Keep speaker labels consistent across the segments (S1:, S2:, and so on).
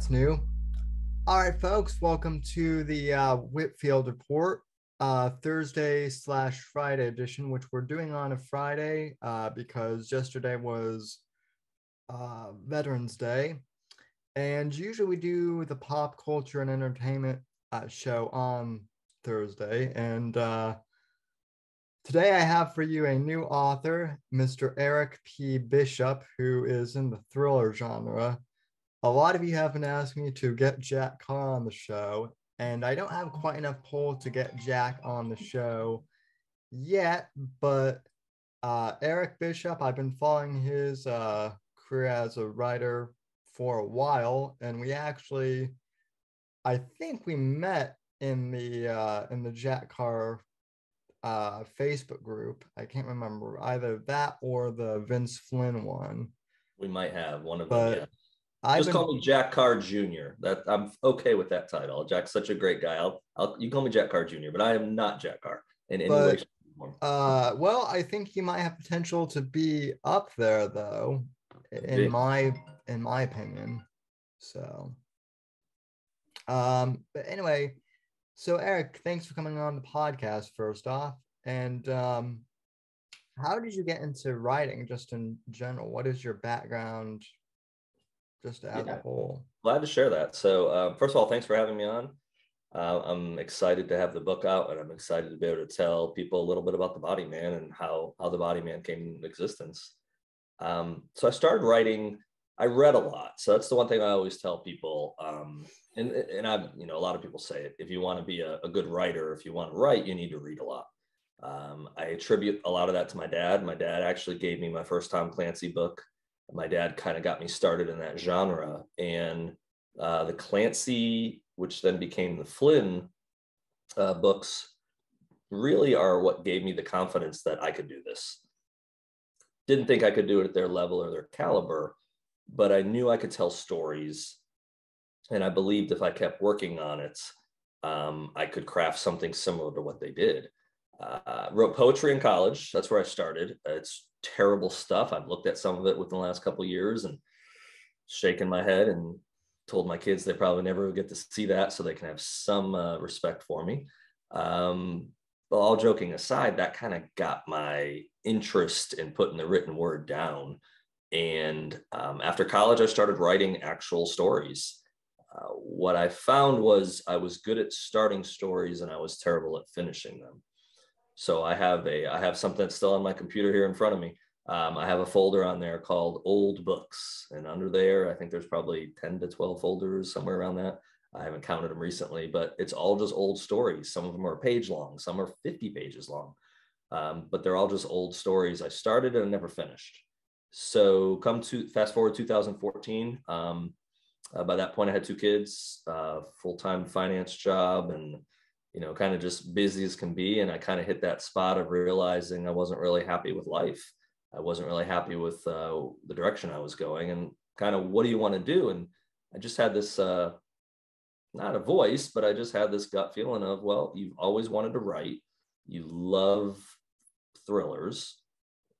S1: that's new. All right, folks, welcome to the Whitfield Report, Thursday slash Friday edition, which we're doing on a Friday because yesterday was Veterans Day. And usually we do the pop culture and entertainment show on Thursday. And today I have for you a new author, Mr. Eric P. Bishop, who is in the thriller genre. A lot of you have been asking me to get Jack Carr on the show, and I don't have quite enough pull to get Jack on the show yet, but Eric Bishop, I've been following his career as a writer for a while, and I think we met in the Jack Carr Facebook group. I can't remember either that or the Vince Flynn one.
S2: We might have one of them,
S1: But
S2: yeah. Just call me Jack Carr Jr. That I'm okay with that title. Jack's such a great guy. You call me Jack Carr Jr., but I am not Jack Carr in any way, shape, or form.
S1: Well, I think he might have potential to be up there, though, in my opinion. So, but anyway, so Eric, thanks for coming on the podcast first off. And how did you get into writing, just in general? What is your background, just as a whole?
S2: Glad to share that. So, first of all, thanks for having me on. I'm excited to have the book out, and I'm excited to be able to tell people a little bit about the Body Man and how the Body Man came into existence. So I started writing. I read a lot. So that's the one thing I always tell people. And I, a lot of people say it. If you want to be a good writer, if you want to write, you need to read a lot. I attribute a lot of that to my dad. My dad actually gave me my first Tom Clancy book. My dad kind of got me started in that genre, and the Clancy, which then became the Flynn books, really are what gave me the confidence that I could do this. Didn't think I could do it at their level or their caliber, but I knew I could tell stories, and I believed if I kept working on it, I could craft something similar to what they did. Wrote poetry in college. That's where I started. It's terrible stuff. I've looked at some of it within the last couple of years and shaken my head and told my kids they probably never get to see that, so they can have some respect for me. But all joking aside, that kind of got my interest in putting the written word down. And after college, I started writing actual stories. What I found was I was good at starting stories and I was terrible at finishing them. So I have something that's still on my computer here in front of me. I have a folder on there called old books, and under there, I think there's probably 10 to 12 folders, somewhere around that. I haven't counted them recently, but it's all just old stories. Some of them are a page long, some are 50 pages long, but they're all just old stories I started and never finished. So fast forward 2014. By that point, I had 2 kids, full-time finance job, and kind of just busy as can be. And I kind of hit that spot of realizing I wasn't really happy with life. I wasn't really happy with the direction I was going, and kind of, what do you want to do? And I just had this, not a voice, but I just had this gut feeling of, well, you've always wanted to write. You love thrillers.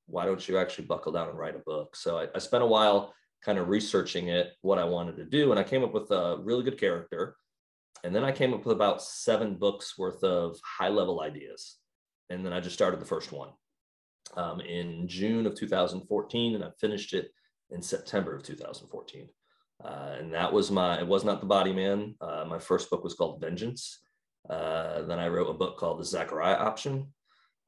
S2: Why don't you actually buckle down and write a book? So I spent a while kind of researching it, what I wanted to do. And I came up with a really good character. And then I came up with about 7 books worth of high-level ideas. And then I just started the first one in June of 2014, and I finished it in September of 2014. And that was it was not The Body Man. My first book was called Vengeance. Then I wrote a book called The Zachariah Option.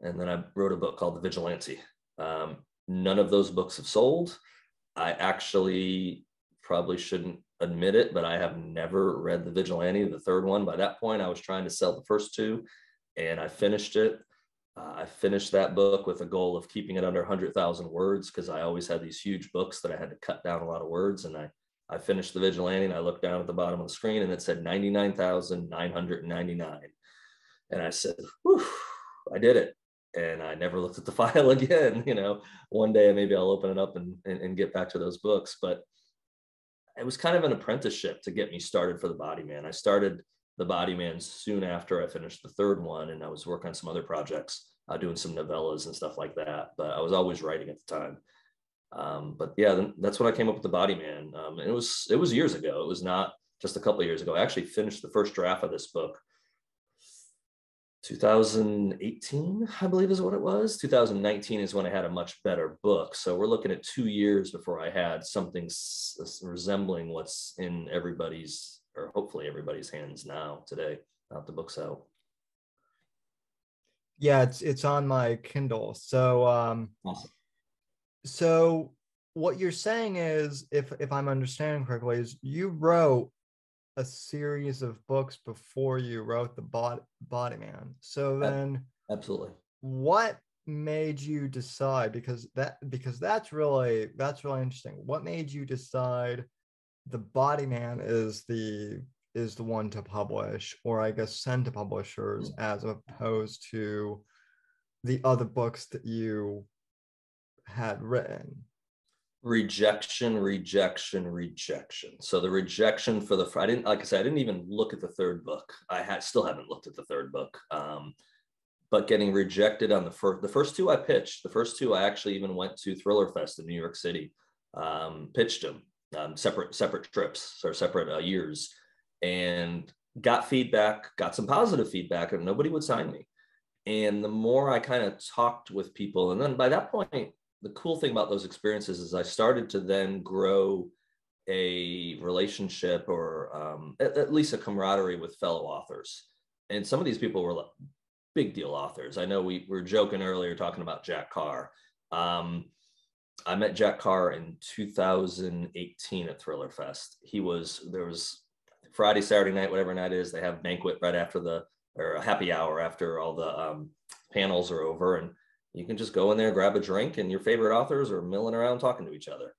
S2: And then I wrote a book called The Vigilante. None of those books have sold. I actually probably shouldn't admit it, but I have never read The Vigilante, the third one. By that point, I was trying to sell the first 2, and I finished it. I finished that book with a goal of keeping it under 100,000 words, because I always had these huge books that I had to cut down a lot of words. And I finished The Vigilante, and I looked down at the bottom of the screen and it said 99,999. And I said, whew, I did it. And I never looked at the file again. One day maybe I'll open it up and get back to those books. But it was kind of an apprenticeship to get me started for The Body Man. I started The Body Man soon after I finished the third one, and I was working on some other projects, doing some novellas and stuff like that. But I was always writing at the time. But yeah, that's when I came up with The Body Man. And it was years ago. It was not just a couple of years ago. I actually finished the first draft of this book 2018, I believe is what it was. 2019 is when I had a much better book. So we're looking at 2 years before I had something resembling what's in everybody's, or hopefully everybody's hands now today. Out the book's out.
S1: Yeah, it's on my Kindle. So
S2: Awesome.
S1: so what you're saying is, if I'm understanding correctly, is you wrote a series of books before you wrote the body man. So then
S2: Absolutely.
S1: what made you decide, because that's really interesting, what made you decide the body man is the one to publish, or I guess send to publishers, as opposed to the other books that you had written?
S2: Rejection, rejection, rejection. So the rejection for I didn't, like I said, I didn't even look at the third book. Still haven't looked at the third book. But getting rejected on the first two I pitched. The first two I actually even went to Thriller Fest in New York City, pitched them, separate trips or separate years, and got feedback, got some positive feedback, and nobody would sign me. And the more I kind of talked with people, and then by that point, the cool thing about those experiences is I started to then grow a relationship, or at least a camaraderie with fellow authors. And some of these people were big deal authors. I know we were joking earlier talking about Jack Carr. I met Jack Carr in 2018 at Thriller Fest. There was Friday, Saturday night, whatever night it is, they have banquet right after or a happy hour after all the panels are over. And you can just go in there, grab a drink, and your favorite authors are milling around talking to each other.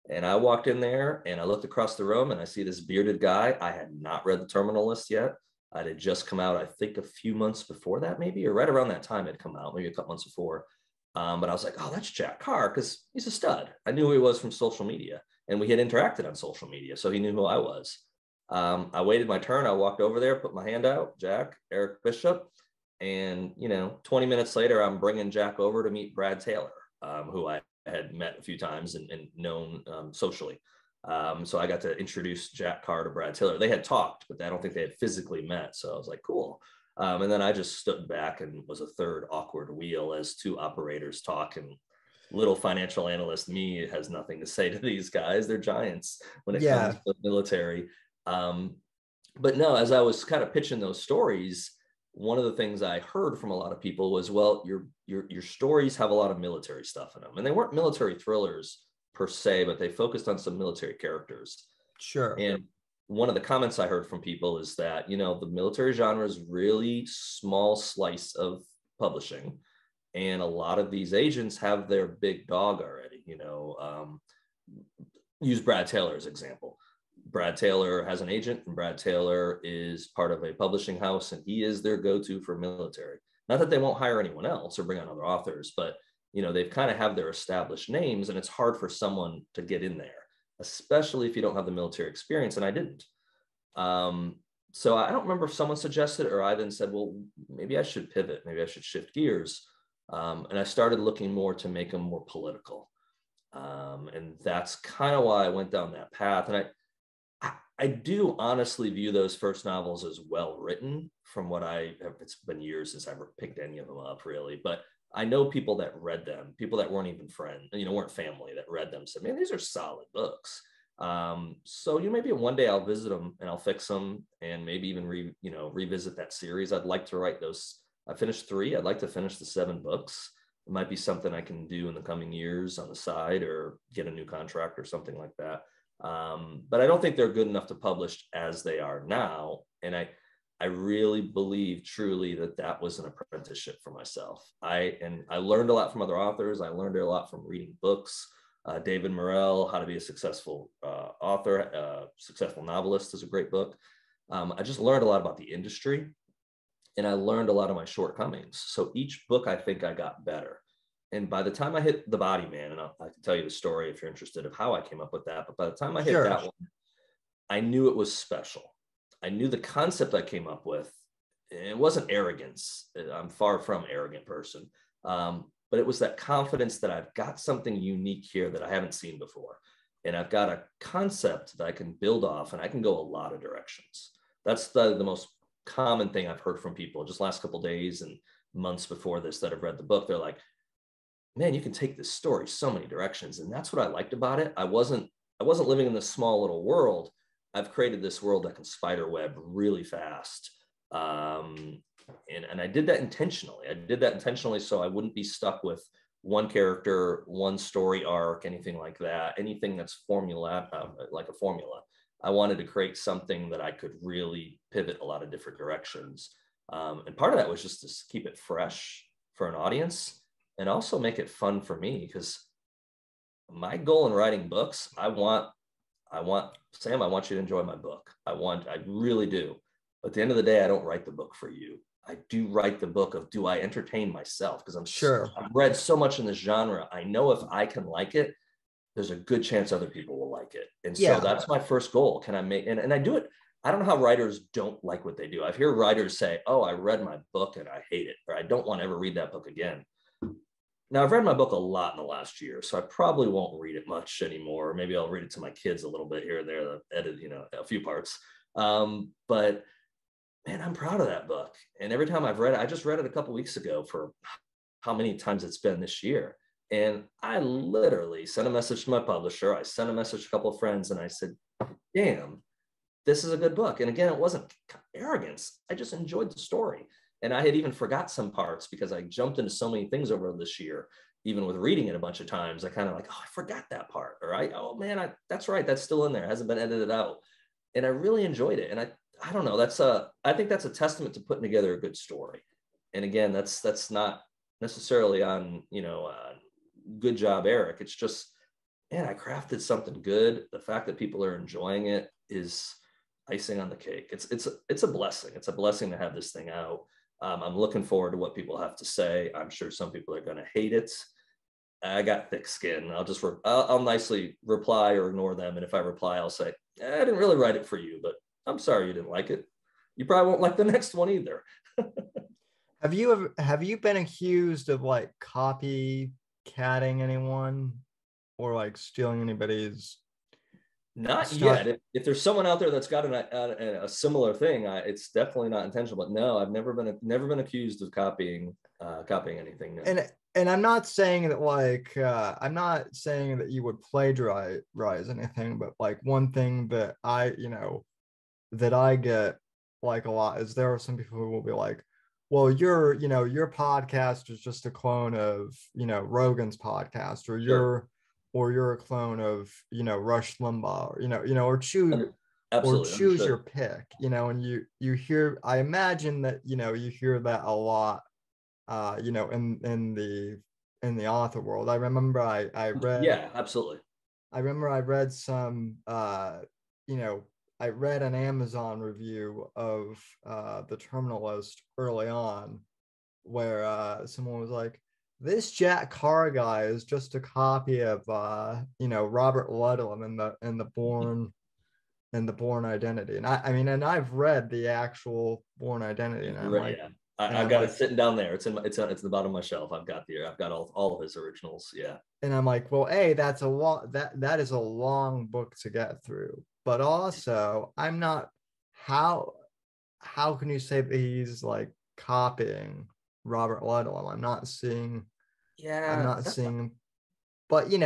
S2: And I walked in there and I looked across the room and I see this bearded guy. I had not read the Terminal List yet. It had just come out, I think a few months before that, maybe, or right around that time it had come out, maybe a couple months before. But I was like, oh, that's Jack Carr, because he's a stud. I knew who he was from social media, and we had interacted on social media, so he knew who I was. I waited my turn. I walked over there, put my hand out, Jack, Eric Bishop. And, 20 minutes later, I'm bringing Jack over to meet Brad Taylor, who I had met a few times and known socially. So I got to introduce Jack Carr to Brad Taylor. They had talked, but I don't think they had physically met. So I was like, cool. And then I just stood back and was a third awkward wheel as two operators talk. And little financial analyst me has nothing to say to these guys. They're giants when it comes to the military. But no, as I was kind of pitching those stories, one of the things I heard from a lot of people was, well, your stories have a lot of military stuff in them. And they weren't military thrillers per se, but they focused on some military characters.
S1: Sure.
S2: And one of the comments I heard from people is that, the military genre is really small slice of publishing. And a lot of these agents have their big dog already, use Brad Taylor as example. Brad Taylor has an agent, and Brad Taylor is part of a publishing house, and he is their go-to for military. Not that they won't hire anyone else or bring on other authors, but they've kind of have their established names, and it's hard for someone to get in there, especially if you don't have the military experience, and I didn't. So I don't remember if someone suggested, or I then said, well, maybe I should pivot, maybe I should shift gears. And I started looking more to make them more political. And that's kind of why I went down that path. And I do honestly view those first novels as well written from what it's been years since I ever picked any of them up really, but I know people that read them, people that weren't even friends, weren't family, that read them, said, man, these are solid books. So maybe one day I'll visit them and I'll fix them and maybe even revisit that series. I'd like to write those. I finished 3. I'd like to finish the 7 books. It might be something I can do in the coming years on the side, or get a new contract or something like that. But I don't think they're good enough to publish as they are now. And I really believe truly that was an apprenticeship for myself. I learned a lot from other authors. I learned a lot from reading books. David Morrell, How to Be a Successful Author, Successful Novelist is a great book. I just learned a lot about the industry, and I learned a lot of my shortcomings. So each book, I think I got better. And by the time I hit The Body Man, and I can tell you the story if you're interested of how I came up with that, but by the time I hit that one, I knew it was special. I knew the concept I came up with. It wasn't arrogance. I'm far from an arrogant person. But it was that confidence that I've got something unique here that I haven't seen before. and I've got a concept that I can build off, and I can go a lot of directions. That's the most common thing I've heard from people just last couple of days and months before this that have read the book. They're like, man, you can take this story so many directions. And that's what I liked about it. I wasn't living in this small little world. I've created this world that can spider web really fast. And I did that intentionally. So I wouldn't be stuck with one character, one story arc, anything like that, anything that's like a formula. I wanted to create something that I could really pivot a lot of different directions. And part of that was just to keep it fresh for an audience and also make it fun for me, because my goal in writing books, I want Sam, I want you to enjoy my book. I really do. But at the end of the day, I don't write the book for you. I do write the book of, do I entertain myself? Because I've read so much in this genre. I know if I can like it, there's a good chance other people will like it. And so that's my first goal. Can I make, and I do it. I don't know how writers don't like what they do. I've heard writers say, oh, I read my book and I hate it, or I don't want to ever read that book again. Now, I've read my book a lot in the last year, so I probably won't read it much anymore. Maybe I'll read it to my kids a little bit here and there, edit, a few parts. But man, I'm proud of that book. And every time I've read it, I just read it a couple weeks ago for how many times it's been this year. And I literally sent a message to my publisher. I sent a message to a couple of friends, and I said, damn, this is a good book. And again, it wasn't arrogance. I just enjoyed the story. And I had even forgot some parts because I jumped into so many things over this year, even with reading it a bunch of times. I kind of like, oh, I forgot that part. Or oh man, that's right. That's still in there. It hasn't been edited out. And I really enjoyed it. And I don't know, I think that's a testament to putting together a good story. And again, that's not necessarily on, good job, Eric. It's just, man, I crafted something good. The fact that people are enjoying it is icing on the cake. It's a blessing. It's a blessing to have this thing out. I'm looking forward to what people have to say. I'm sure some people are going to hate it. I got thick skin. I'll nicely reply or ignore them. And if I reply, I'll say, I didn't really write it for you, but I'm sorry you didn't like it. You probably won't like the next one either.
S1: Have you been accused of like copycatting anyone or like stealing anybody's
S2: Not
S1: stuff?
S2: yet. If there's someone out there that's got a similar thing, it's definitely not intentional. But no, I've never been accused of copying anything. No.
S1: And I'm not saying that I'm not saying that you would plagiarize anything, but like one thing that I get like a lot is there are some people who will be like, well, your podcast is just a clone of Rogan's podcast, or you're a clone of Rush Limbaugh, or
S2: Absolutely
S1: choose your
S2: understood.
S1: pick, and you hear, I imagine that you hear that a lot, in the author world. I remember
S2: Yeah, absolutely.
S1: I read some I read an Amazon review of the Terminal List early on, where someone was like, this Jack Carr guy is just a copy of Robert Ludlum in the Born Identity. And I mean, and I've read the actual Born Identity, and I'm like,
S2: Yeah,
S1: and
S2: I've
S1: I'm
S2: got it
S1: like,
S2: sitting down there. It's the bottom of my shelf. I've got all of his originals. Yeah.
S1: well, that's a long that is a long book to get through. But also, I'm not how can you say that he's like copying Robert Ludlum? I'm
S2: Yeah,
S1: not seeing, but you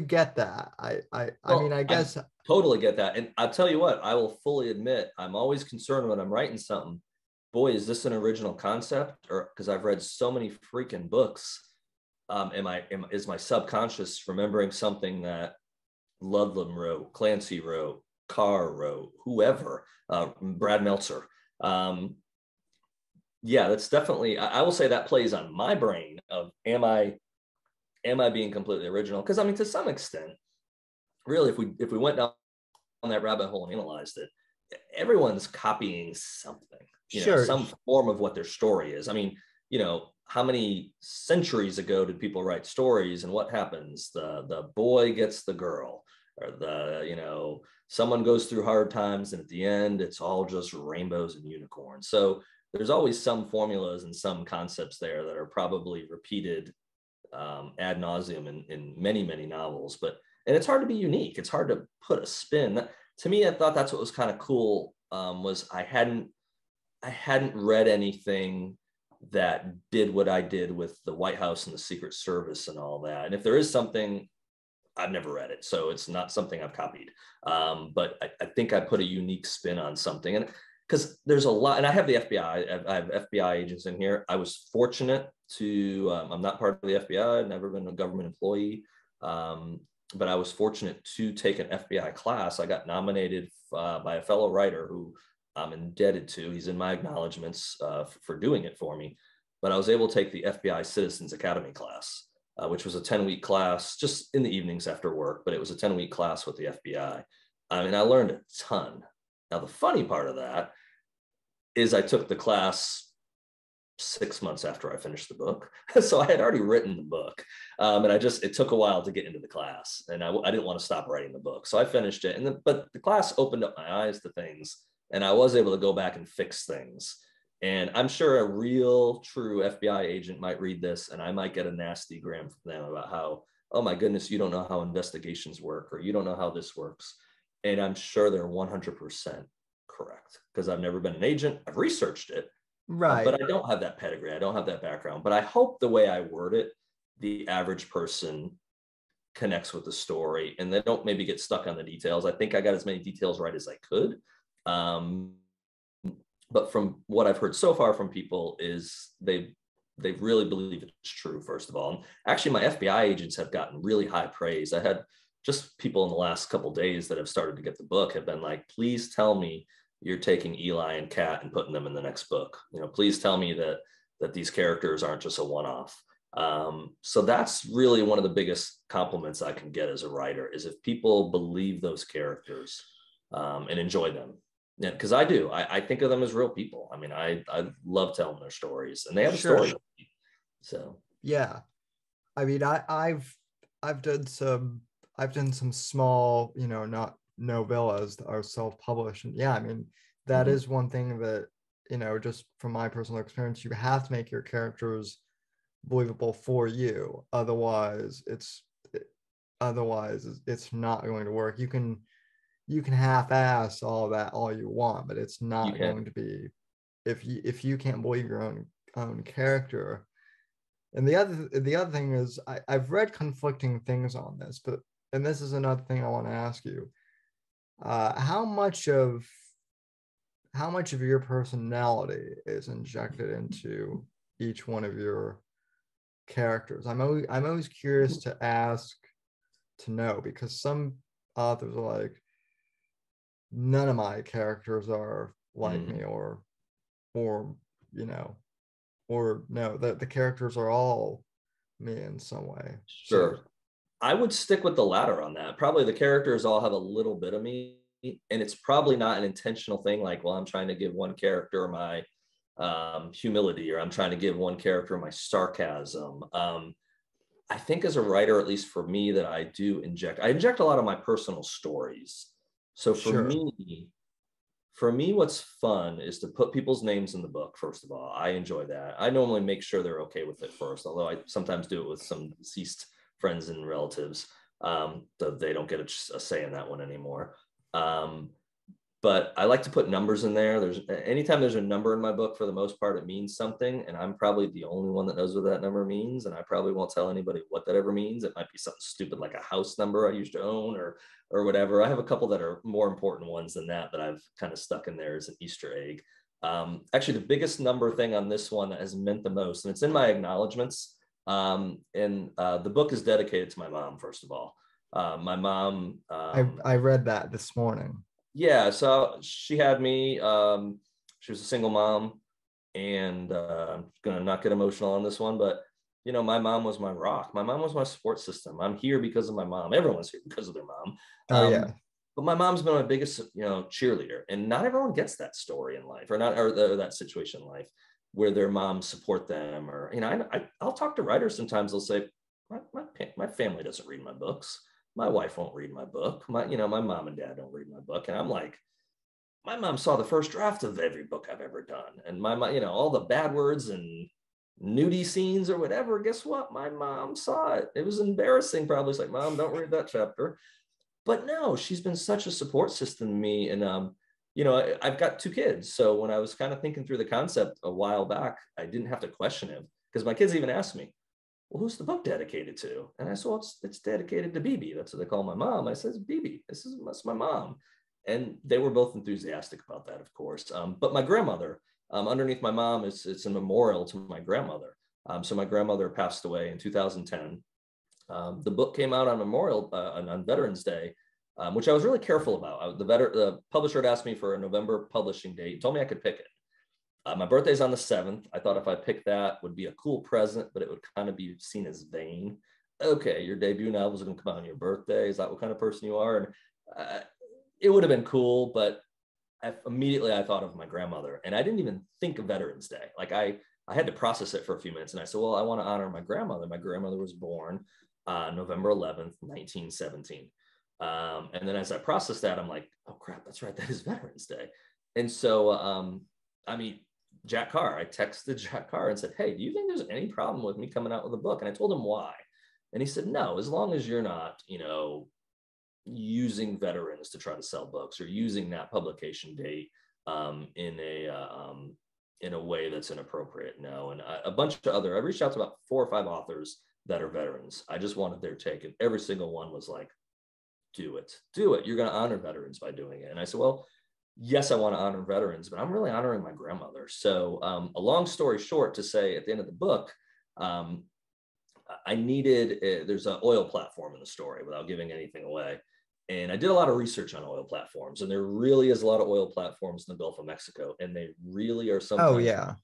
S1: get that. I mean,
S2: well,
S1: I
S2: I
S1: guess.
S2: totally get that. And I'll tell you what, I will fully admit, I'm always concerned when I'm writing something. Boy, is this an original concept? Or because I've read so many freaking books. Is my subconscious remembering something that Ludlum wrote, Clancy wrote, Carr wrote, whoever, Brad Meltzer. Yeah, that's definitely, I will say that plays on my brain of, am I being completely original? Because I mean, to some extent, really, if we went down that rabbit hole and analyzed it, everyone's copying something,
S1: Sure.
S2: some form of what their story is. I mean, how many centuries ago did people write stories, and what happens? The boy gets the girl, or someone goes through hard times, and at the end, it's all just rainbows and unicorns. So there's always some formulas and some concepts there that are probably repeated ad nauseum in many, many novels. And it's hard to be unique. It's hard to put a spin. To me, I thought that's what was kind of cool, was I hadn't read anything that did what I did with the White House and the Secret Service and all that. And if there is something, I've never read it, so it's not something I've copied. But I think I put a unique spin on something, and because there's a lot, and I have the FBI, I have FBI agents in here. I was fortunate to, I'm not part of the FBI, I've never been a government employee, but I was fortunate to take an FBI class. I got nominated by a fellow writer who I'm indebted to. He's in my acknowledgments for doing it for me. But I was able to take the FBI Citizens Academy class, which was a 10-week class just in the evenings after work, but it was a 10-week class with the FBI. I mean, I learned a ton. Now, the funny part of that is I took the class 6 months after I finished the book. So I had already written the book. And it took a while to get into the class, and I didn't want to stop writing the book. So I finished it. But the class opened up my eyes to things, and I was able to go back and fix things. And I'm sure a real true FBI agent might read this, and I might get a nasty gram from them about how, oh my goodness, you don't know how investigations work, or you don't know how this works. And I'm sure they're 100% correct, because I've never been an agent. I've researched it,
S1: Right.
S2: but I don't have that pedigree. I don't have that background. But I hope the way I word it, the average person connects with the story, and they don't maybe get stuck on the details. I think I got as many details right as I could. But from what I've heard so far from people is they really believe it's true, first of all. And actually, my FBI agents have gotten really high praise. I had just people in the last couple of days that have started to get the book have been like, please tell me you're taking Eli and Kat and putting them in the next book. Please tell me that these characters aren't just a one-off. So that's really one of the biggest compliments I can get as a writer, is if people believe those characters and enjoy them. Yeah, because I do. I think of them as real people. I mean, I love telling their stories, and they have a story. So
S1: yeah, I mean, I've done some small, not novellas that are self-published, and yeah, I mean, that is one thing that, just from my personal experience, you have to make your characters believable for you. Otherwise, it's not going to work. You can half-ass all that all you want, but it's not going to be, if you can't believe your own character. And the other thing is, I've read conflicting things on this, and this is another thing I want to ask you. How much of your personality is injected into each one of your characters? I'm always curious to ask, to know, because some authors are like, none of my characters are like me, or no, the characters are all me in some way.
S2: Sure. So, I would stick with the latter on that. Probably the characters all have a little bit of me, and it's probably not an intentional thing, like, well, I'm trying to give one character my humility, or I'm trying to give one character my sarcasm. I think as a writer, at least for me, that I inject a lot of my personal stories. So for me, what's fun is to put people's names in the book. First of all, I enjoy that. I normally make sure they're okay with it first, although I sometimes do it with some deceased friends and relatives, that they don't get a say in that one anymore. But I like to put numbers in there. Anytime there's a number in my book, for the most part, it means something. And I'm probably the only one that knows what that number means. And I probably won't tell anybody what that ever means. It might be something stupid like a house number I used to own, or whatever. I have a couple that are more important ones than that I've kind of stuck in there as an Easter egg. Actually, the biggest number thing on this one that has meant the most, and it's in my acknowledgments, and the book is dedicated to my mom, first of all. My mom.
S1: I read that this morning.
S2: Yeah, so she had me. She was a single mom, and I'm gonna not get emotional on this one, but my mom was my rock. My mom was my support system. I'm here because of my mom. Everyone's here because of their mom. But my mom's been my biggest, cheerleader, and not everyone gets that story in life, or that situation in life where their moms support them, or I'll talk to writers sometimes. They'll say, my family doesn't read my books. My wife won't read my book. My mom and dad don't read my book. And I'm like, my mom saw the first draft of every book I've ever done. And my mom, all the bad words and nudie scenes or whatever, guess what? My mom saw it. It was embarrassing. Probably. It's like, Mom, don't read that chapter. But no, she's been such a support system to me. And, I've got 2 kids. So when I was kind of thinking through the concept a while back, I didn't have to question him, because my kids even asked me, well, who's the book dedicated to? And I said, well, it's dedicated to BB. That's what they call my mom. I said, BB, that's my mom. And they were both enthusiastic about that, of course. But my grandmother, underneath my mom, it's a memorial to my grandmother. So my grandmother passed away in 2010. The book came out on on Veterans Day, which I was really careful about. The publisher had asked me for a November publishing date, told me I could pick it. My birthday's on the 7th. I thought if I picked that would be a cool present, but it would kind of be seen as vain. Okay, your debut novel is going to come out on your birthday. Is that what kind of person you are? And it would have been cool, but immediately I thought of my grandmother, and I didn't even think of Veterans Day. Like I had to process it for a few minutes, and I said, well, I want to honor my grandmother. My grandmother was born November 11th, 1917. And then as I processed that, I'm like, oh crap, that's right, that is Veterans Day. And so, Jack Carr, I texted Jack Carr and said, hey, do you think there's any problem with me coming out with a book? And I told him why. And he said, no, as long as you're not, using veterans to try to sell books or using that publication date in a way that's inappropriate. No. And a bunch of I reached out to about 4 or 5 authors that are veterans. I just wanted their take. And every single one was like, do it. You're going to honor veterans by doing it. And I said, well, yes, I want to honor veterans, but I'm really honoring my grandmother. So a long story short, to say at the end of the book, I needed, there's an oil platform in the story without giving anything away. And I did a lot of research on oil platforms, and there really is a lot of oil platforms in the Gulf of Mexico, and they really are sometimes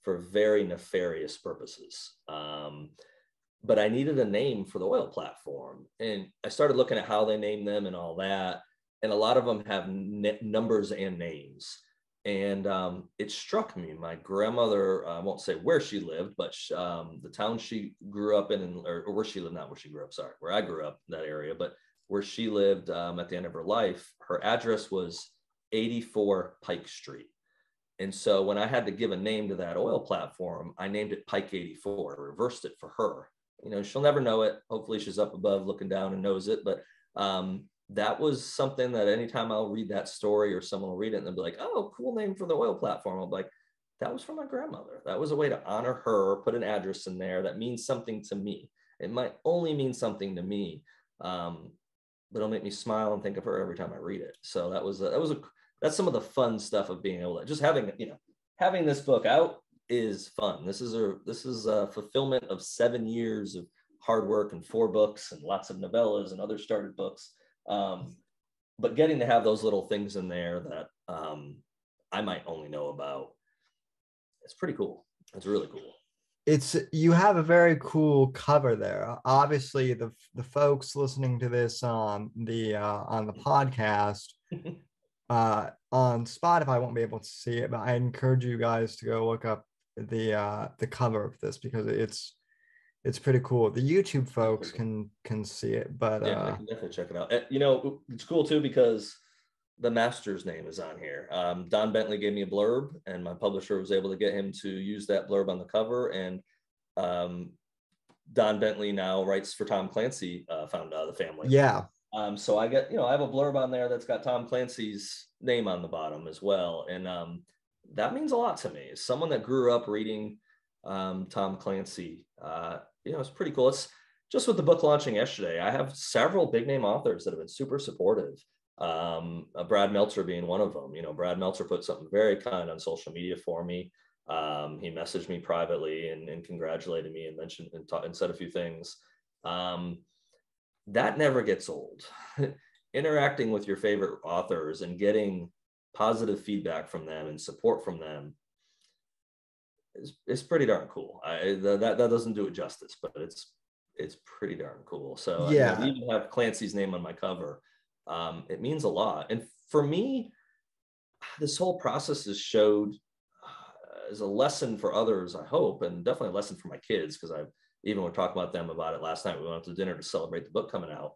S2: for very nefarious purposes. But I needed a name for the oil platform. And I started looking at how they name them and all that. And a lot of them have numbers and names. And it struck me, my grandmother, I won't say where she lived, but the town she grew up in, or where she lived, not where she grew up, sorry, where I grew up, that area, but where she lived at the end of her life, her address was 84 Pike Street. And so when I had to give a name to that oil platform, I named it Pike 84, reversed it for her. She'll never know it. Hopefully she's up above looking down and knows it. But that was something that anytime I'll read that story or someone will read it and they'll be like, oh, cool name for the oil platform. I'll be like, that was from my grandmother. That was a way to honor her, put an address in there that means something to me. It might only mean something to me, but it'll make me smile and think of her every time I read it. So that's some of the fun stuff of being able to just having this book out is fun. This is a fulfillment of 7 years of hard work and 4 books and lots of novellas and other started books. But getting to have those little things in there that I might only know about, it's pretty cool. It's really cool.
S1: You have a very cool cover there. Obviously, the folks listening to this on the podcast on Spotify won't be able to see it, but I encourage you guys to go look up the cover of this, because it's pretty cool. The YouTube folks can see it, but
S2: yeah, they can definitely check it out. It's cool too because the master's name is on here. Don Bentley gave me a blurb, and my publisher was able to get him to use that blurb on the cover. And Don Bentley now writes for Tom Clancy, found the family.
S1: Yeah.
S2: So I get, I have a blurb on there that's got Tom Clancy's name on the bottom as well. And that means a lot to me. As someone that grew up reading Tom Clancy, it's pretty cool. It's just with the book launching yesterday, I have several big name authors that have been super supportive. Brad Meltzer being one of them. Brad Meltzer put something very kind on social media for me. He messaged me privately and congratulated me and mentioned and said a few things. That never gets old. Interacting with your favorite authors and getting positive feedback from them and support from them is pretty darn cool. That doesn't do it justice, but it's pretty darn cool. So
S1: yeah,
S2: to even have Clancy's name on my cover, it means a lot. And for me, this whole process has showed as a lesson for others, I hope, and definitely a lesson for my kids, because even we're talking about them about it last night. We went out to dinner to celebrate the book coming out,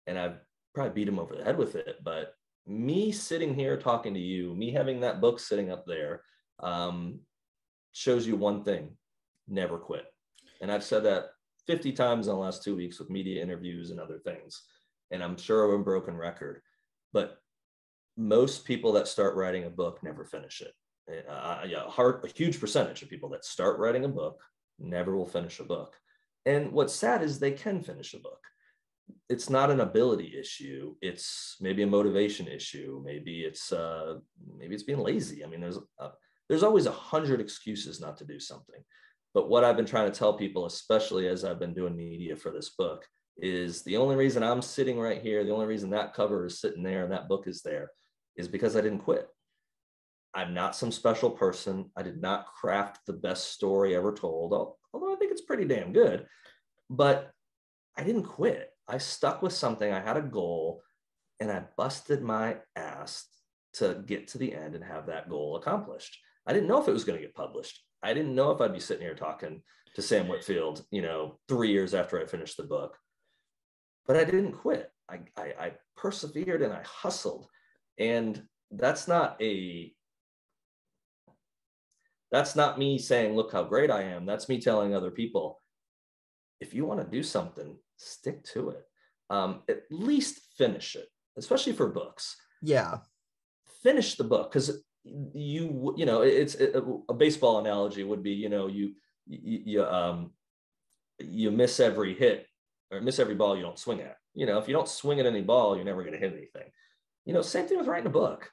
S2: and I've probably beat them over the head with it. But me sitting here talking to you, me having that book sitting up there, shows you one thing: never quit. And I've said that 50 times in the last 2 weeks with media interviews and other things. And I'm sure I'm a broken record, but most people that start writing a book never finish it. A huge percentage of people that start writing a book never will finish a book. And what's sad is they can finish a book. It's not an ability issue. It's maybe a motivation issue. Maybe it's being lazy. I mean, there's always 100 excuses not to do something. But what I've been trying to tell people, especially as I've been doing media for this book, is the only reason I'm sitting right here, the only reason that cover is sitting there and that book is there, is because I didn't quit. I'm not some special person. I did not craft the best story ever told, although I think it's pretty damn good. But I didn't quit. I stuck with something. I had a goal, and I busted my ass to get to the end and have that goal accomplished. I didn't know if it was going to get published. I didn't know if I'd be sitting here talking to Sam Whitfield, 3 years after I finished the book. But I didn't quit. I persevered and I hustled. And that's not me saying, look how great I am. That's me telling other people, if you want to do something, stick to it. At least finish it, especially for books.
S1: Yeah.
S2: Finish the book, because a baseball analogy would be, you miss every hit or miss every ball you don't swing at. If you don't swing at any ball, you're never going to hit anything. Same thing with writing a book.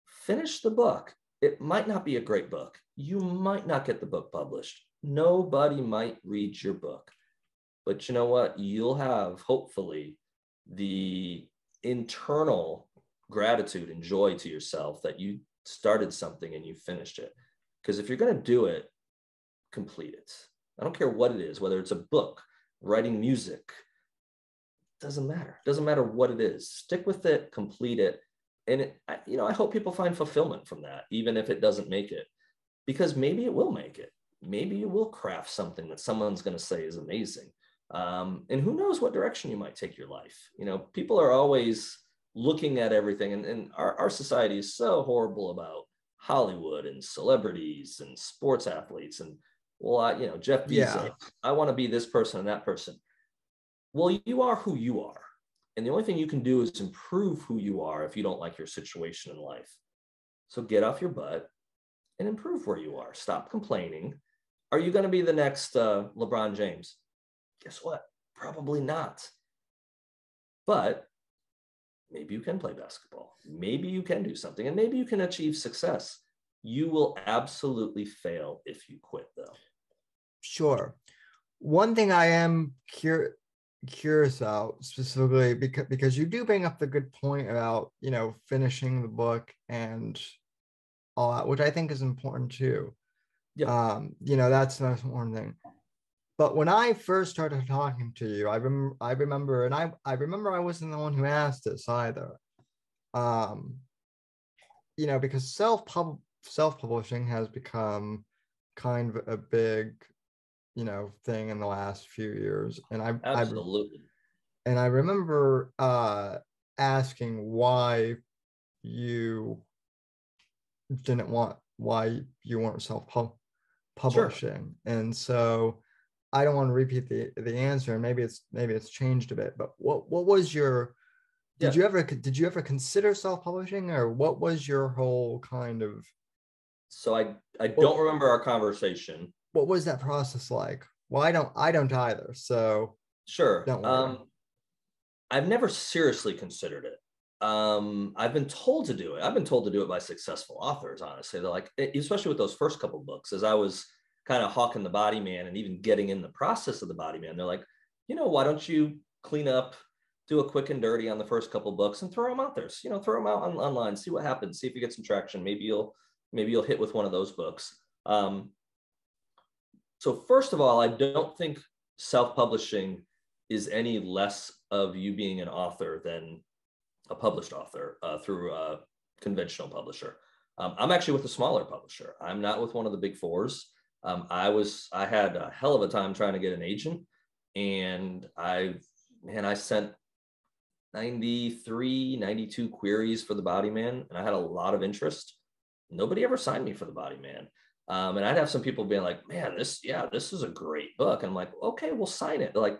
S2: Finish the book. It might not be a great book. You might not get the book published. Nobody might read your book. But you know what? You'll have, hopefully, the internal gratitude and joy to yourself that you started something and you finished it. Because if you're going to do it, complete it. I don't care what it is, whether it's a book, writing music, doesn't matter. Doesn't matter what it is. Stick with it, complete it. And I hope people find fulfillment from that, even if it doesn't make it, because maybe it will make it. Maybe you will craft something that someone's going to say is amazing. And who knows what direction you might take your life. People are always looking at everything, and our society is so horrible about Hollywood and celebrities and sports athletes and Jeff Bezos.
S1: Yeah.
S2: I want to be this person and that person. Well, you are who you are. And the only thing you can do is improve who you are if you don't like your situation in life. So get off your butt and improve where you are. Stop complaining. Are you going to be the next LeBron James? Guess what? Probably not. But maybe you can play basketball. Maybe you can do something, and maybe you can achieve success. You will absolutely fail if you quit, though.
S1: Sure. One thing I am curious about specifically, because you do bring up the good point about finishing the book and all that, which I think is important too.
S2: Yeah.
S1: That's the most important thing. But when I first started talking to you, I remember I wasn't the one who asked this either. Because self-publishing has become kind of a big thing in the last few years, and
S2: Absolutely.
S1: I remember asking why you weren't self-publishing. Sure. And so I don't want to repeat the answer, and maybe it's changed a bit, but what was your did you ever consider self-publishing, or what was your whole kind of?
S2: So I don't remember our conversation.
S1: What was that process like? Well, I don't either. So
S2: sure.
S1: Don't worry.
S2: I've never seriously considered it. I've been told to do it. I've been told to do it by successful authors, honestly. They're like, especially with those first couple of books, as I was kind of hawking the Body Man and even getting in the process of the Body Man, they're like, why don't you clean up, do a quick and dirty on the first couple of books and throw them out there. Throw them out online, see what happens, see if you get some traction. Maybe you'll hit with one of those books. So first of all, I don't think self-publishing is any less of you being an author than a published author through a conventional publisher. I'm actually with a smaller publisher. I'm not with one of the big fours. I had a hell of a time trying to get an agent, and I sent 93, 92 queries for the Body Man, and I had a lot of interest. Nobody ever signed me for the Body Man. And I'd have some people being like, man, this is a great book. And I'm like, okay, we'll sign it. They're like,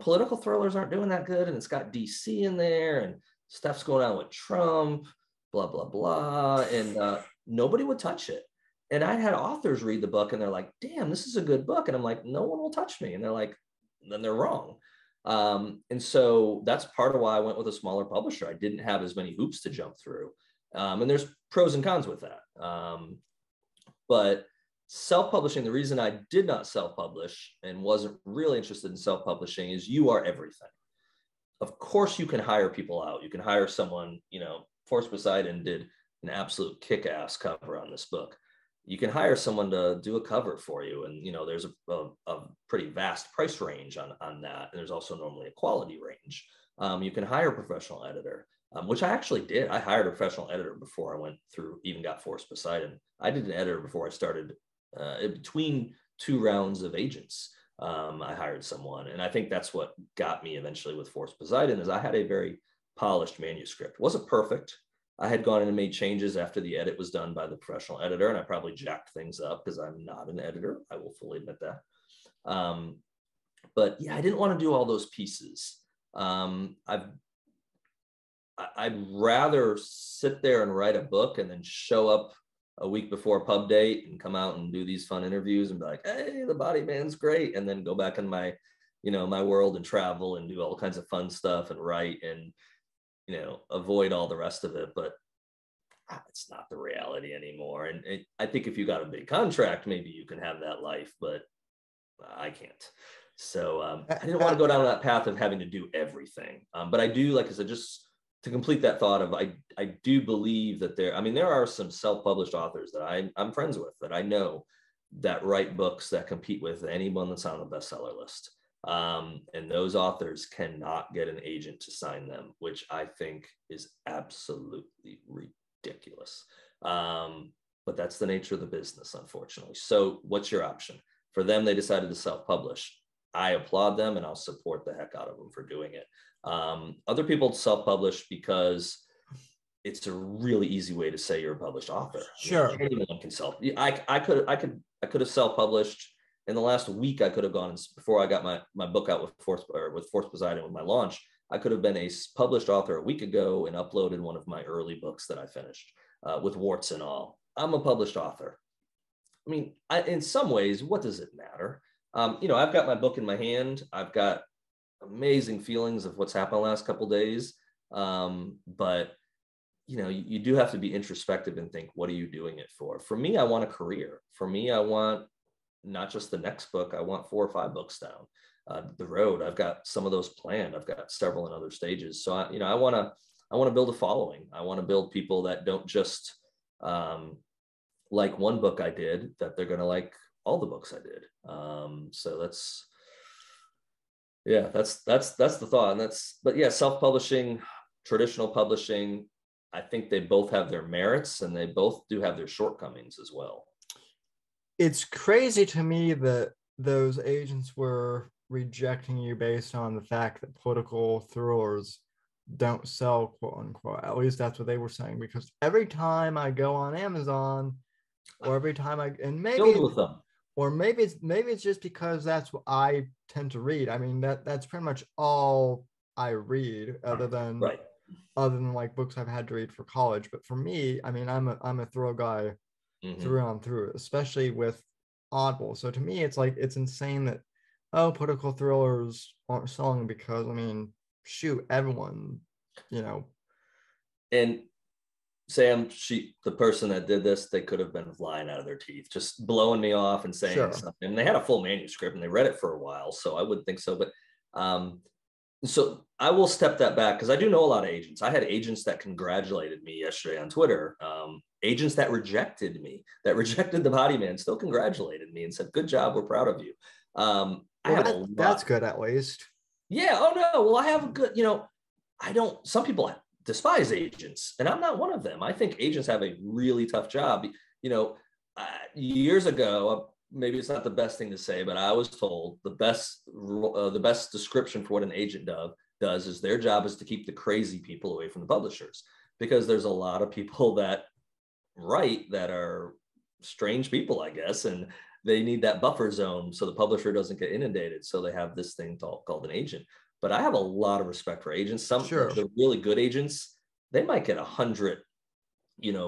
S2: political thrillers aren't doing that good. And it's got DC in there and stuff's going on with Trump, blah, blah, blah. And nobody would touch it. And I had authors read the book and they're like, damn, this is a good book. And I'm like, no one will touch me. And they're like, then they're wrong. And so that's part of why I went with a smaller publisher. I didn't have as many hoops to jump through. And there's pros and cons with that. But self-publishing, the reason I did not self-publish and wasn't really interested in self-publishing is you are everything. Of course, you can hire people out. You can hire someone, Forrest Poseidon did an absolute kick-ass cover on this book. You can hire someone to do a cover for you. And, there's a pretty vast price range on that. And there's also normally a quality range. You can hire a professional editor, which I actually did. I hired a professional editor before I went through, even got Forrest Poseidon. I did an editor before I started between 2 rounds of agents. I hired someone. And I think that's what got me eventually with Forrest Poseidon is I had a very polished manuscript. It wasn't perfect. I had gone in and made changes after the edit was done by the professional editor, and I probably jacked things up because I'm not an editor. I will fully admit that. But yeah, I didn't want to do all those pieces. I'd rather sit there and write a book and then show up a week before pub date and come out and do these fun interviews and be like, hey, the Body Man's great. And then go back in my, my world and travel and do all kinds of fun stuff and write and, avoid all the rest of it. But it's not the reality anymore. And I think if you got a big contract, maybe you can have that life, but I can't. So I didn't want to go down that path of having to do everything. But I do, like I said, just to complete that thought of, I do believe that there are some self-published authors that I'm friends with that I know that write books that compete with anyone that's on the bestseller list. And those authors cannot get an agent to sign them, which I think is absolutely ridiculous. But that's the nature of the business, unfortunately. So what's your option? For them, they decided to self-publish. I applaud them and I'll support the heck out of them for doing it. Other people self-publish because it's a really easy way to say you're a published author.
S1: Sure.
S2: I mean, anyone can self. I could have self-published in the last week. I could have gone before I got my book out with Forrest Poseidon with my launch. I could have been a published author a week ago and uploaded one of my early books that I finished with warts and all. I'm a published author. I mean, in some ways, what does it matter? I've got my book in my hand. I've got amazing feelings of what's happened the last couple of days. But you do have to be introspective and think, what are you doing it for? For me, I want a career. For me, I want not just the next book. I want 4 or 5 books down the road. I've got some of those planned. I've got several in other stages. So I want to build a following. I want to build people that don't just like one book I did, that they're going to like all the books I did. So that's the thought. And but yeah, self-publishing, traditional publishing, I think they both have their merits and they both do have their shortcomings as well.
S1: It's crazy to me that those agents were rejecting you based on the fact that political thrillers don't sell, quote unquote. At least that's what they were saying, because every time I go on Amazon, or every time
S2: filled with them.
S1: Or maybe it's just because that's what I tend to read. I mean, that's pretty much all I read, other than like books I've had to read for college. But for me, I mean, I'm a thrill guy through and through, especially with Audible. So to me, it's like, it's insane that political thrillers aren't selling, because I mean, shoot, everyone,
S2: And Sam, the person that did this, they could have been flying out of their teeth, just blowing me off and saying something. And they had a full manuscript and they read it for a while, so I wouldn't think so. But so I will step that back, because I do know a lot of agents. I had agents that congratulated me yesterday on Twitter. Agents that rejected me, that rejected the Body Man, still congratulated me and said, "Good job, we're proud of you."
S1: That's good, at least.
S2: Yeah. Oh no. Well, I have a good. Some people despise agents, and I'm not one of them. I think agents have a really tough job. Years ago, maybe it's not the best thing to say, but I was told the best description for what an agent does is their job is to keep the crazy people away from the publishers, because there's a lot of people that write that are strange people, I guess, and they need that buffer zone so the publisher doesn't get inundated. So they have this thing called an agent. But I have a lot of respect for agents. Some
S1: Sure.
S2: the really good agents, they might get 100,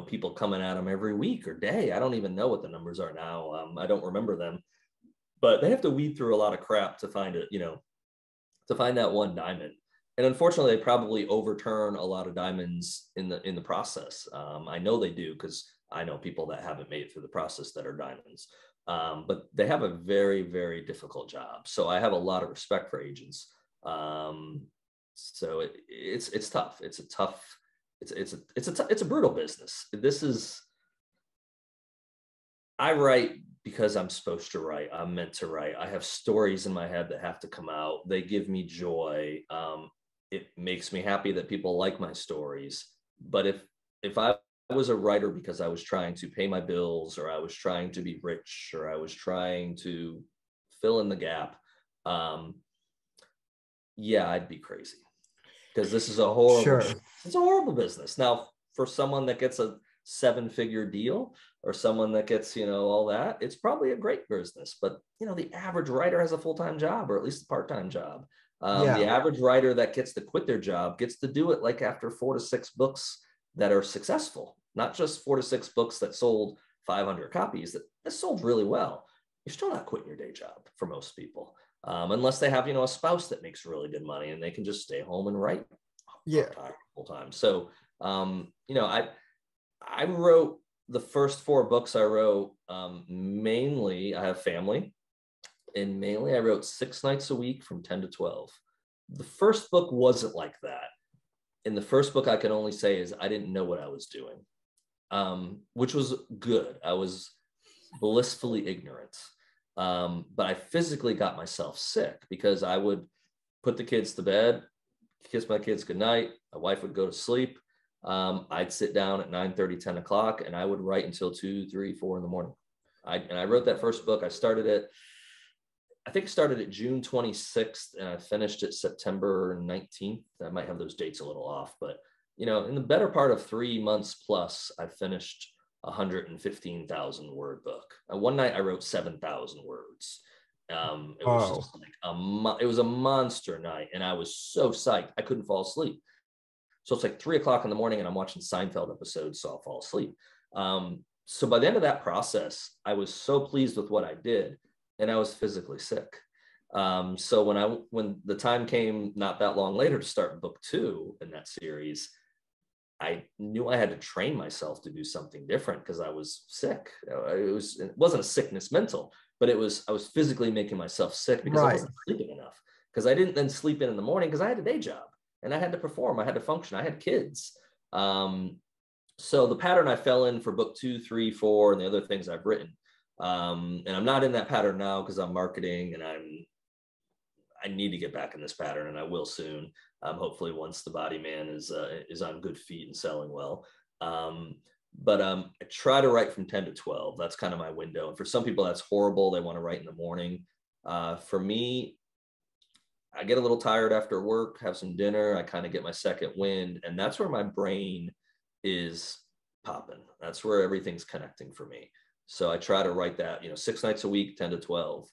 S2: people coming at them every week or day. I don't even know what the numbers are now. I don't remember them, but they have to weed through a lot of crap to find it, to find that one diamond. And unfortunately, they probably overturn a lot of diamonds in the process. I know they do because I know people that haven't made it through the process that are diamonds. But they have a very, very difficult job. So I have a lot of respect for agents. So it's tough. It's a tough. It's a brutal business. I write because I'm supposed to write. I'm meant to write. I have stories in my head that have to come out. They give me joy. It makes me happy that people like my stories. But if I was a writer because I was trying to pay my bills, or I was trying to be rich, or I was trying to fill in the gap, yeah, I'd be crazy, because this is a horrible,
S1: Sure.
S2: it's a horrible business. Now, for someone that gets a 7-figure deal, or someone that gets, all that, it's probably a great business. But, the average writer has a full-time job, or at least a part-time job. The
S1: Yeah.
S2: average writer that gets to quit their job gets to do it like after 4 to 6 books that are successful, not just 4 to 6 books that sold 500 copies that sold really well. You're still not quitting your day job for most people, unless they have, a spouse that makes really good money and they can just stay home and write
S1: Yeah.
S2: full time. So, I wrote the first 4 books I wrote, mainly, I have family, and mainly I wrote 6 nights a week from 10 to 12. The first book wasn't like that. In the first book, I can only say is I didn't know what I was doing, which was good. I was blissfully ignorant. But I physically got myself sick because I would put the kids to bed, kiss my kids goodnight. My wife would go to sleep. I'd sit down at 9:30, 10 o'clock, and I would write until 2, 3, 4 in the morning. I wrote that first book. I think it started at June 26th, and I finished it September 19th. I might have those dates a little off, but in the better part of 3 months plus, I finished 115,000 word book. One night I wrote 7,000 words. It was just like it was a monster night, and I was so psyched I couldn't fall asleep. So it's like 3 o'clock in the morning, and I'm watching Seinfeld episodes, so I'll fall asleep. So by the end of that process, I was so pleased with what I did, and I was physically sick. So when the time came not that long later to start book 2 in that series, I knew I had to train myself to do something different because I was sick. It wasn't a sickness mental, but I was physically making myself sick because I wasn't sleeping enough. Because I didn't then sleep in the morning because I had a day job and I had to perform. I had to function. I had kids. So the pattern I fell in for book 2, 3, 4, and the other things I've written. And I'm not in that pattern now because I'm marketing, and I need to get back in this pattern, and I will soon. Hopefully once the Body Man is on good feet and selling well. But I try to write from 10 to 12. That's kind of my window. And for some people, that's horrible. They want to write in the morning. For me, I get a little tired after work, have some dinner. I kind of get my second wind. And that's where my brain is popping. That's where everything's connecting for me. So I try to write that, 6 nights a week, 10 to 12.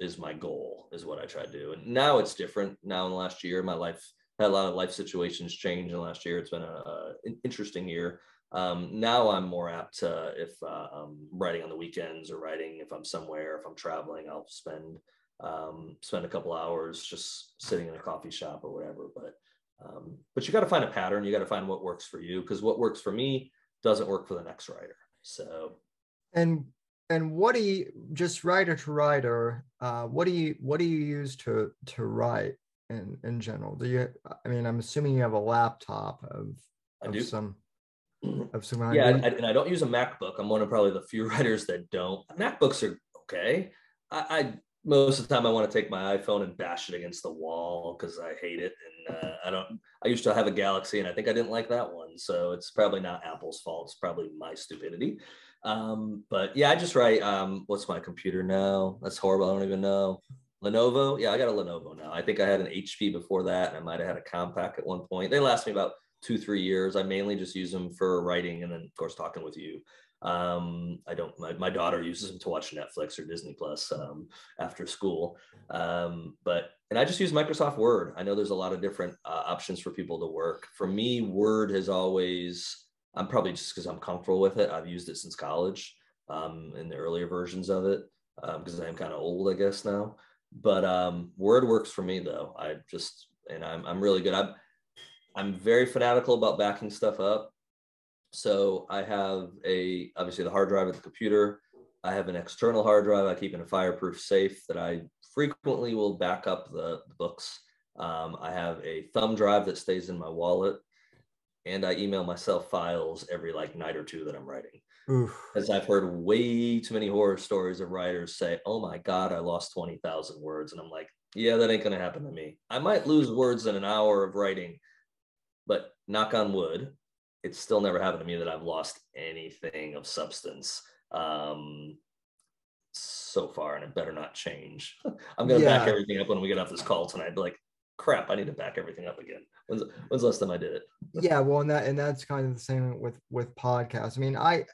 S2: Is my goal, is what I try to do. And now it's different. Now in the last year, my life had a lot of life situations change in the last year. It's been an interesting year. Now I'm more apt to, if I'm writing on the weekends or writing if I'm somewhere, if I'm traveling, I'll spend a couple hours just sitting in a coffee shop or whatever. But you got to find a pattern. You got to find what works for you, because what works for me doesn't work for the next writer. So.
S1: And what do you, just writer to writer, what do you use to write in general? I'm assuming you have a laptop of some kind.
S2: Yeah, and I don't use a MacBook. I'm one of probably the few writers that don't. MacBooks are okay. I most of the time I want to take my iPhone and bash it against the wall because I hate it. And I used to have a Galaxy, and I think I didn't like that one. So it's probably not Apple's fault. It's probably my stupidity. But yeah, I just write, what's my computer now? That's horrible. I don't even know. Lenovo. Yeah, I got a Lenovo now. I think I had an HP before that, and I might've had a Compaq at one point. They last me about 2-3 years. I mainly just use them for writing, and then of course talking with you. I don't. My daughter uses them to watch Netflix or Disney Plus after school. But and I just use Microsoft Word. I know there's a lot of different options for people to work. For me, Word has always. I'm probably just because I'm comfortable with it. I've used it since college in the earlier versions of it because I'm kind of old, I guess now. But Word works for me though. I'm really good. I'm very fanatical about backing stuff up. So I have obviously the hard drive of the computer. I have an external hard drive I keep in a fireproof safe that I frequently will back up the books. I have a thumb drive that stays in my wallet, and I email myself files every like night or two that I'm writing.
S1: Oof.
S2: Because I've heard way too many horror stories of writers say, "Oh my God, I lost 20,000 words," and I'm like, "Yeah, that ain't gonna happen to me. I might lose words in an hour of writing, but knock on wood, it's still never happened to me that I've lost anything of substance so far, and it better not change." I'm gonna back
S1: Yeah.
S2: everything up when we get off this call tonight. Be like, crap, I need to back everything up again. When's the last time I did it?
S1: Yeah, well, and that's kind of the same with podcasts. I mean, I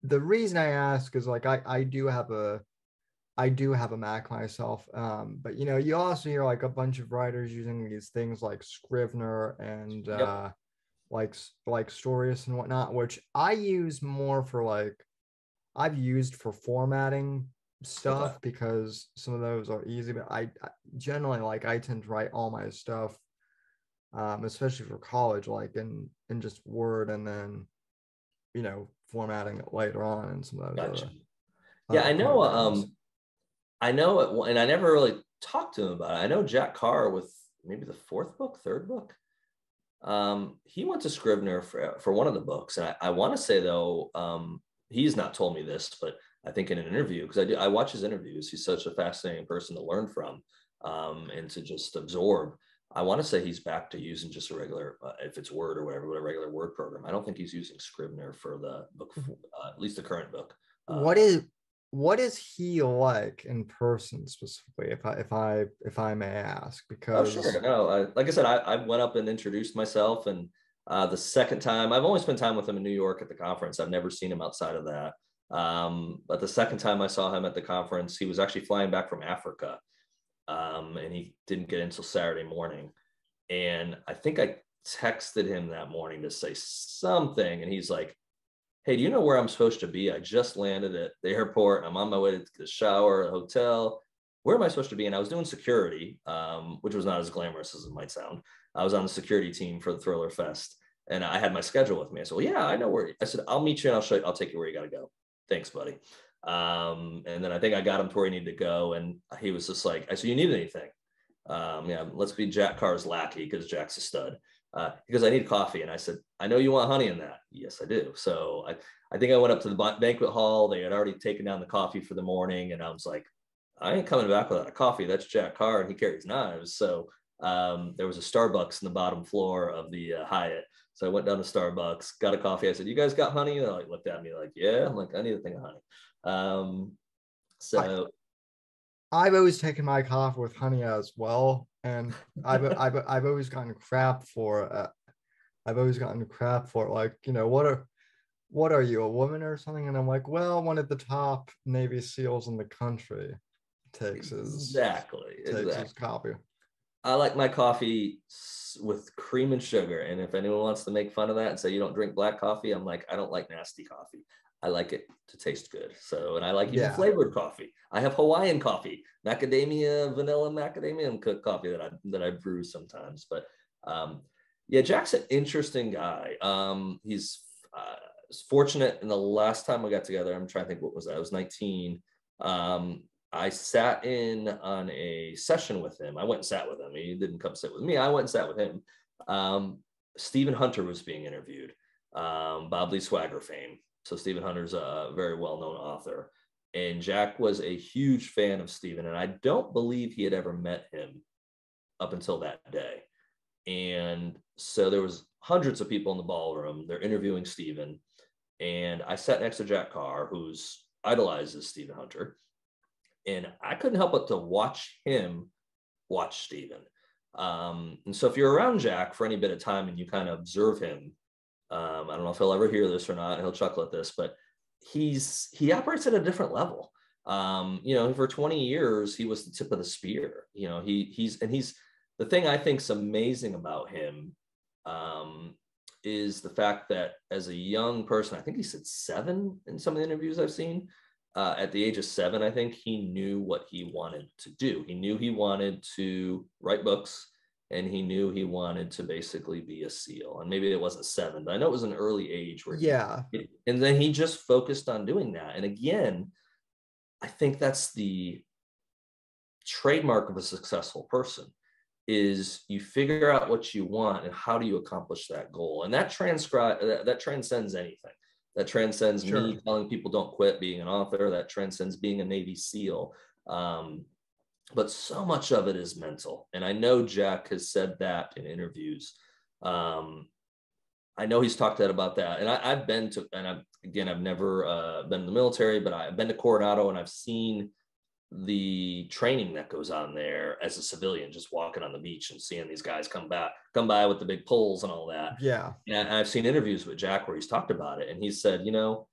S1: the reason I ask is like I do have a Mac myself, but you also hear like a bunch of writers using these things like Scrivener and
S2: Yep.
S1: like Stories and whatnot, which I use more for like I've used for formatting
S2: Okay.
S1: stuff because some of those are easy, but I generally like I tend to write all my stuff, especially for college, like in just Word, and then formatting it later on in some of those
S2: Gotcha.
S1: other
S2: Yeah, I know.
S1: programs.
S2: I know it, and I never really talked to him about it. I know Jack Carr with maybe the fourth book, third book. He went to Scrivener for one of the books, and I want to say though, he's not told me this, but I think in an interview, because I watch his interviews. He's such a fascinating person to learn from, and to just absorb. I want to say he's back to using just a regular, if it's Word or whatever, but a regular Word program. I don't think he's using Scrivener for the book, at least the current book.
S1: what is what is he like in person specifically, if I may ask?
S2: Oh, sure.
S1: Because
S2: No, like I said, I went up and introduced myself. And the second time, I've only spent time with him in New York at the conference. I've never seen him outside of that. But the second time I saw him at the conference, he was actually flying back from Africa. And he didn't get in until Saturday morning. And I think I texted him that morning to say something. And he's like, "Hey, do you know where I'm supposed to be? I just landed at the airport. I'm on my way to the shower, the hotel. Where am I supposed to be?" And I was doing security, which was not as glamorous as it might sound. I was on the security team for the Thriller Fest, and I had my schedule with me. I said, "Well, yeah, I know where." I said, "I'll meet you and I'll show you. I'll take you where you got to go." "Thanks, buddy." And then I think I got him to where he needed to go, and he was just like, "I said, you need anything?" "Yeah, let's be Jack Carr's lackey because Jack's a stud." Because "I need coffee." And I said, "I know you want honey in that." "Yes, I do." So I think I went up to the banquet hall. They had already taken down the coffee for the morning. And I was like, "I ain't coming back without a coffee. That's Jack Carr, and he carries knives." So there was a Starbucks in the bottom floor of the Hyatt. So I went down to Starbucks, got a coffee. I said, "You guys got honey?" And they like looked at me like, "Yeah." I'm like, "I need a thing of honey." Um,
S1: I
S2: so
S1: I've always taken my coffee with honey as well, and I've always gotten crap for I've always gotten crap for it. Like, what are you, a woman or something? And I'm like, well, one of the top Navy SEALs in the country takes his
S2: exactly.
S1: coffee.
S2: I like my coffee with cream and sugar. And if anyone wants to make fun of that and say you don't drink black coffee, I'm like, I don't like nasty coffee. I like it to taste good. So, and I like even
S1: Yeah.
S2: flavored coffee. I have Hawaiian coffee, macadamia, vanilla macadamia and cooked coffee that I brew sometimes. But yeah, Jack's an interesting guy. He's fortunate in the last time we got together. I'm trying to think, what was that? I was 19. I sat in on a session with him. I went and sat with him. He didn't come sit with me. I went and sat with him. Stephen Hunter was being interviewed, Bob Lee Swagger fame. So Stephen Hunter's a very well-known author. And Jack was a huge fan of Stephen. And I don't believe he had ever met him up until that day. And so there was hundreds of people in the ballroom. They're interviewing Stephen. And I sat next to Jack Carr, who's idolizes Stephen Hunter. And I couldn't help but to watch him watch Stephen. And so if you're around Jack for any bit of time and you kind of observe him, I don't know if he'll ever hear this or not, he'll chuckle at this, but he operates at a different level. You know, for 20 years, he was the tip of the spear. You know, he's the thing I think is amazing about him is the fact that as a young person, I think he said 7 in some of the interviews I've seen. At the age of 7, I think he knew what he wanted to do. He knew he wanted to write books, and he knew he wanted to basically be a SEAL. And maybe it wasn't 7, but I know it was an early age where
S1: Yeah.
S2: and then he just focused on doing that. And again, I think that's the trademark of a successful person is you figure out what you want and how do you accomplish that goal. And that transcends anything. That transcends me
S1: Sure.
S2: telling people don't quit being an author. That transcends being a Navy SEAL. But so much of it is mental. And I know Jack has said that in interviews. I know he's talked about that. And I've been to, and I've never been in the military, but I've been to Coronado and I've seen the training that goes on there as a civilian, just walking on the beach and seeing these guys come by with the big poles and all that.
S1: Yeah.
S2: And I've seen interviews with Jack where he's talked about it. And he said, you know,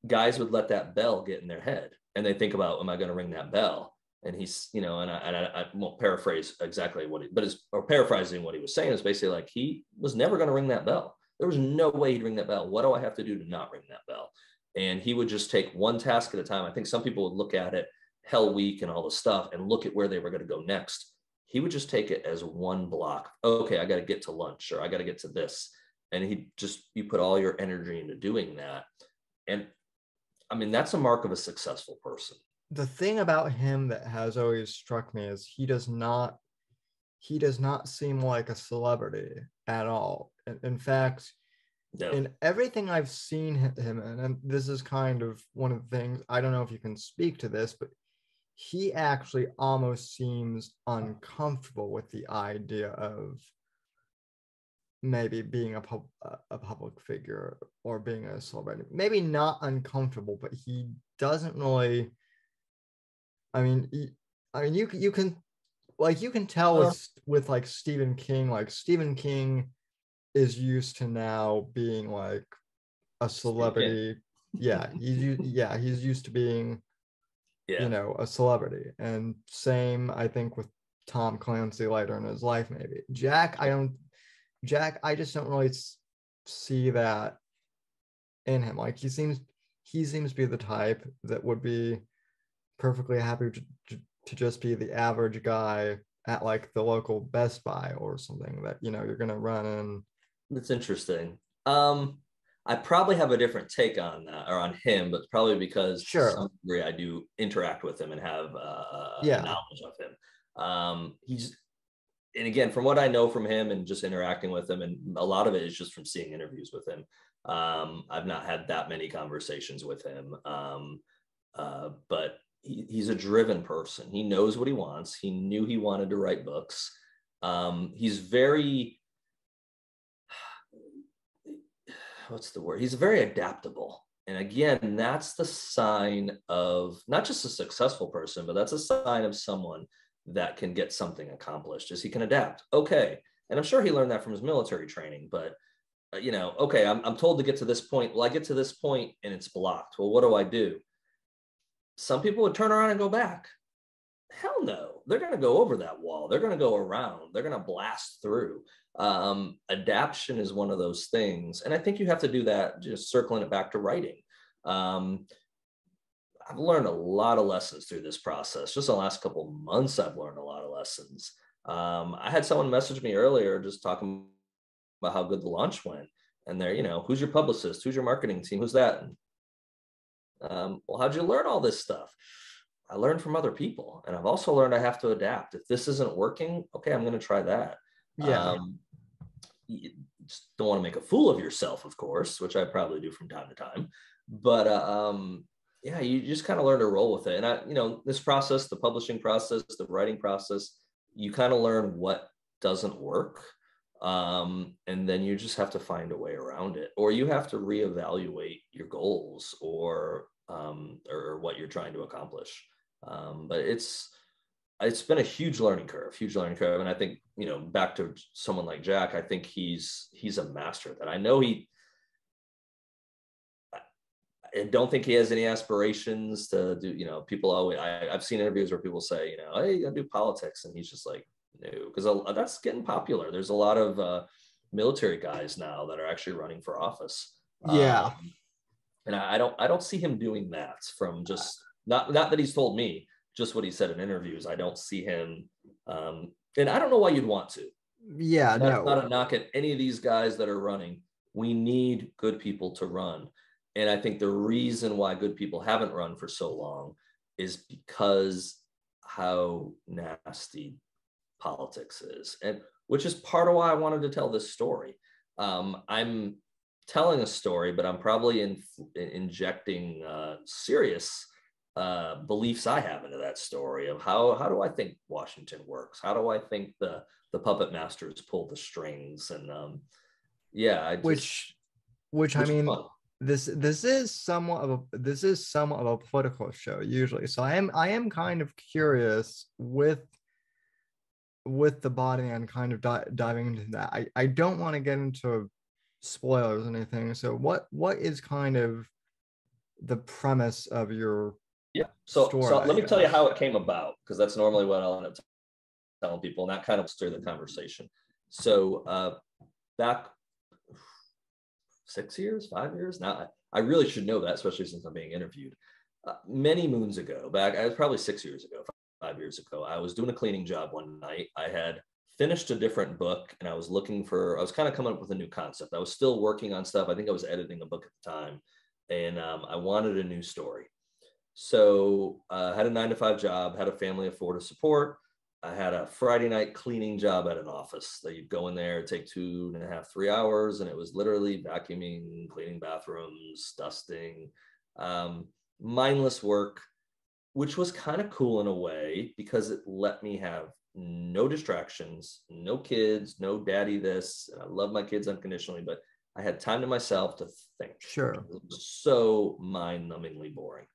S2: guys would let that bell get in their head and they think about, am I going to ring that bell? And he's, you know, and I won't paraphrase exactly what or paraphrasing what he was saying is basically like, he was never going to ring that bell. There was no way he'd ring that bell. What do I have to do to not ring that bell? And he would just take one task at a time. I think some people would look at it, Hell Week and all the stuff, and look at where they were going to go next. He would just take it as one block. Okay, I got to get to lunch, or I got to get to this. And you put all your energy into doing that. And I mean, that's a mark of a successful person.
S1: The thing about him that has always struck me is he does not seem like a celebrity at all. In fact,
S2: No.
S1: in everything I've seen him in, and this is kind of one of the things, I don't know if you can speak to this, but he actually almost seems uncomfortable with the idea of maybe being a public figure or being a celebrity. Maybe not uncomfortable, but he doesn't really. I mean, you can tell with like Stephen King. Like Stephen King is used to now being like a celebrity. Yeah, he's used to being, you know, a celebrity. And same, I think, with Tom Clancy later in his life. Maybe Jack, I just don't really see that in him. Like he seems to be the type that would be perfectly happy to just be the average guy at like the local Best Buy or something that, you know, you're gonna run in.
S2: That's interesting. I probably have a different take on that or on him, but probably because to some degree I do interact with him and have knowledge of him. And again, from what I know from him and just interacting with him, and a lot of it is just from seeing interviews with him. I've not had that many conversations with him, but he's a driven person. He knows what he wants. He knew he wanted to write books. He's very, what's the word? He's very adaptable. And again, that's the sign of not just a successful person, but that's a sign of someone that can get something accomplished, is he can adapt. Okay. And I'm sure he learned that from his military training, but you know, okay, I'm told to get to this point. Well, I get to this point and it's blocked. Well, what do I do? Some people would turn around and go back. Hell no, they're going to go over that wall. They're going to go around. They're going to blast through. Adaptation is one of those things. And I think you have to do that, just circling it back to writing. I've learned a lot of lessons through this process. Just in the last couple of months, I've learned a lot of lessons. I had someone message me earlier just talking about how good the launch went. And they're, you know, who's your publicist? Who's your marketing team? Who's that? Well, how'd you learn all this stuff? I learned from other people. And I've also learned I have to adapt. If this isn't working, okay, I'm going to try that.
S1: Yeah.
S2: You just don't want to make a fool of yourself, of course, which I probably do from time to time. But yeah, you just kind of learn to roll with it. And you know, this process, the publishing process, the writing process, you kind of learn what doesn't work. And then you just have to find a way around it, or you have to reevaluate your goals or what you're trying to accomplish. But it's been a huge learning curve. And I think, you know, back to someone like Jack, I think he's a master at that. I know I don't think he has any aspirations to do, people always, I've seen interviews where people say, hey, I do politics. And he's just like, no, because that's getting popular. There's a lot of military guys now that are actually running for office.
S1: Yeah.
S2: And I don't see him doing that from just, not that he's told me, just what he said in interviews. I don't see him, and I don't know why you'd want to.
S1: Yeah,
S2: That's
S1: no.
S2: not a knock at any of these guys that are running. We need good people to run. And I think the reason why good people haven't run for so long is because how nasty politics is, and which is part of why I wanted to tell this story. I'm telling a story, but I'm probably injecting serious beliefs I have into that story of how do I think Washington works? How do I think the puppet masters pull the strings? And yeah,
S1: which I
S2: which is
S1: mean,
S2: fun.
S1: this is somewhat of a political show usually. So I am kind of curious with the body and kind of diving into that. I don't want to get into spoilers or anything. So what is kind of the premise of your
S2: Yeah. So
S1: story,
S2: let
S1: I
S2: me tell you how
S1: guess?
S2: it came about, because that's normally what I'll end up telling people, and that kind of stirred the conversation. So back 6 years, 5 years now, I really should know that, especially since I'm being interviewed. Many moons ago, back, I was probably 6 years ago, 5 years ago, I was doing a cleaning job one night. I had finished a different book, and I was kind of coming up with a new concept. I was still working on stuff. I think I was editing a book at the time, and I wanted a new story. So I had a 9 to 5 job, had a family of 4 to support. I had a Friday night cleaning job at an office that you'd go in there, take 2.5, 3 hours, and it was literally vacuuming, cleaning bathrooms, dusting, mindless work, which was kind of cool in a way because it let me have no distractions, no kids, no daddy this. And I love my kids unconditionally, but I had time to myself to think.
S1: Sure.
S2: It was so mind-numbingly boring.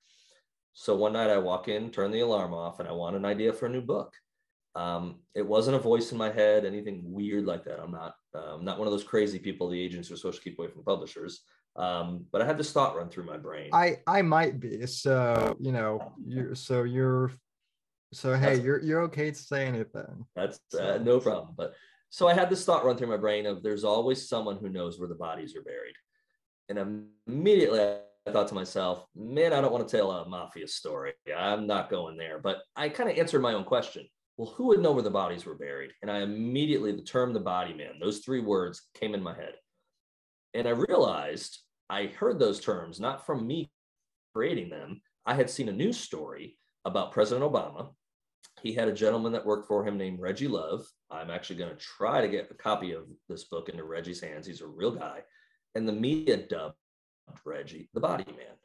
S2: So one night I walk in, turn the alarm off, and I want an idea for a new book. It wasn't a voice in my head, anything weird like that. I'm not one of those crazy people the agents are supposed to keep away from publishers. But I had this thought run through my brain.
S1: I might be. So, hey,
S2: That's
S1: you're okay to say anything.
S2: that's
S1: So,
S2: no problem. But so I had this thought run through my brain of there's always someone who knows where the bodies are buried. And immediately I thought to myself, man, I don't want to tell a mafia story. I'm not going there. But I kind of answered my own question. Well, who would know where the bodies were buried? And I immediately, the term the body man, those 3 words came in my head. And I realized I heard those terms not from me creating them. I had seen a news story about President Obama. He had a gentleman that worked for him named Reggie Love. I'm actually going to try to get a copy of this book into Reggie's hands. He's a real guy. And the media dubbed Reggie the body man.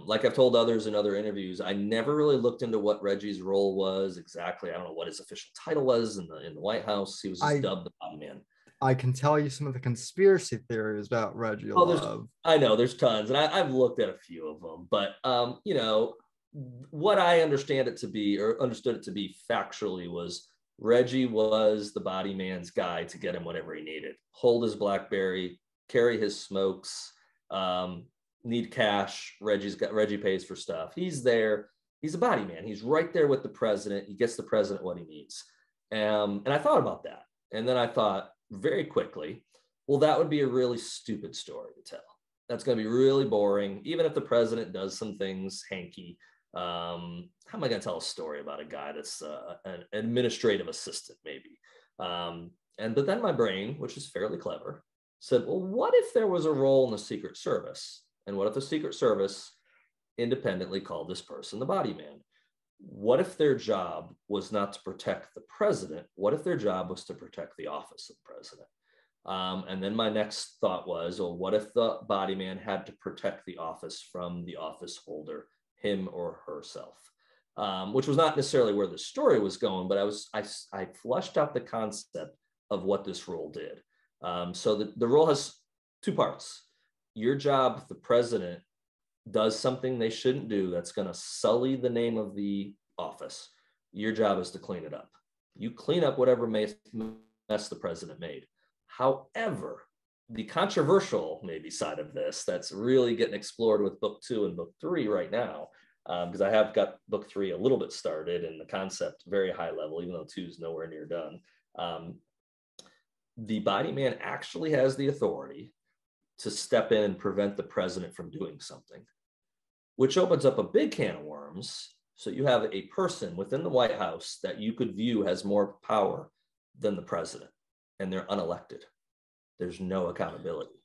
S2: Like I've told others in other interviews, I never really looked into what Reggie's role was exactly. I don't know what his official title was in the White House. He was just dubbed the body man.
S1: I can tell you some of the conspiracy theories about Reggie Love.
S2: I know there's tons, and I've looked at a few of them, but what I understand it to be, or understood it to be factually, was Reggie was the body man's guy to get him whatever he needed. Hold his BlackBerry, carry his smokes, need cash. Reggie pays for stuff. He's there. He's a body man. He's right there with the president. He gets the president what he needs. And I thought about that. And then I thought very quickly, well, that would be a really stupid story to tell. That's going to be really boring. Even if the president does some things hanky, how am I going to tell a story about a guy that's an administrative assistant, maybe? But then my brain, which is fairly clever, said, well, what if there was a role in the Secret Service? And what if the Secret Service independently called this person the body man? What if their job was not to protect the president? What if their job was to protect the office of the president? And then my next thought was, well, what if the body man had to protect the office from the office holder, him or herself? Which was not necessarily where the story was going, but I fleshed out the concept of what this role did. So the role has 2 parts. Your job, if the president does something they shouldn't do that's going to sully the name of the office, your job is to clean it up. You clean up whatever mess the president made. However, the controversial maybe side of this that's really getting explored with book 2 and book 3 right now, because I have got book 3 a little bit started and the concept very high level, even though 2 is nowhere near done. The body man actually has the authority to step in and prevent the president from doing something, which opens up a big can of worms. So you have a person within the White House that you could view has more power than the president, and they're unelected. There's no accountability.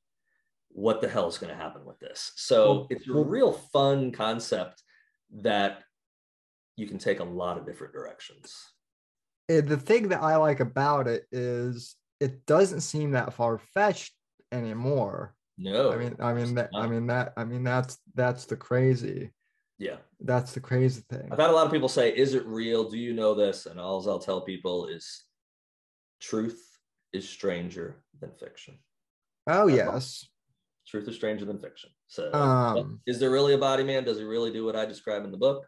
S2: What the hell is going to happen with this? So it's a real fun concept that you can take a lot of different directions.
S1: The thing that I like about it is it doesn't seem that far-fetched anymore.
S2: No,
S1: that's the crazy.
S2: Yeah,
S1: that's the crazy thing.
S2: I've had a lot of people say, "Is it real? Do you know this?" And all I'll tell people is, truth is stranger than fiction.
S1: Oh, yes.
S2: Truth is stranger than fiction. So is there really a body man? Does he really do what I describe in the book?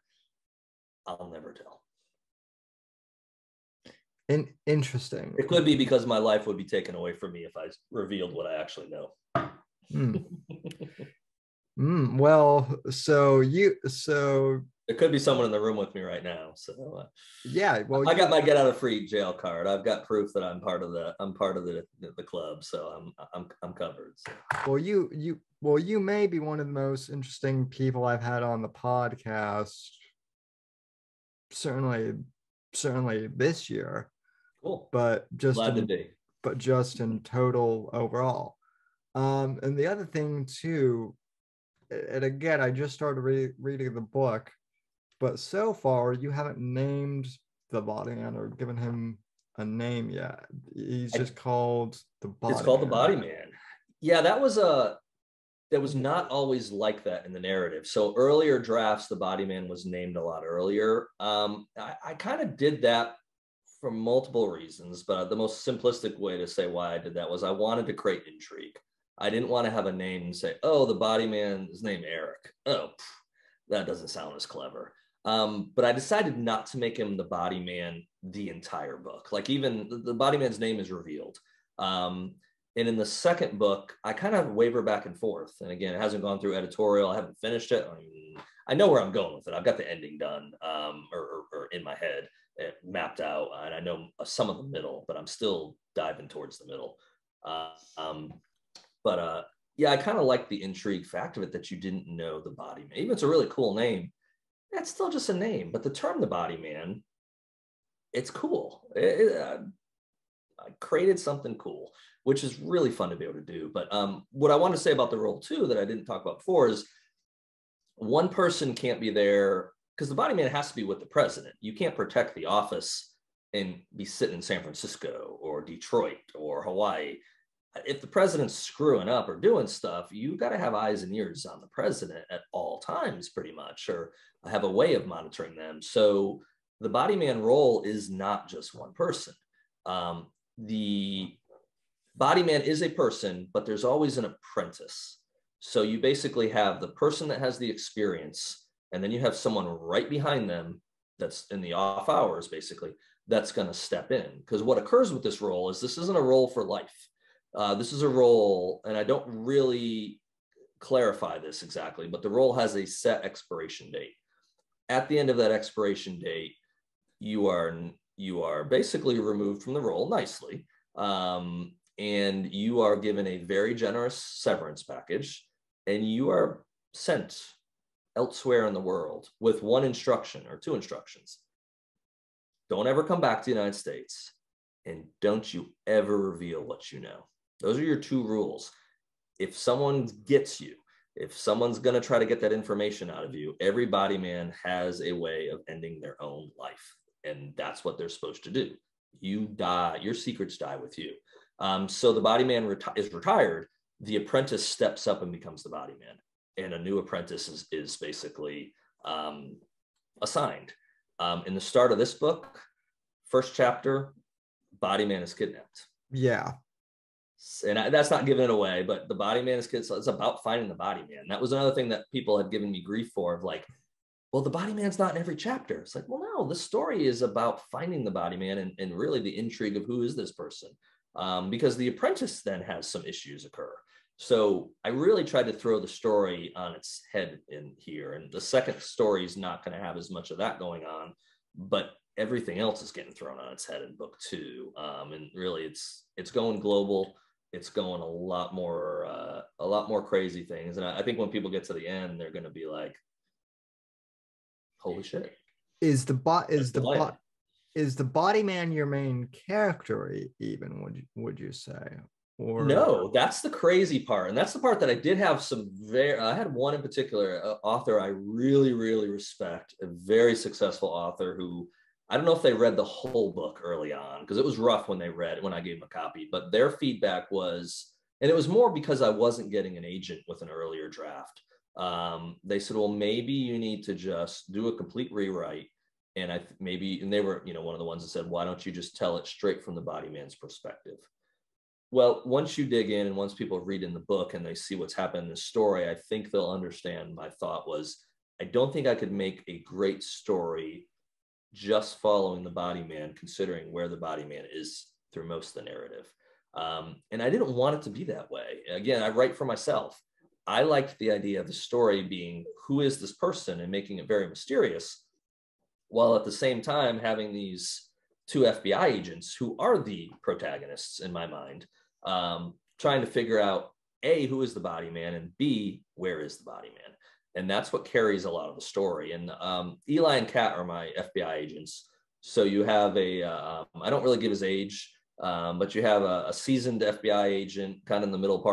S2: I'll never tell.
S1: Interesting.
S2: It could be because my life would be taken away from me if I revealed what I actually know.
S1: Well, so
S2: there could be someone in the room with me right now. So
S1: yeah, well,
S2: I got my get out of free jail card. I've got proof that I'm part of the club. So I'm covered. So.
S1: Well, you may be one of the most interesting people I've had on the podcast. Certainly this year.
S2: Cool.
S1: But just in total overall. And the other thing too, and again, I just started reading the book, but so far you haven't named the body man or given him a name yet. He's just called the body.
S2: It's called the body man. Yeah, that was not always like that in the narrative. So earlier drafts, the body man was named a lot earlier. I kind of did that for multiple reasons, but the most simplistic way to say why I did that was I wanted to create intrigue. I didn't want to have a name and say, oh, the body man is named Eric. Oh, that doesn't sound as clever. But I decided not to make him the body man the entire book. Like even the body man's name is revealed. And in the second book, I kind of waver back and forth. And again, it hasn't gone through editorial. I haven't finished it. I know where I'm going with it. I've got the ending done or in my head, mapped out. And I know some of the middle, but I'm still diving towards the middle. Yeah, I kind of like the intrigue fact of it that you didn't know the body man. Even if it's a really cool name, that's still just a name. But the term the body man, it's cool. I created something cool, which is really fun to be able to do. But what I want to say about the role too that I didn't talk about before is one person can't be there because the body man has to be with the president. You can't protect the office and be sitting in San Francisco or Detroit or Hawaii. If the president's screwing up or doing stuff, you got to have eyes and ears on the president at all times, pretty much, or have a way of monitoring them. So the body man role is not just one person. The body man is a person, but there's always an apprentice. So you basically have the person that has the experience, and then you have someone right behind them that's in the off hours, basically, that's going to step in. Because what occurs with this role is this isn't a role for life. This is a role, and I don't really clarify this exactly, but the role has a set expiration date. At the end of that expiration date, you are basically removed from the role nicely, and you are given a very generous severance package, and you are sent elsewhere in the world with one instruction or two instructions. Don't ever come back to the United States, and don't you ever reveal what you know. Those are your two rules. If someone gets you, if someone's going to try to get that information out of you, every body man has a way of ending their own life. And that's what they're supposed to do. You die, your secrets die with you. So the body man is retired. The apprentice steps up and becomes the body man. And a new apprentice is basically assigned. In the start of this book, first chapter, body man is kidnapped.
S1: Yeah.
S2: And that's not giving it away, but the body man is kidnapped. So it's about finding the body man. That was another thing that people had given me grief for, of like, well, the body man's not in every chapter. It's like, well, no, the story is about finding the body man and really the intrigue of who is this person. because the apprentice then has some issues occur. So I really tried to throw the story on its head in here. And the second story is not going to have as much of that going on, but everything else is getting thrown on its head in book two. And really it's going global. It's going a lot more crazy things. And I think when people get to the end, they're going to be like, holy shit.
S1: Is the body man your main character even, would you say? Or
S2: no, that's the crazy part. And that's the part that I did have I had one in particular, author I really, really respect, a very successful author who, I don't know if they read the whole book early on, because it was rough when I gave them a copy, but their feedback was, and it was more because I wasn't getting an agent with an earlier draft. They said, well, maybe you need to just do a complete rewrite. And and they were, one of the ones that said, why don't you just tell it straight from the body man's perspective? Well, once you dig in and once people read in the book and they see what's happened in the story, I think they'll understand. My thought was, I don't think I could make a great story just following the body man, considering where the body man is through most of the narrative. And I didn't want it to be that way. Again, I write for myself. I liked the idea of the story being, who is this person, and making it very mysterious, while at the same time having these two FBI agents who are the protagonists in my mind, trying to figure out A, who is the body man, and B, where is the body man? And that's what carries a lot of the story. And Eli and Kat are my FBI agents. So you have I don't really give his age, but you have a seasoned FBI agent kind of in the middle to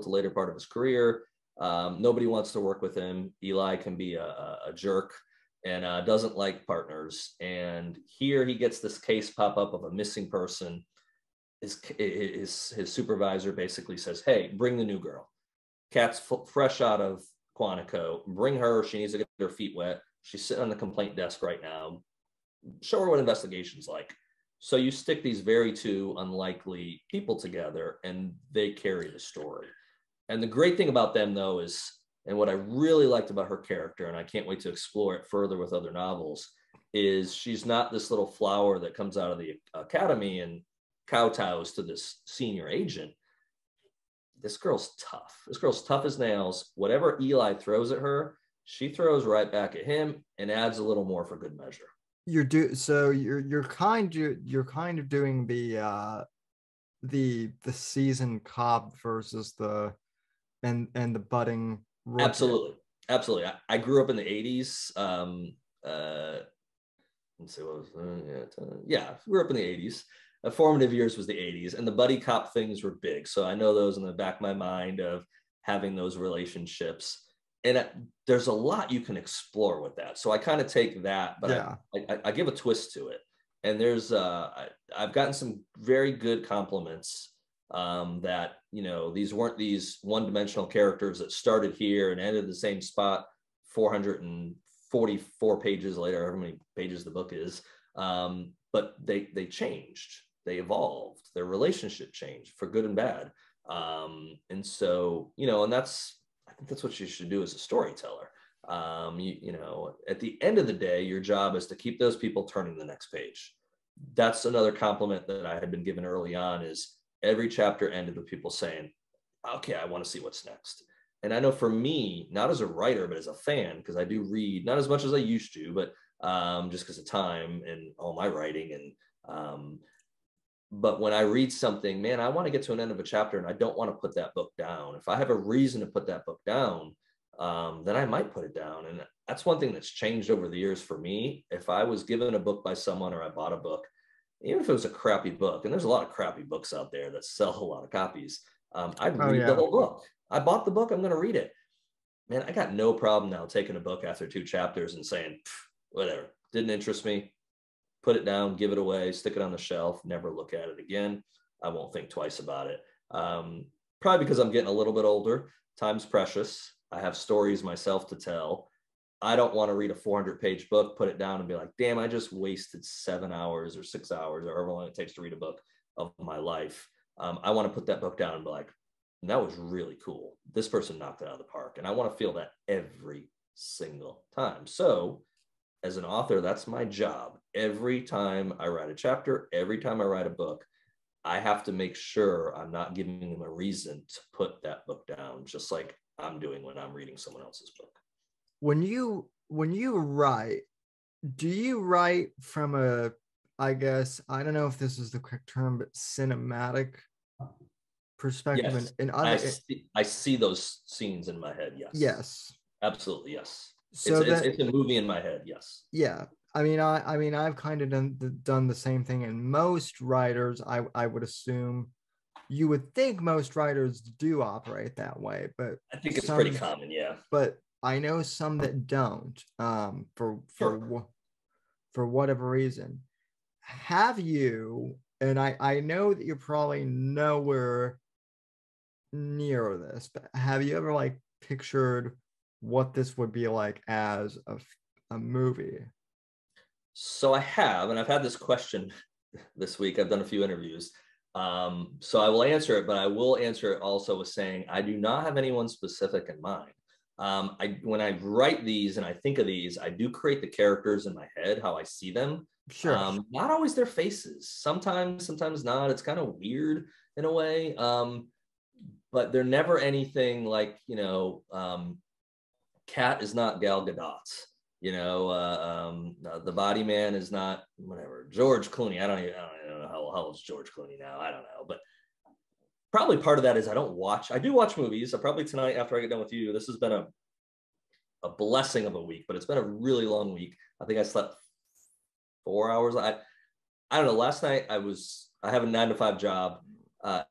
S2: later part of his career. Nobody wants to work with him. Eli can be a jerk and doesn't like partners. And here he gets this case pop up of a missing person. His supervisor basically says, hey, bring the new girl. Kat's fresh out of Quantico. Bring her. She needs to get her feet wet. She's sitting on the complaint desk right now. Show her what investigation's like. So you stick these very two unlikely people together and they carry the story. And the great thing about them, though, is, and what I really liked about her character, and I can't wait to explore it further with other novels, is she's not this little flower that comes out of the academy and kowtows to this senior agent. This girl's tough. This girl's tough as nails. Whatever Eli throws at her, she throws right back at him and adds a little more for good measure.
S1: You're kind of doing the seasoned cop versus the budding rookie.
S2: Absolutely. I grew up in the 80s. Let's see, what was grew up in the 80s. Formative years was the 80s, and the buddy cop things were big. So I know those in the back of my mind of having those relationships. And there's a lot you can explore with that. So I kind of take that, but I give a twist to it. And there's I've gotten some very good compliments that, these weren't these one-dimensional characters that started here and ended the same spot 444 pages later, however many pages the book is. But they changed, they evolved, their relationship changed for good and bad. And so, and I think that's what you should do as a storyteller. At the end of the day, your job is to keep those people turning the next page. That's another compliment that I had been given early on, is every chapter ended with people saying, okay, I want to see what's next. And I know for me, not as a writer, but as a fan, because I do read, not as much as I used to, but just because of time and all my writing. And but when I read something, man, I want to get to an end of a chapter and I don't want to put that book down. If I have a reason to put that book down, then I might put it down. And that's one thing that's changed over the years for me. If I was given a book by someone, or I bought a book, even if it was a crappy book, and there's a lot of crappy books out there that sell a lot of copies, I'd read the whole book. I bought the book, I'm going to read it. Man, I got no problem now taking a book after 2 chapters and saying, whatever, didn't interest me, put it down, give it away, stick it on the shelf, never look at it again. I won't think twice about it. Probably because I'm getting a little bit older. Time's precious. I have stories myself to tell. I don't want to read a 400-page book, put it down and be like, damn, I just wasted 7 hours or 6 hours or however long it takes to read a book of my life. I want to put that book down and be like, that was really cool. This person knocked it out of the park. And I want to feel that every single time. So as an author, that's my job. Every time I write a chapter, every time I write a book, I have to make sure I'm not giving them a reason to put that book down, just like I'm doing when I'm reading someone else's book.
S1: When you write, do you write from a, I guess, I don't know if this is the correct term, but cinematic perspective
S2: Yes,
S1: and other
S2: I see those scenes in my head. Yes,
S1: yes.
S2: absolutely. Yes,
S1: So that
S2: it's a movie in my head. Yes.
S1: yeah, I mean I've kind of done the same thing, and most writers, I would assume, you would think most writers do operate that way, but
S2: I think it's pretty
S1: some,
S2: common. Yeah.
S1: but I know some that don't,
S2: Sure.
S1: for whatever reason. Have you, and I know that you're probably nowhere near this, but have you ever like pictured what this would be like as a movie?
S2: So I have, and I've had this question this week. I've done a few interviews. So I will answer it, but I will answer it also with saying I do not have anyone specific in mind. When I write these and I think of these, I do create the characters in my head, how I see them.
S1: Sure.
S2: Not always their faces. Sometimes not. It's kind of weird in a way. But they're never anything like, Cat is not Gal Gadot. The Body Man is not whatever. George Clooney. I don't even know how old is George Clooney now. I don't know, but probably part of that is I don't watch. I do watch movies. I probably tonight after I get done with you. This has been a blessing of a week, but it's been a really long week. I think I slept 4 hours. I don't know. Last night I have a 9 to 5 job.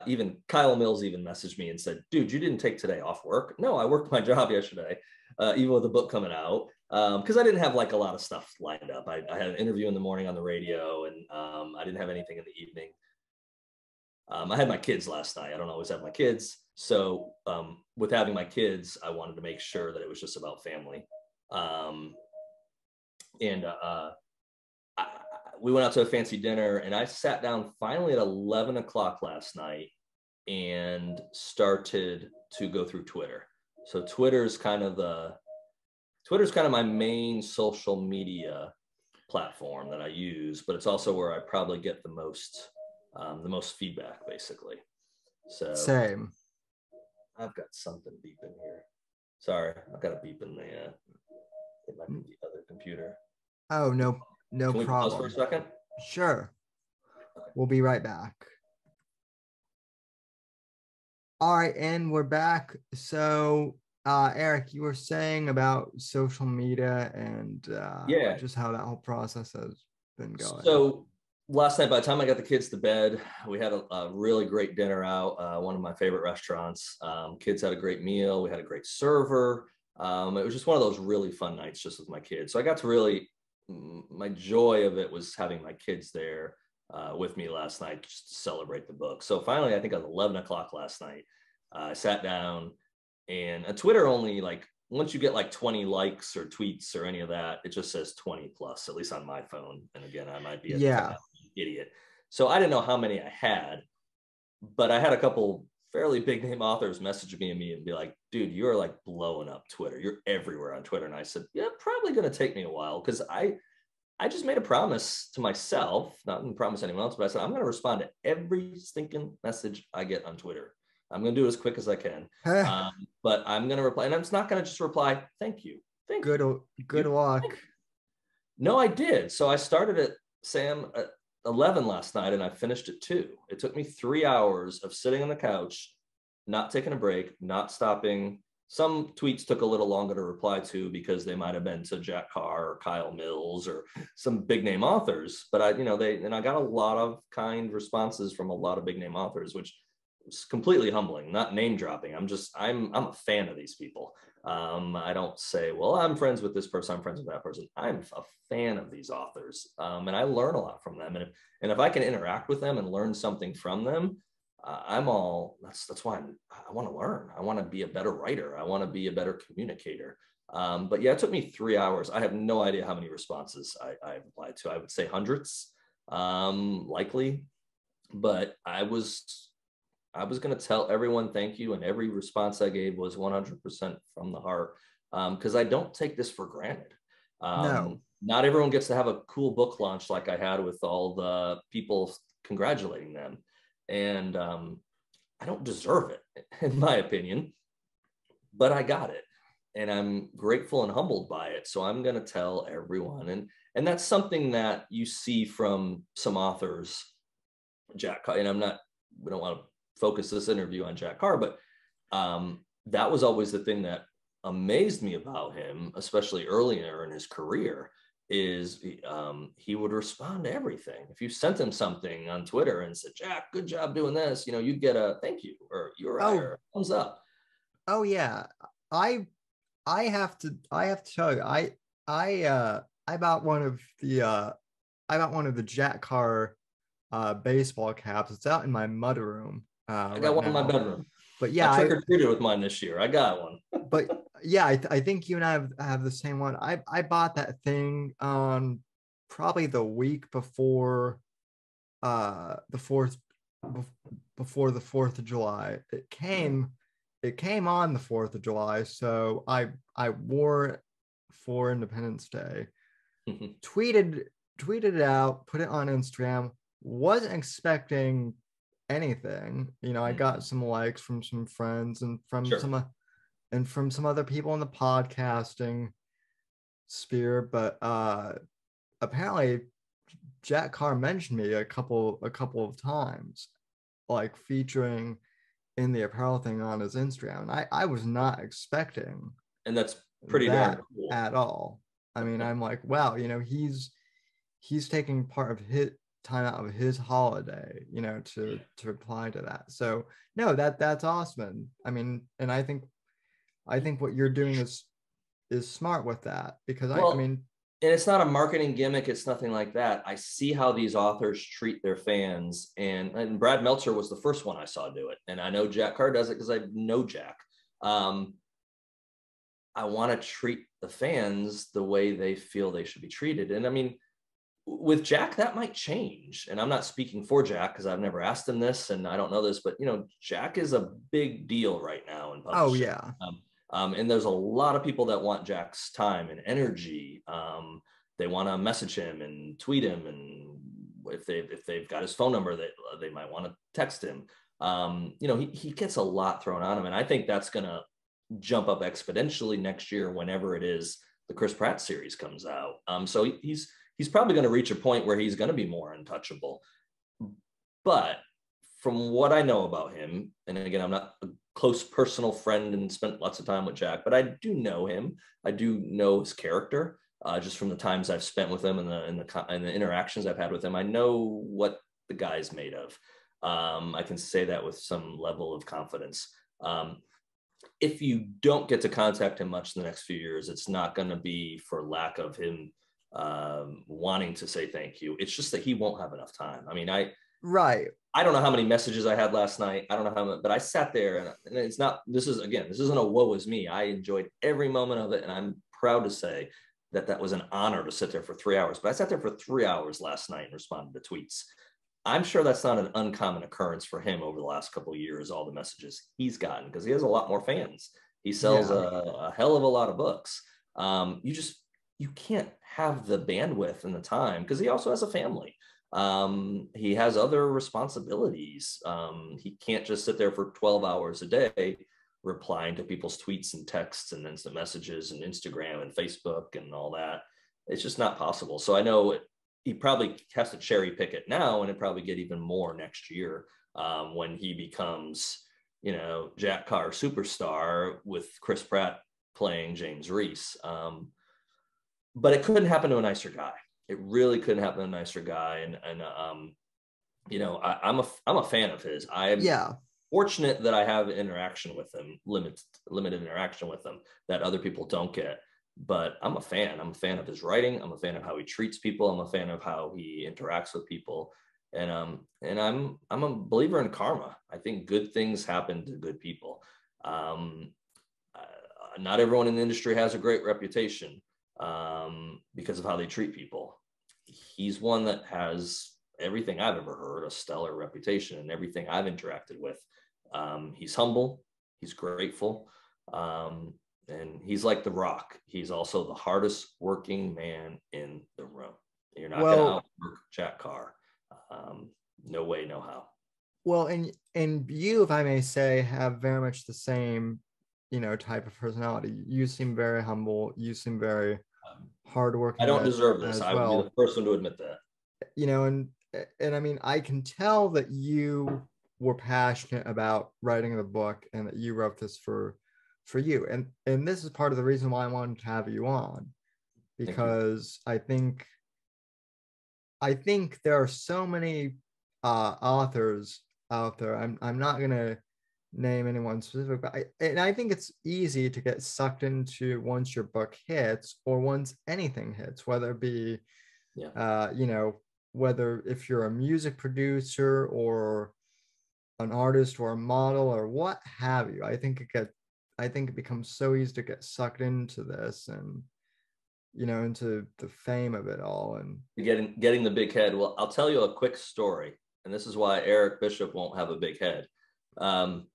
S2: Even Kyle Mills even messaged me and said, dude, you didn't take today off work. No, I worked my job yesterday, even with the book coming out, because I didn't have like a lot of stuff lined up. I had an interview in the morning on the radio, and I didn't have anything in the evening. I had my kids last night. I don't always have my kids. So with having my kids, I wanted to make sure that it was just about family. And we went out to a fancy dinner, and I sat down finally at 11 o'clock last night and started to go through Twitter. So Twitter's kind of my main social media platform that I use, but it's also where I probably get the most feedback, basically. So
S1: Same.
S2: I've got something beeping here. Sorry, I've got a beep in it might be the other computer.
S1: Oh, no
S2: Can we pause for a
S1: problem.
S2: second?
S1: Sure. We'll be right back. All right, and we're back. So, Eric, you were saying about social media and
S2: Yeah.
S1: just how that whole process has been going.
S2: So last night, by the time I got the kids to bed, we had a really great dinner out, one of my favorite restaurants. Kids had a great meal. We had a great server. It was just one of those really fun nights just with my kids. So I got to really, my joy of it was having my kids there with me last night just to celebrate the book. So finally, I think it was 11 o'clock last night, I sat down, and Twitter only, like, once you get like 20 likes or tweets or any of that, it just says 20 plus, at least on my phone. And again, I might be a technology idiot. So I didn't know how many I had, but I had a couple fairly big name authors message me and be like, dude, you're like blowing up Twitter. You're everywhere on Twitter. And I said, yeah, probably going to take me a while, because I just made a promise to myself, not to promise anyone else, but I said, I'm going to respond to every stinking message I get on Twitter. I'm going to do it as quick as I can. But I'm going to reply, and I'm not going to just reply, thank you.
S1: Good luck.
S2: No, I did. So I started at Sam at 11 last night, and I finished at 2. It took me 3 hours of sitting on the couch, not taking a break, not stopping. Some tweets took a little longer to reply to because they might have been to Jack Carr or Kyle Mills or some big name authors. But I got a lot of kind responses from a lot of big name authors, which was completely humbling. Not name dropping. I'm a fan of these people. I don't say, well, I'm friends with this person, I'm friends with that person. I'm a fan of these authors, and I learn a lot from them. And if I can interact with them and learn something from them, that's why I want to learn. I want to be a better writer. I want to be a better communicator. But yeah, it took me 3 hours. I have no idea how many responses I applied to. I would say hundreds, likely, but I was going to tell everyone thank you, and every response I gave was 100% from the heart, because I don't take this for granted.
S1: No.
S2: Not everyone gets to have a cool book launch like I had with all the people congratulating them. And I don't deserve it, in my opinion, but I got it. And I'm grateful and humbled by it. So I'm going to tell everyone. And that's something that you see from some authors, Jack Carr, and we don't want to focus this interview on Jack Carr, but that was always the thing that amazed me about him, especially earlier in his career, is he would respond to everything. If you sent him something on Twitter and said, Jack, good job doing this, you'd get a thank you, or you're right, or a thumbs up.
S1: Oh yeah. I have to tell you, I bought one of the Jack Carr baseball caps. It's out in my mudroom
S2: I got
S1: right
S2: one in my
S1: now.
S2: bedroom.
S1: But
S2: I
S1: yeah,
S2: trick or treated with mine this year. I got one.
S1: but yeah, I think you and I have the same one. I bought that thing on probably the week before the fourth before the 4th of July. It came on the 4th of July, so I wore it for Independence Day. tweeted tweeted it out, put it on Instagram. Wasn't expecting anything. I got some likes from some friends and from
S2: Sure.
S1: some other people in the podcasting sphere, but apparently Jack Carr mentioned me a couple of times, like featuring in the apparel thing on his Instagram. And I was not expecting
S2: And that's pretty
S1: that
S2: darn cool.
S1: at all. I mean, I'm like, wow, he's taking part of his time out of his holiday, to reply to that. So no, that's awesome. I mean, and I think what you're doing is smart with that, because I
S2: Well,
S1: mean,
S2: and it's not a marketing gimmick. It's nothing like that. I see how these authors treat their fans. And Brad Meltzer was the first one I saw do it. And I know Jack Carr does it because I know Jack. I want to treat the fans the way they feel they should be treated. And I mean, with Jack, that might change. And I'm not speaking for Jack because I've never asked him this and I don't know this, but Jack is a big deal right now in
S1: oh
S2: publishing.
S1: yeah.
S2: And there's a lot of people that want Jack's time and energy. They want to message him and tweet him, and if they've got his phone number, they might want to text him. He gets a lot thrown on him, and I think that's going to jump up exponentially next year whenever it is the Chris Pratt series comes out. So he's probably going to reach a point where he's going to be more untouchable. But from what I know about him, and again, I'm not a close personal friend and spent lots of time with Jack, but I do know him. I do know his character, just from the times I've spent with him and the interactions I've had with him. I know what the guy's made of. I can say that with some level of confidence. If you don't get to contact him much in the next few years, it's not going to be for lack of him wanting to say thank you. It's just that he won't have enough time. I mean,
S1: Right.
S2: I don't know how many messages I had last night. I don't know how many, but I sat there and it's not, this isn't a woe is me. I enjoyed every moment of it. And I'm proud to say that was an honor to sit there for 3 hours, but I sat there for 3 hours last night and responded to tweets. I'm sure that's not an uncommon occurrence for him over the last couple of years, all the messages he's gotten, because he has a lot more fans. He sells a hell of a lot of books. You can't have the bandwidth and the time, because he also has a family. He has other responsibilities. He can't just sit there for 12 hours a day replying to people's tweets and texts and instant messages and Instagram and Facebook and all that. It's just not possible. So I know he probably has to cherry pick it now, and it probably get even more next year when he becomes, Jack Carr superstar with Chris Pratt playing James Reese. But it couldn't happen to a nicer guy. It really couldn't happen to a nicer guy. And I'm a fan of his. I'm fortunate that I have interaction with him, limited interaction with him that other people don't get. But I'm a fan. I'm a fan of his writing. I'm a fan of how he treats people. I'm a fan of how he interacts with people. And I'm a believer in karma. I think good things happen to good people. Not everyone in the industry has a great reputation because of how they treat people. He's one that has everything I've ever heard, a stellar reputation, and everything I've interacted with. He's humble, he's grateful, and he's like The Rock. He's also the hardest working man in the room. You're not going to outwork Jack Carr. No way, no how.
S1: Well, and you, if I may say, have very much the same, type of personality. You seem very humble. You seem very
S2: I
S1: hardworking
S2: don't deserve this.
S1: as
S2: I would be the
S1: well.
S2: first one to admit that.
S1: And I mean, I can tell that you were passionate about writing the book and that you wrote this for you. And this is part of the reason why I wanted to have you on,
S2: Thank you.
S1: because I think there are so many authors out there. I'm not gonna name anyone specific, but I think it's easy to get sucked into once your book hits or once anything hits, whether it be
S2: Yeah.
S1: whether if you're a music producer or an artist or a model or what have you. I think it becomes so easy to get sucked into this and into the fame of it all. And
S2: Getting the big head. Well, I'll tell you a quick story, and this is why Eric Bishop won't have a big head. Um,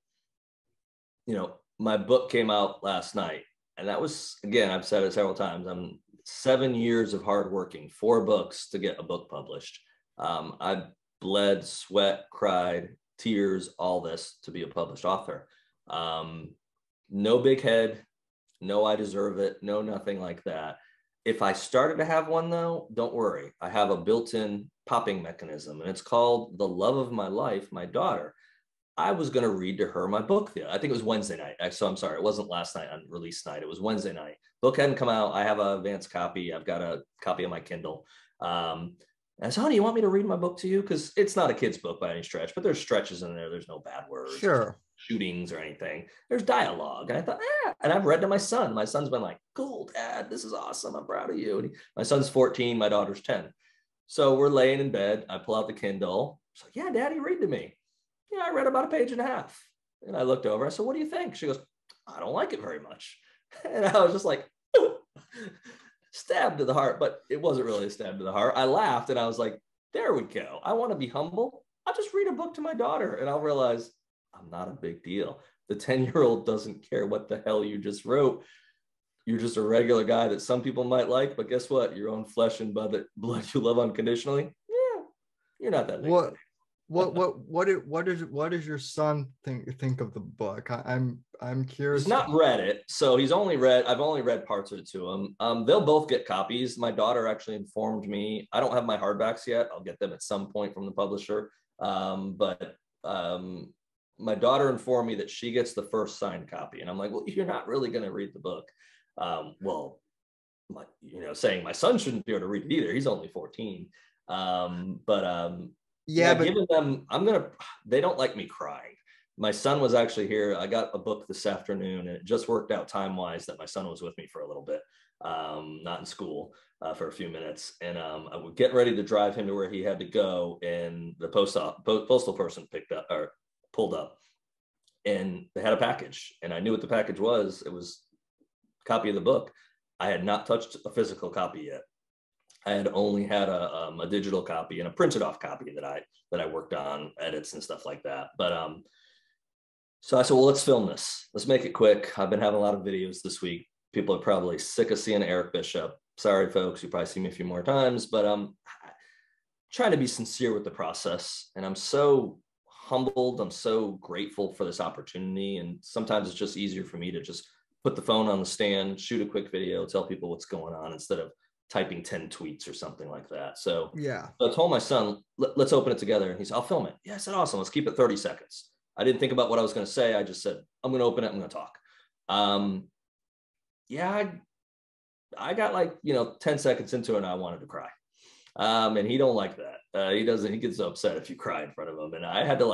S2: my book came out last night, and that was, again, I've said it several times. I'm 7 years of hard working, 4 books to get a book published. I bled, sweat, cried, tears, all this to be a published author. No big head, no, I deserve it, no, nothing like that. If I started to have one, though, don't worry. I have a built-in popping mechanism, and it's called the love of my life, my daughter. I was going to read to her my book. I think it was Wednesday night. So I'm sorry, it wasn't last night on release night. It was Wednesday night. Book hadn't come out. I have an advanced copy. I've got a copy of my Kindle. And I said, honey, you want me to read my book to you? Because it's not a kid's book by any stretch, but there's stretches in there. There's no bad words, there's no
S1: sure.
S2: shootings or anything. There's dialogue. And I thought, and I've read to my son. My son's been like, cool, Dad, this is awesome. I'm proud of you. And my son's 14, my daughter's 10. So we're laying in bed. I pull out the Kindle. So, yeah, Daddy, read to me. Yeah, I read about a page and a half. And I looked over. I said, what do you think? She goes, I don't like it very much. And I was just like, stabbed to the heart, but it wasn't really a stab to the heart. I laughed and I was like, there we go. I want to be humble. I'll just read a book to my daughter and I'll realize I'm not a big deal. The 10-year-old doesn't care what the hell you just wrote. You're just a regular guy that some people might like, but guess what? Your own flesh and blood you love unconditionally. Yeah, you're not that big.
S1: What what does your son think of the book? I'm
S2: He's
S1: curious.
S2: not read it, so I've only read parts of it to him. They'll both get copies. My daughter actually informed me. I don't have my hardbacks yet. I'll get them at some point from the publisher. But my daughter informed me that she gets the first signed copy, and I'm like, well, you're not really going to read the book. Saying my son shouldn't be able to read it either. He's only 14.
S1: Yeah, but
S2: Giving them, they don't like me crying. My son was actually here. I got a book this afternoon, and it just worked out time wise that my son was with me for a little bit, not in school for a few minutes. And I would get ready to drive him to where he had to go, and the postal person picked up or pulled up, and they had a package, and I knew what the package was. It was a copy of the book. I had not touched a physical copy yet. I had only had a digital copy and a printed off copy that I worked on edits and stuff like that. But so I said, well, let's film this. Let's make it quick. I've been having a lot of videos this week. People are probably sick of seeing Eric Bishop. Sorry, folks, you probably see me a few more times, but I'm trying to be sincere with the process. And I'm so humbled. I'm so grateful for this opportunity. And sometimes it's just easier for me to just put the phone on the stand, shoot a quick video, tell people what's going on instead of typing 10 tweets or something like that. So
S1: yeah.
S2: I told my son, let's open it together. And he said, I'll film it. Yeah, I said, awesome. Let's keep it 30 seconds. I didn't think about what I was going to say. I just said, I'm going to open it. I'm going to talk. I got 10 seconds into it and I wanted to cry. And he don't like that. He gets upset if you cry in front of him. And I had to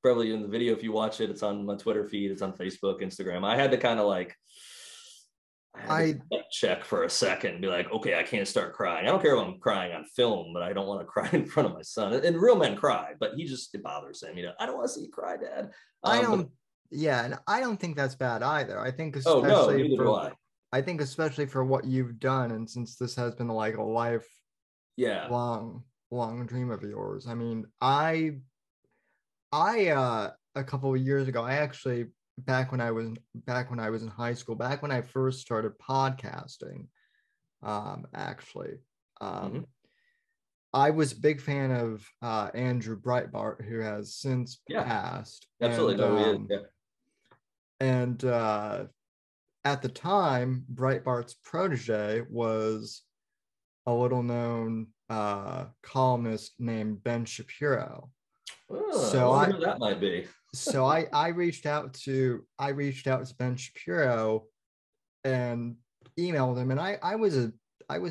S2: probably in the video, if you watch it, it's on my Twitter feed, it's on Facebook, Instagram. I had to kind of check for a second and be like, okay, I can't start crying. I don't care if I'm crying on film, but I don't want to cry in front of my son. And real men cry, but it bothers him. I don't want to see you cry, Dad.
S1: And I don't think that's bad either. I think
S2: oh no, neither do I.
S1: I think especially for what you've done, and since this has been like a long dream of yours. I mean, I a couple of years ago, I actually back when I was in high school, back when I first started podcasting, I was a big fan of Andrew Breitbart, who has since
S2: Yeah,
S1: passed,
S2: absolutely. No, he is. Yeah.
S1: and at the time, Breitbart's protege was a little known columnist named Ben Shapiro.
S2: Oh, I
S1: So
S2: wonder
S1: I
S2: who that might be.
S1: I reached out to Ben Shapiro and emailed him, and I was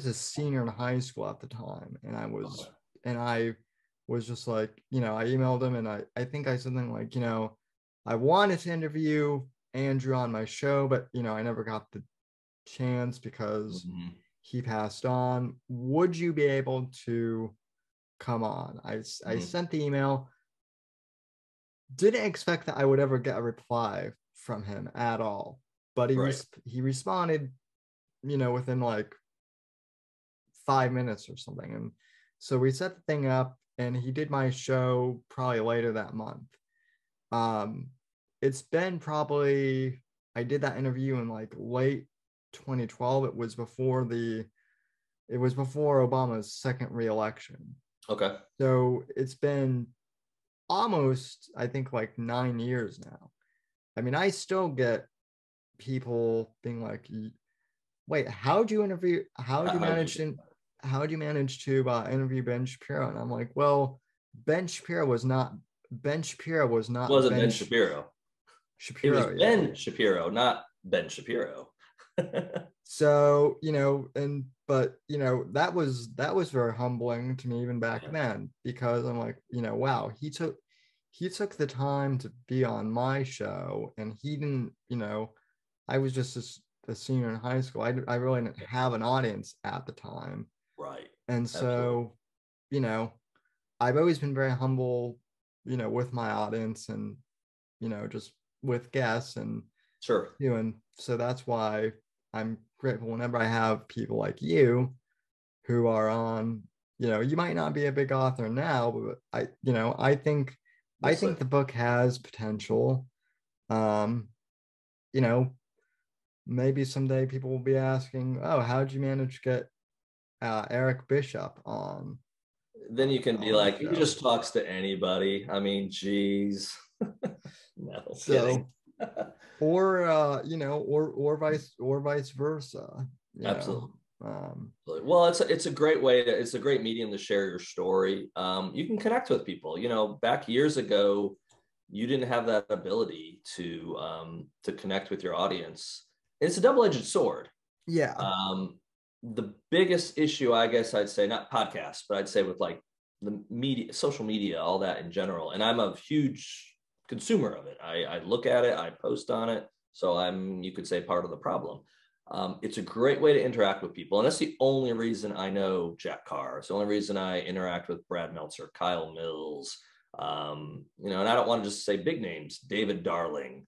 S1: a senior in high school at the time,
S2: Okay.
S1: and I was just like, I emailed him, and I think I said something like, I wanted to interview Andrew on my show, but I never got the chance because
S2: Mhm.
S1: he passed on. Would you be able to come on? I
S2: Mhm.
S1: sent the email. Didn't expect that I would ever get a reply from him at all, but
S2: Right.
S1: he responded, within like 5 minutes or something, and so we set the thing up, and he did my show probably later that month. Um, it's been probably I did that interview in like late 2012. It was before Obama's second reelection.
S2: Okay.
S1: So it's been almost, I think, like 9 years now. I mean, I still get people being like, "Wait,
S2: How'd you?
S1: how'd you manage to interview Ben Shapiro?" And I'm like, "Well, Ben Shapiro was not
S2: Wasn't Ben Shapiro. It was
S1: Shapiro yet."
S2: Ben Shapiro, not Ben Shapiro.
S1: So, that was very humbling to me even back
S2: Yeah.
S1: then, because I'm like, wow, he took the time to be on my show, and he didn't, I was just a senior in high school. I really didn't have an audience at the time.
S2: Right.
S1: And
S2: Absolutely.
S1: so, you know, I've always been very humble, with my audience, and, just with guests, and
S2: Sure.
S1: and so that's why I'm grateful whenever I have people like you who are on. You might not be a big author now, but
S2: We'll
S1: I
S2: see.
S1: think the book has potential. Um, you know, Maybe someday people will be asking, "Oh, how did you manage to get Eric Bishop
S2: Then you can be
S1: on the
S2: like, he
S1: show?"
S2: just talks to anybody. I mean, geez. No kidding.
S1: So, or vice versa. You know,
S2: Absolutely.
S1: um,
S2: Well, it's a great way to it's a great medium to share your story. You can connect with people. Back years ago, you didn't have that ability to connect with your audience. It's a double-edged sword.
S1: yeah,
S2: The biggest issue, I guess I'd say, not podcasts, but I'd say with like the media, social media, all that in general. And I'm a huge consumer of it. I look at it, I post on it. So you could say, part of the problem. It's a great way to interact with people. And that's the only reason I know Jack Carr. It's the only reason I interact with Brad Meltzer, Kyle Mills, and I don't want to just say big names, David Darling,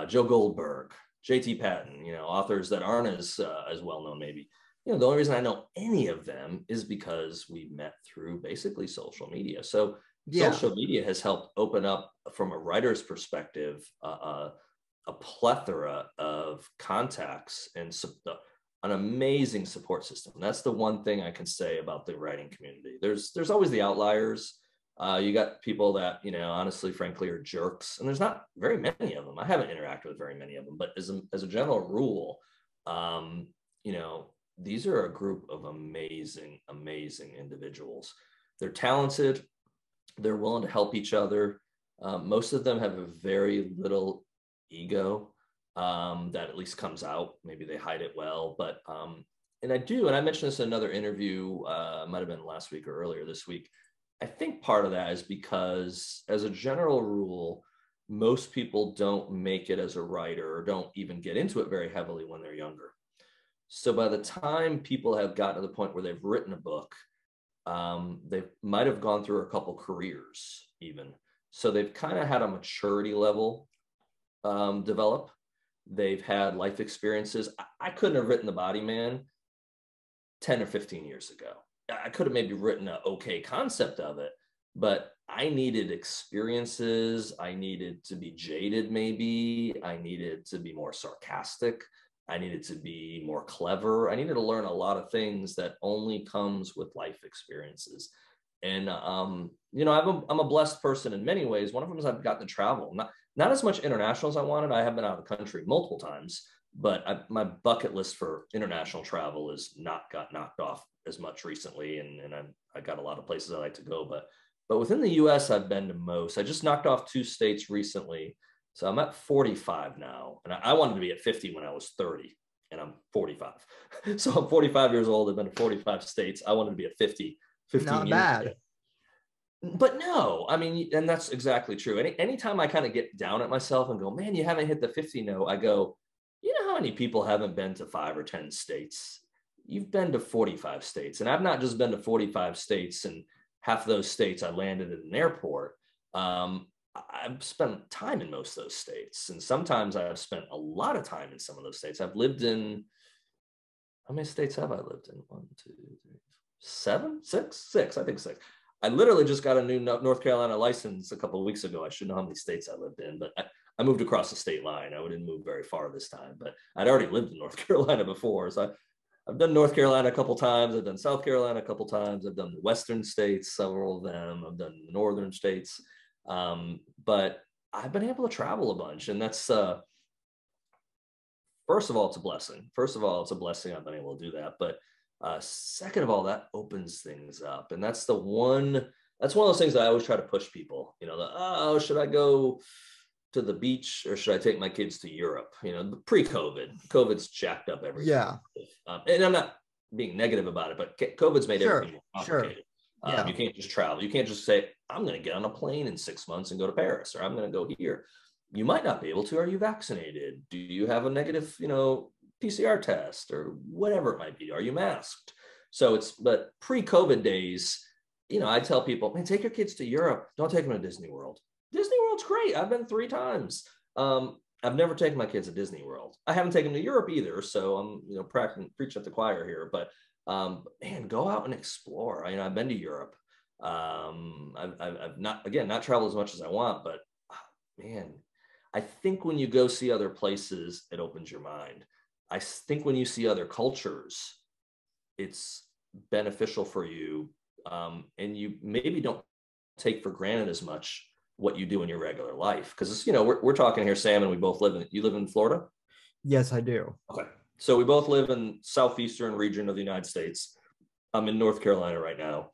S2: Joe Goldberg, JT Patton, authors that aren't as well known maybe. The only reason I know any of them is because we met through basically social media. So
S1: yeah,
S2: social media has helped open up, from a writer's perspective, a plethora of contacts and an amazing support system. That's the one thing I can say about the writing community. There's always the outliers. You got people that, honestly, frankly, are jerks, and there's not very many of them. I haven't interacted with very many of them, but as a general rule, um, you know, these are a group of amazing, amazing individuals. They're talented. They're willing to help each other. Most of them have a very little ego, that at least comes out. Maybe they hide it well, but and I mentioned this in another interview, might have been last week or earlier this week. I think part of that is because, as a general rule, most people don't make it as a writer, or don't even get into it very heavily when they're younger. So by the time people have gotten to the point where they've written a book, they might have gone through a couple careers even. So they've kind of had a maturity level develop. They've had life experiences. I couldn't have written The Body Man 10 or 15 years ago. I could have maybe written an okay concept of it, but I needed experiences. I needed to be jaded, maybe. I needed to be more sarcastic. I needed to be more clever. I needed to learn a lot of things that only comes with life experiences. And I'm a blessed person in many ways. One of them is I've gotten to travel, not as much international as I wanted. I have been out of the country multiple times, but my bucket list for international travel is not got knocked off as much recently, and I got a lot of places I like to go. But within the U.S., I've been to most. I just knocked off 2 states recently, so I'm at 45 now, and I wanted to be at 50 when I was 30, and I'm 45. So I'm 45 years old. I've been to 45 states. I wanted to be at 50, 15
S1: Not
S2: years
S1: bad.
S2: ago. But no, I mean, and that's exactly true. Anytime I kind of get down at myself and go, man, you haven't hit the 50 no, I go, you know how many people haven't been to 5 or 10 states? You've been to 45 states. And I've not just been to 45 states, and half of those states I landed at an airport. I've spent time in most of those states. And sometimes I've spent a lot of time in some of those states. I've lived in, how many states have I lived in? 1, 2, 3, 7, 6, 6, I think 6. I literally just got a new North Carolina license a couple of weeks ago. I should know how many states I lived in, but I moved across the state line. I didn't move very far this time, but I'd already lived in North Carolina before. So I've done North Carolina a couple times. I've done South Carolina a couple times. I've done the Western states, several of them. I've done the Northern states. But I've been able to travel a bunch, and that's, first of all, it's a blessing. First of all, it's a blessing I've been able to do that. But second of all, that opens things up. And that's one of those things that I always try to push people, oh, should I go to the beach or should I take my kids to Europe? COVID's jacked up everything.
S1: Yeah.
S2: And I'm not being negative about it, but COVID's made everything more complicated.
S1: Sure. Yeah.
S2: You can't just travel. You can't just say, I'm going to get on a plane in 6 months and go to Paris, or I'm going to go here. You might not be able to. Are you vaccinated? Do you have a negative, PCR test or whatever it might be? Are you masked? But pre-COVID days, I tell people, man, take your kids to Europe. Don't take them to Disney World. Disney World's great. I've been 3 times. I've never taken my kids to Disney World. I haven't taken them to Europe either. So I'm, preaching at the choir here, but man, go out and explore. I've been to Europe. I've not traveled as much as I want, but man, I think when you go see other places, it opens your mind. I think when you see other cultures, it's beneficial for you. And you maybe don't take for granted as much what you do in your regular life. Because, we're talking here, Sam, and you live in Florida?
S1: Yes, I do.
S2: Okay. So we both live in southeastern region of the United States. I'm in North Carolina right now.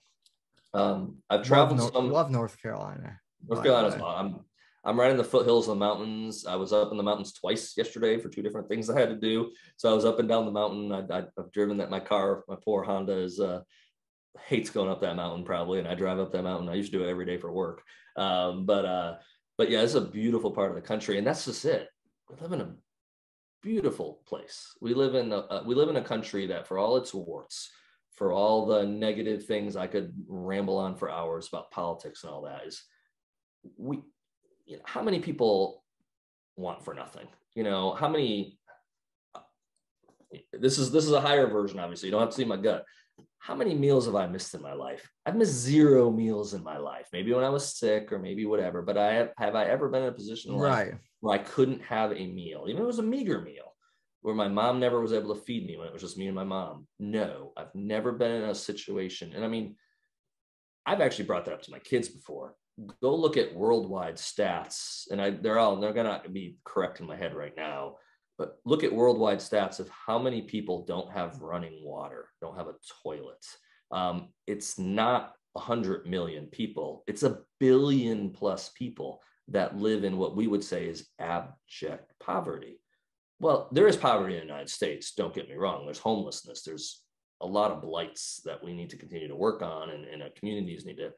S2: I've traveled
S1: love North Carolina.
S2: North Carolina's I'm right in the foothills of the mountains. I was up in the mountains twice yesterday for 2 different things I had to do. So I was up and down the mountain. I've driven that. My poor Honda hates going up that mountain probably. And I drive up that mountain. I used to do it every day for work. But yeah, it's a beautiful part of the country. And that's just it. We live in a beautiful place. We live in a country that, for all its warts, for all the negative things I could ramble on for hours about politics and all that, is how many people want for nothing? How many, this is a higher version, obviously. You don't have to see my gut. How many meals have I missed in my life? I've missed 0 meals in my life. Maybe when I was sick or maybe whatever, but have I ever been in a position in life where I couldn't have a meal, even if it was a meager meal, where my mom never was able to feed me when it was just me and my mom? No, I've never been in a situation. And I've actually brought that up to my kids before. Go look at worldwide stats, and they're gonna be correct in my head right now, but look at worldwide stats of how many people don't have running water, don't have a toilet. It's not 100 million people, it's 1 billion plus people that live in what we would say is abject poverty. Well, there is poverty in the United States, don't get me wrong. There's homelessness, there's a lot of blights that we need to continue to work on, and our communities need to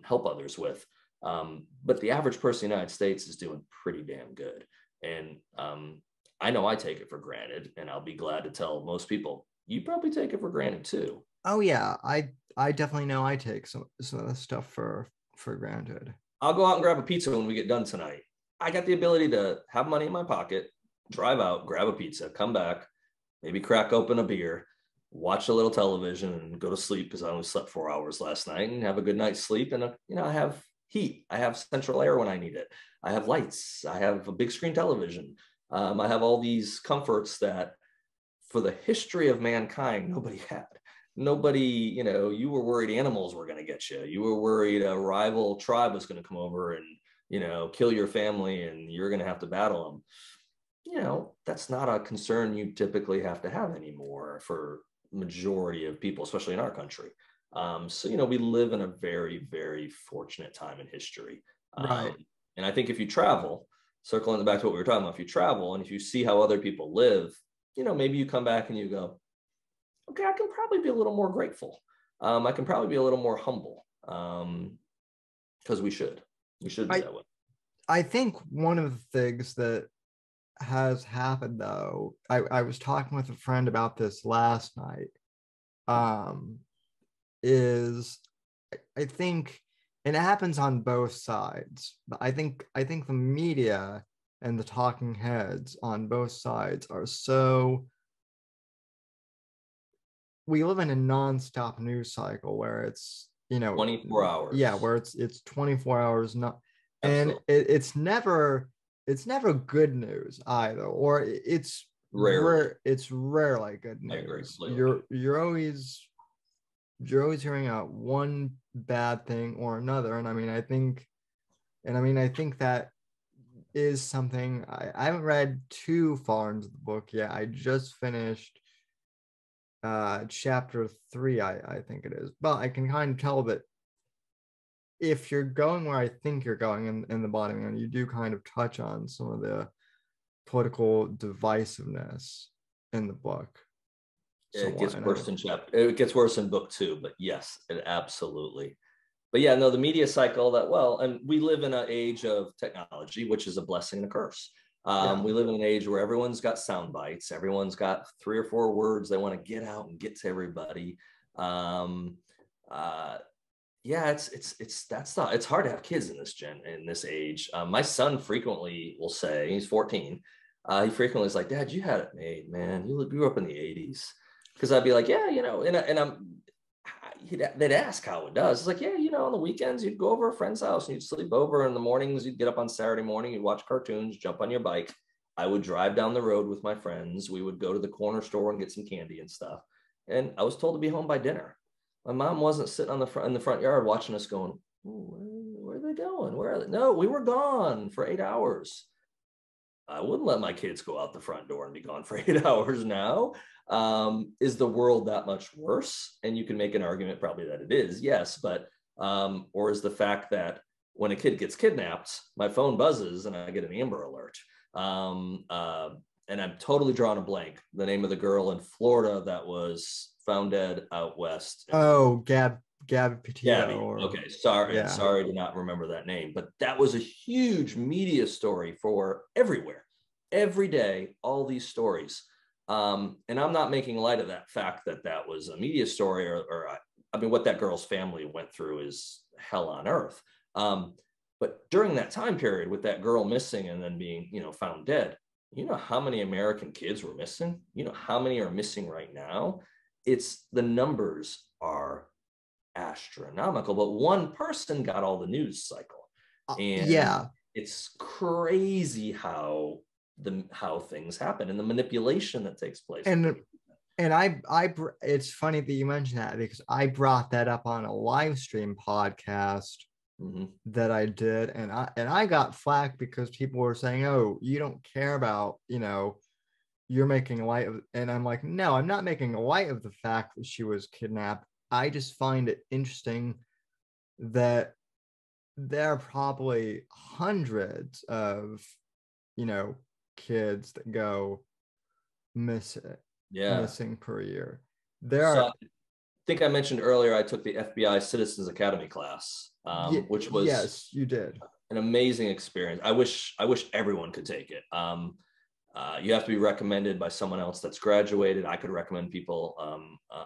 S2: help others with. But the average person in the United States is doing pretty damn good. And I know I take it for granted, and I'll be glad to tell most people, you probably take it for granted too.
S1: Oh yeah, I definitely know I take some of the stuff for granted.
S2: I'll go out and grab a pizza when we get done tonight. I got the ability to have money in my pocket, drive out, grab a pizza, come back, maybe crack open a beer, watch a little television, and go to sleep, because I only slept 4 hours last night, and have a good night's sleep. And I have heat, I have central air when I need it, I have lights, I have a big screen television. I have all these comforts that for the history of mankind, nobody had. Nobody, you were worried animals were going to get you. You were worried a rival tribe was going to come over and, kill your family and you're going to have to battle them. That's not a concern you typically have to have anymore for majority of people, especially in our country. So, we live in a very, very fortunate time in history.
S1: Right.
S2: And I think if you travel, circling back to what we were talking about, if you travel and if you see how other people live, maybe you come back and you go, okay, I can probably be a little more grateful. I can probably be a little more humble, because we should be that way.
S1: I think one of the things that has happened though, I was talking with a friend about this last night, is I think, and it happens on both sides, but I think the media and the talking heads on both sides are so, we live in a nonstop news cycle where it's,
S2: 24 hours.
S1: yeah, where it's 24 hours, not, and
S2: Absolutely.
S1: it's never good news either, or it's
S2: Rarely.
S1: it's rarely good
S2: I agree
S1: news.
S2: completely.
S1: You're always hearing out one bad thing or another, and I think that is something. I haven't read too far into the book yet. I just finished chapter 3, I think it is, but I can kind of tell that if you're going where I think you're going in the bottom, and you do kind of touch on some of the political divisiveness in the book.
S2: It
S1: Somewhat,
S2: gets
S1: and
S2: worse in it gets worse in book 2, but yes, it absolutely. But yeah, no, the media cycle and we live in an age of technology, which is a blessing and a curse.
S1: yeah,
S2: We live in an age where everyone's got sound bites, everyone's got 3 or 4 words they want to get out and get to everybody. Um, uh, yeah, it's hard to have kids in this age. My son frequently will say, he's 14. He frequently is like, Dad, you had it made, man. You grew up in the 80s. Because I'd be like, yeah, they'd ask how it does. It's like, yeah, on the weekends you'd go over a friend's house and you'd sleep over. In the mornings you'd get up on Saturday morning, you'd watch cartoons, jump on your bike. I would drive down the road with my friends. We would go to the corner store and get some candy and stuff. And I was told to be home by dinner. My mom wasn't sitting in the front yard watching us going, where are they going? Where are they? No, we were gone for 8 hours. I wouldn't let my kids go out the front door and be gone for 8 hours now. Is the world that much worse? And you can make an argument probably that it is, yes, but or is the fact that when a kid gets kidnapped, my phone buzzes and I get an Amber Alert. And I'm totally drawing a blank. The name of the girl in Florida that was found dead out west.
S1: oh, Gabby Petito,
S2: Gabby.
S1: or
S2: Okay, sorry, and
S1: yeah,
S2: sorry to not remember that name, but that was a huge media story for everywhere, every day, all these stories. And I'm not making light of that fact that that was a media story, or I mean, what that girl's family went through is hell on earth. But during that time period, with that girl missing and then being, found dead, how many American kids were missing? How many are missing right now? The numbers are astronomical, but one person got all the news cycle, and
S1: yeah,
S2: it's crazy how things happen and the manipulation that takes place with
S1: and
S2: people.
S1: it's funny that you mentioned that, because I brought that up on a live stream podcast
S2: Mm-hmm.
S1: that I did, and I got flack because people were saying, "Oh, you don't care about, you're making light of," and I'm like, "No, I'm not making light of the fact that she was kidnapped. I just find it interesting that there are probably hundreds of, you know, kids that go missing
S2: Yeah.
S1: missing per year. There
S2: So
S1: are,
S2: I think I mentioned earlier I took the FBI Citizens Academy class, which was
S1: yes, you did.
S2: an amazing experience. I wish everyone could take it. You have to be recommended by someone else that's graduated. I could recommend people,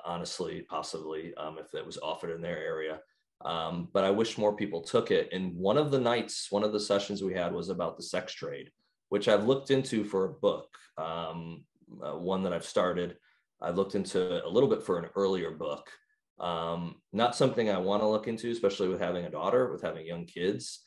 S2: honestly, possibly, if it was offered in their area. But I wish more people took it. And one of the sessions we had was about the sex trade, which I've looked into for a book, one that I've started. I've looked into a little bit for an earlier book. Not something I want to look into, especially with having a daughter, with having young kids.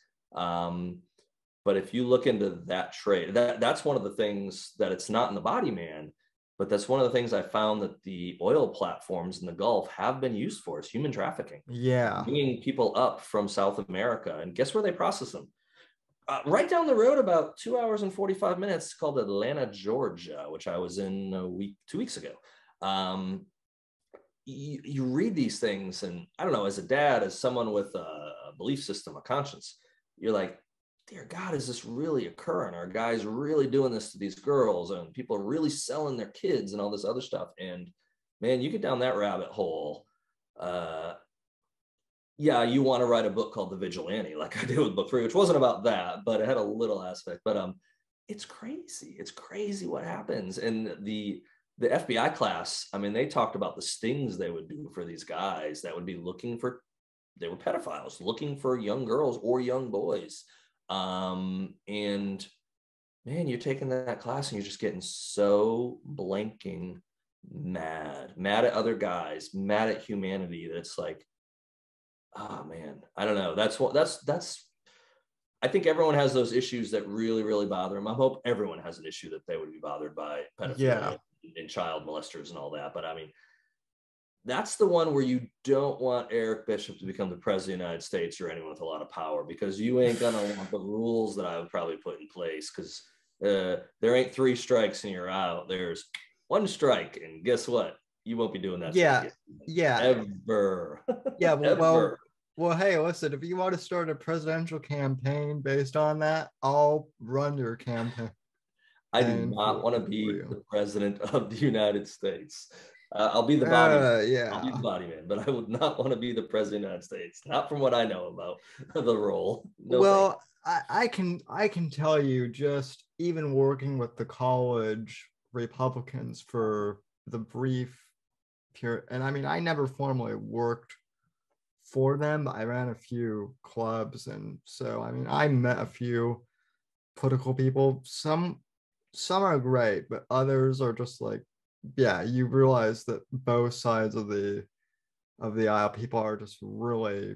S2: But if you look into that trade, that's one of the things that it's not in the body man, but that's one of the things I found that the oil platforms in the Gulf have been used for is human trafficking,
S1: Yeah.
S2: bringing people up from South America. And guess where they process them? Right down the road, about 2 hours and 45 minutes, called Atlanta, Georgia, which I was in 2 weeks ago. You read these things, and I don't know, as a dad, as someone with a belief system, a conscience, you're like, dear God, is this really occurring? Are guys really doing this to these girls? And people are really selling their kids and all this other stuff. And man, you get down that rabbit hole. Yeah, you want to write a book called The Vigilante, like I did with book 3, which wasn't about that, but it had a little aspect. But it's crazy. It's crazy what happens. And the FBI class, I mean, they talked about the stings they would do for these guys that would be they were pedophiles, looking for young girls or young boys. And man, you're taking that class and you're just getting so blanking mad at other guys, mad at humanity. That's like, oh man, I don't know. That's I think everyone has those issues that really, really bother them. I hope everyone has an issue that they would be bothered by
S1: Yeah.
S2: pedophilia and child molesters and all that. But I mean, that's the one where you don't want Eric Bishop to become the president of the United States or anyone with a lot of power, because you ain't gonna want the rules that I would probably put in place, because there ain't 3 strikes and you're out. There's 1 strike, and guess what? You won't be doing that shit
S1: Yeah.
S2: again.
S1: Yeah.
S2: Ever.
S1: Yeah.
S2: Ever.
S1: Well, hey, listen, if you want to start a presidential campaign based on that, I'll run your campaign
S2: I do not want to
S1: for
S2: be the
S1: you.
S2: president of the United States. I'll be the body. I'll be the
S1: Yeah.
S2: body man, but I would not want to be the president of the United States. Not from what I know about the role. No, thank you.
S1: Well, I can tell you, just even working with the college Republicans for the brief period, and I mean, I never formally worked for them, but I ran a few clubs, and so I mean, I met a few political people. Some are great, but others are just like, yeah, you realize that both sides of the aisle, people are just really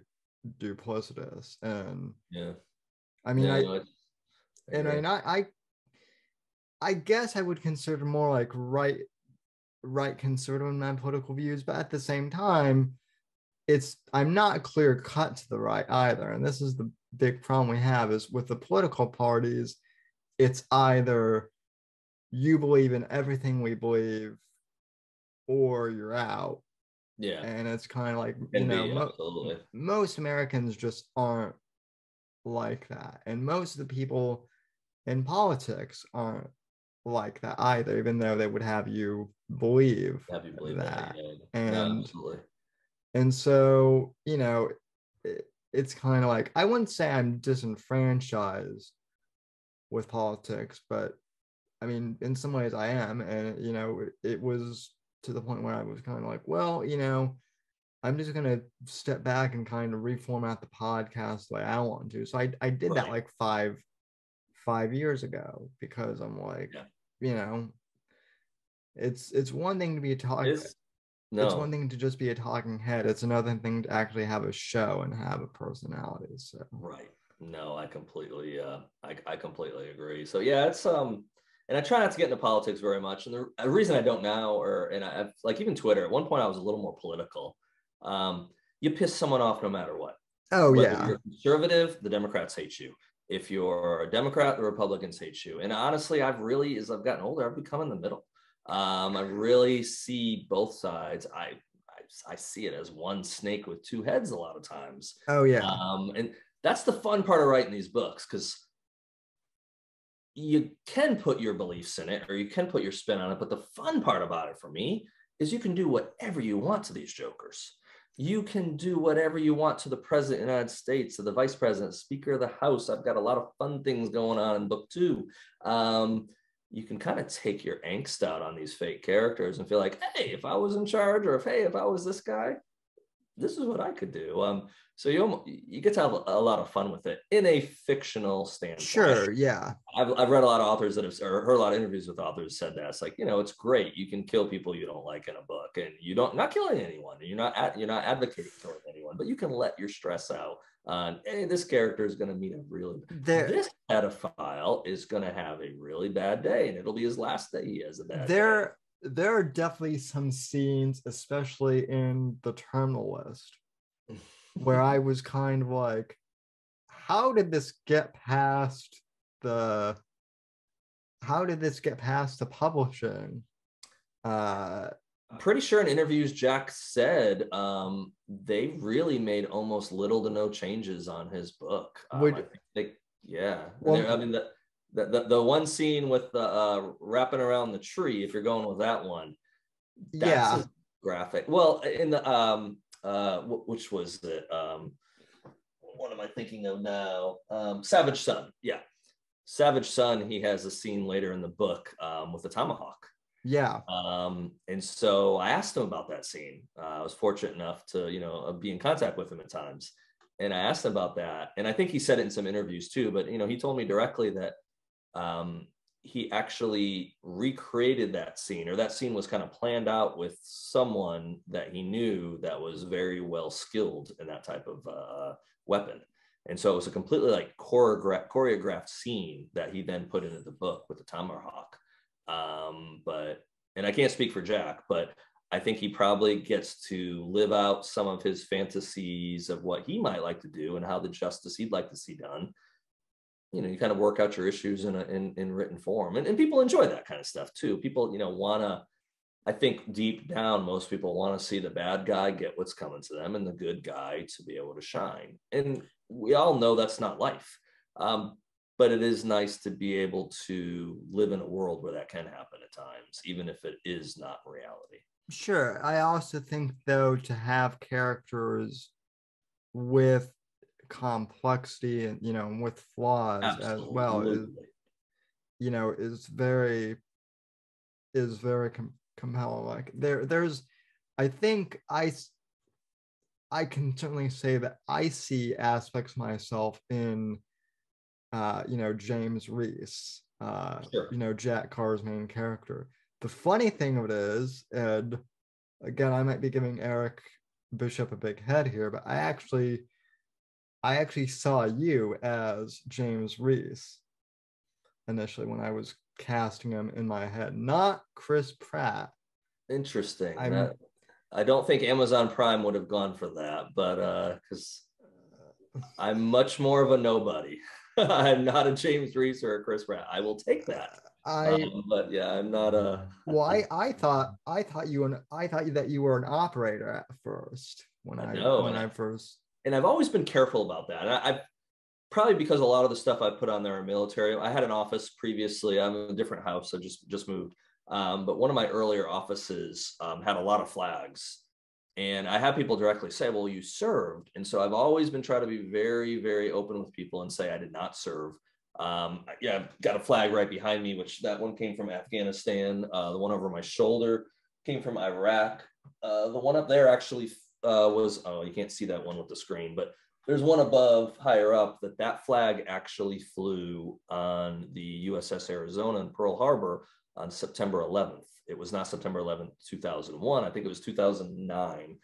S1: duplicitous. And
S2: Yeah.
S1: I mean,
S2: No, I agree.
S1: I guess I would consider more like right conservative in my political views, but at the same time, I'm not clear cut to the right either. And this is the big problem we have, is with the political parties, it's either you believe in everything we believe or you're out.
S2: Yeah,
S1: And it's kind of like,
S2: can be absolutely.
S1: most Americans just aren't like that. And most of the people in politics aren't like that either, even though they would have you believe
S2: Have you believe that?
S1: that.
S2: Yeah. No,
S1: And
S2: absolutely.
S1: so, it's kind of like, I wouldn't say I'm disenfranchised with politics, but I mean, in some ways I am. And, it was to the point where I was kind of like, well, I'm just going to step back and kind of reformat the podcast the way I want to. So I did that
S2: Right.
S1: like five years ago, because I'm like,
S2: Yeah.
S1: you know, it's one thing to be a talk.
S2: Is
S1: It's one
S2: no.
S1: thing to just be a talking head. It's another thing to actually have a show and have a personality. So
S2: Right. No, I completely agree. So yeah, it's and I try not to get into politics very much. And the reason I don't now, and I've like, even Twitter, at one point I was a little more political. You piss someone off no matter what.
S1: oh
S2: Whether
S1: yeah.
S2: you're conservative, the Democrats hate you. If you're a Democrat, the Republicans hate you. And honestly, as I've gotten older, I've become in the middle. I really see both sides. I see it as one snake with 2 heads a lot of times.
S1: Oh yeah.
S2: And that's the fun part of writing these books, because you can put your beliefs in it or you can put your spin on it. But the fun part about it for me is you can do whatever you want to these jokers. You can do whatever you want to the president of the United States, to the vice president, speaker of the House. I've got a lot of fun things going on in book 2. You can kind of take your angst out on these fake characters and feel like, hey, if I was in charge, or if I was this guy, this is what I could do. So you get to have a lot of fun with it in a fictional standpoint.
S1: Sure. Yeah.
S2: I've read a lot of authors that have, or heard a lot of interviews with authors who said that. It's like, it's great. You can kill people you don't like in a book, and you don't, not killing anyone. You're not advocating killing anyone, but you can let your stress out on, hey, this character is going to meet a really,
S1: there
S2: this pedophile is going to have a really bad day, and it'll be his last day he has a bad day.
S1: there are definitely some scenes, especially in the terminal list, where I was kind of like, how did this get past the publishing?
S2: I'm pretty sure in interviews Jack said they really made almost little to no changes on his book. I
S1: Would
S2: think yeah.
S1: well,
S2: I mean the one scene with the wrapping around the tree, if you're going with that one, that's
S1: yeah,
S2: a graphic. Well, in the which was the what am I thinking of now? Savage Son. Yeah. Savage Son, he has a scene later in the book with the tomahawk.
S1: yeah,
S2: And so I asked him about that scene. I was fortunate enough to, be in contact with him at times. And I asked him about that. And I think he said it in some interviews too, but, he told me directly that he actually recreated that scene, or that scene was kind of planned out with someone that he knew that was very well skilled in that type of weapon. And so it was a completely like choreographed scene that he then put into the book with the tomahawk. And I can't speak for Jack, but I think he probably gets to live out some of his fantasies of what he might like to do and how the justice he'd like to see done. You kind of work out your issues in written form, and people enjoy that kind of stuff too. People, want to, I think deep down, most people want to see the bad guy get what's coming to them and the good guy to be able to shine. And we all know that's not life. But it is nice to be able to live in a world where that can happen at times, even if it is not reality.
S1: sure. I also think though, to have characters with complexity and with flaws as well
S2: Absolutely.
S1: is very compelling. Like there's I think I can certainly say that I see aspects myself in James Reese,
S2: Sure.
S1: Jack Carr's main character. The funny thing of it is, and again, I might be giving Eric Bishop a big head here, but I actually saw you as James Reese initially when I was casting him in my head, not Chris Pratt.
S2: Interesting.
S1: I'm
S2: I don't think Amazon Prime would have gone for that, but because I'm much more of a nobody. I'm not a James Reese or a Chris Pratt. I will take that.
S1: I
S2: But yeah, I'm not a.
S1: well, I thought that you were an operator at first when
S2: I
S1: I
S2: know,
S1: when I first.
S2: and I've always been careful about that. And I've probably, because a lot of the stuff I put on there are military. I had an office previously. I'm in a different house. I just moved. But one of my earlier offices had a lot of flags. And I have people directly say, well, you served. And so I've always been trying to be very, very open with people and say I did not serve. Yeah, I've got a flag right behind me, which that one came from Afghanistan. The one over my shoulder came from Iraq. The one up there actually was, oh, you can't see that one with the screen, but there's one above higher up that flag actually flew on the USS Arizona in Pearl Harbor on September 11th. It was not September 11th, 2001. I think it was 2009.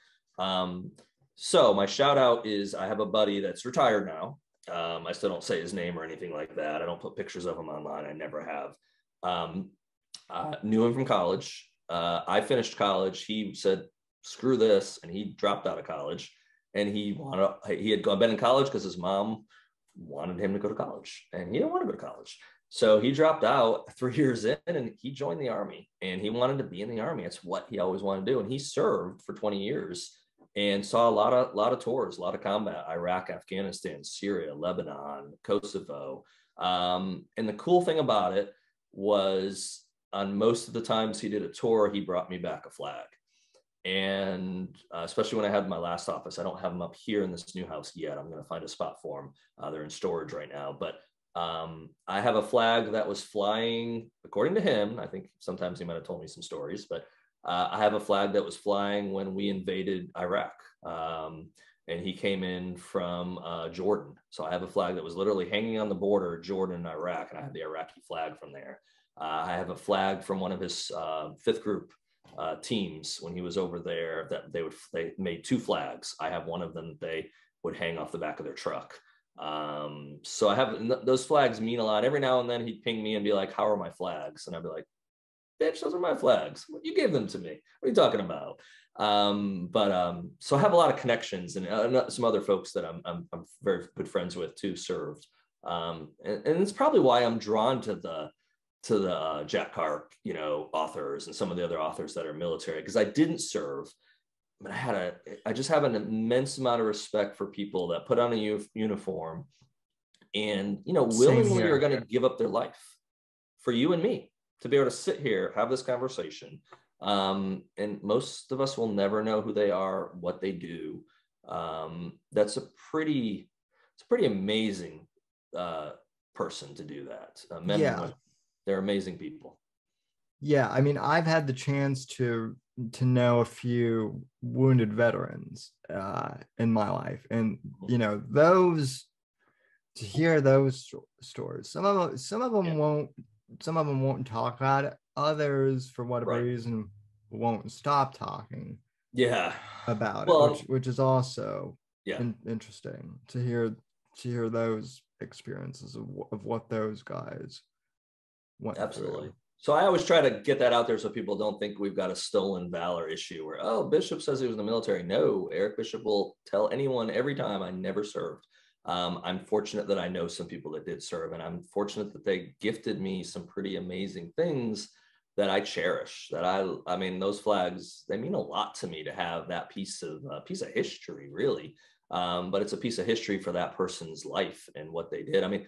S2: So my shout out is I have a buddy that's retired now. I still don't say his name or anything like that. I don't put pictures of him online. I never have. Knew him from college. I finished college. He said, screw this. And he dropped out of college. And he had been in college because his mom wanted him to go to college. And he didn't want to go to college. So he dropped out 3 years in and he joined the Army, and he wanted to be in the Army. It's what he always wanted to do. And he served for 20 years and saw a lot of tours, a lot of combat: Iraq, Afghanistan, Syria, Lebanon, Kosovo. And the cool thing about it was, on most of the times he did a tour, he brought me back a flag. And especially when I had my last office, I don't have them up here in this new house yet. I'm going to find a spot for them. They're in storage right now. But I have a flag that was flying, according to him. I think sometimes he might have told me some stories, but I have a flag that was flying when we invaded Iraq. And he came in from Jordan. So I have a flag that was literally hanging on the border, Jordan and Iraq, and I have the Iraqi flag from there. I have a flag from one of his fifth group teams when he was over there that they made two flags. I have one of them that they would hang off the back of their truck. So I have those flags mean a lot. Every now and then he'd ping me and be like, "How are my flags?" And I'd be like, "Bitch, those are my flags. You gave them to me. What are you talking about?" So I have a lot of connections, and some other folks that I'm very good friends with too served. And it's probably why I'm drawn to the Jack Carr, authors and some of the other authors that are military, because I didn't serve, but I just have an immense amount of respect for people that put on a uniform and,
S1: Same
S2: willingly
S1: here.
S2: are going to give up their life for you and me to be able to sit here, have this conversation. And most of us will never know who they are, what they do. That's a pretty amazing person to do that. Men and
S1: Yeah.
S2: women, they're amazing people.
S1: Yeah. I mean, I've had the chance to know a few wounded veterans in my life. And, those, to hear those stories, some of them won't talk about it. Others, for whatever
S2: Right.
S1: reason, won't stop talking
S2: Yeah.
S1: about it,
S2: Well,
S1: which is also
S2: yeah,
S1: interesting to hear those experiences of what those guys went
S2: absolutely.
S1: through.
S2: So I always try to get that out there so people don't think we've got a stolen valor issue where, oh, Bishop says he was in the military. No, Eric Bishop will tell anyone every time I never served. I'm fortunate that I know some people that did serve, and I'm fortunate that they gifted me some pretty amazing things that I cherish. I mean, those flags, they mean a lot to me to have that piece of history, really. But it's a piece of history for that person's life and what they did. I mean,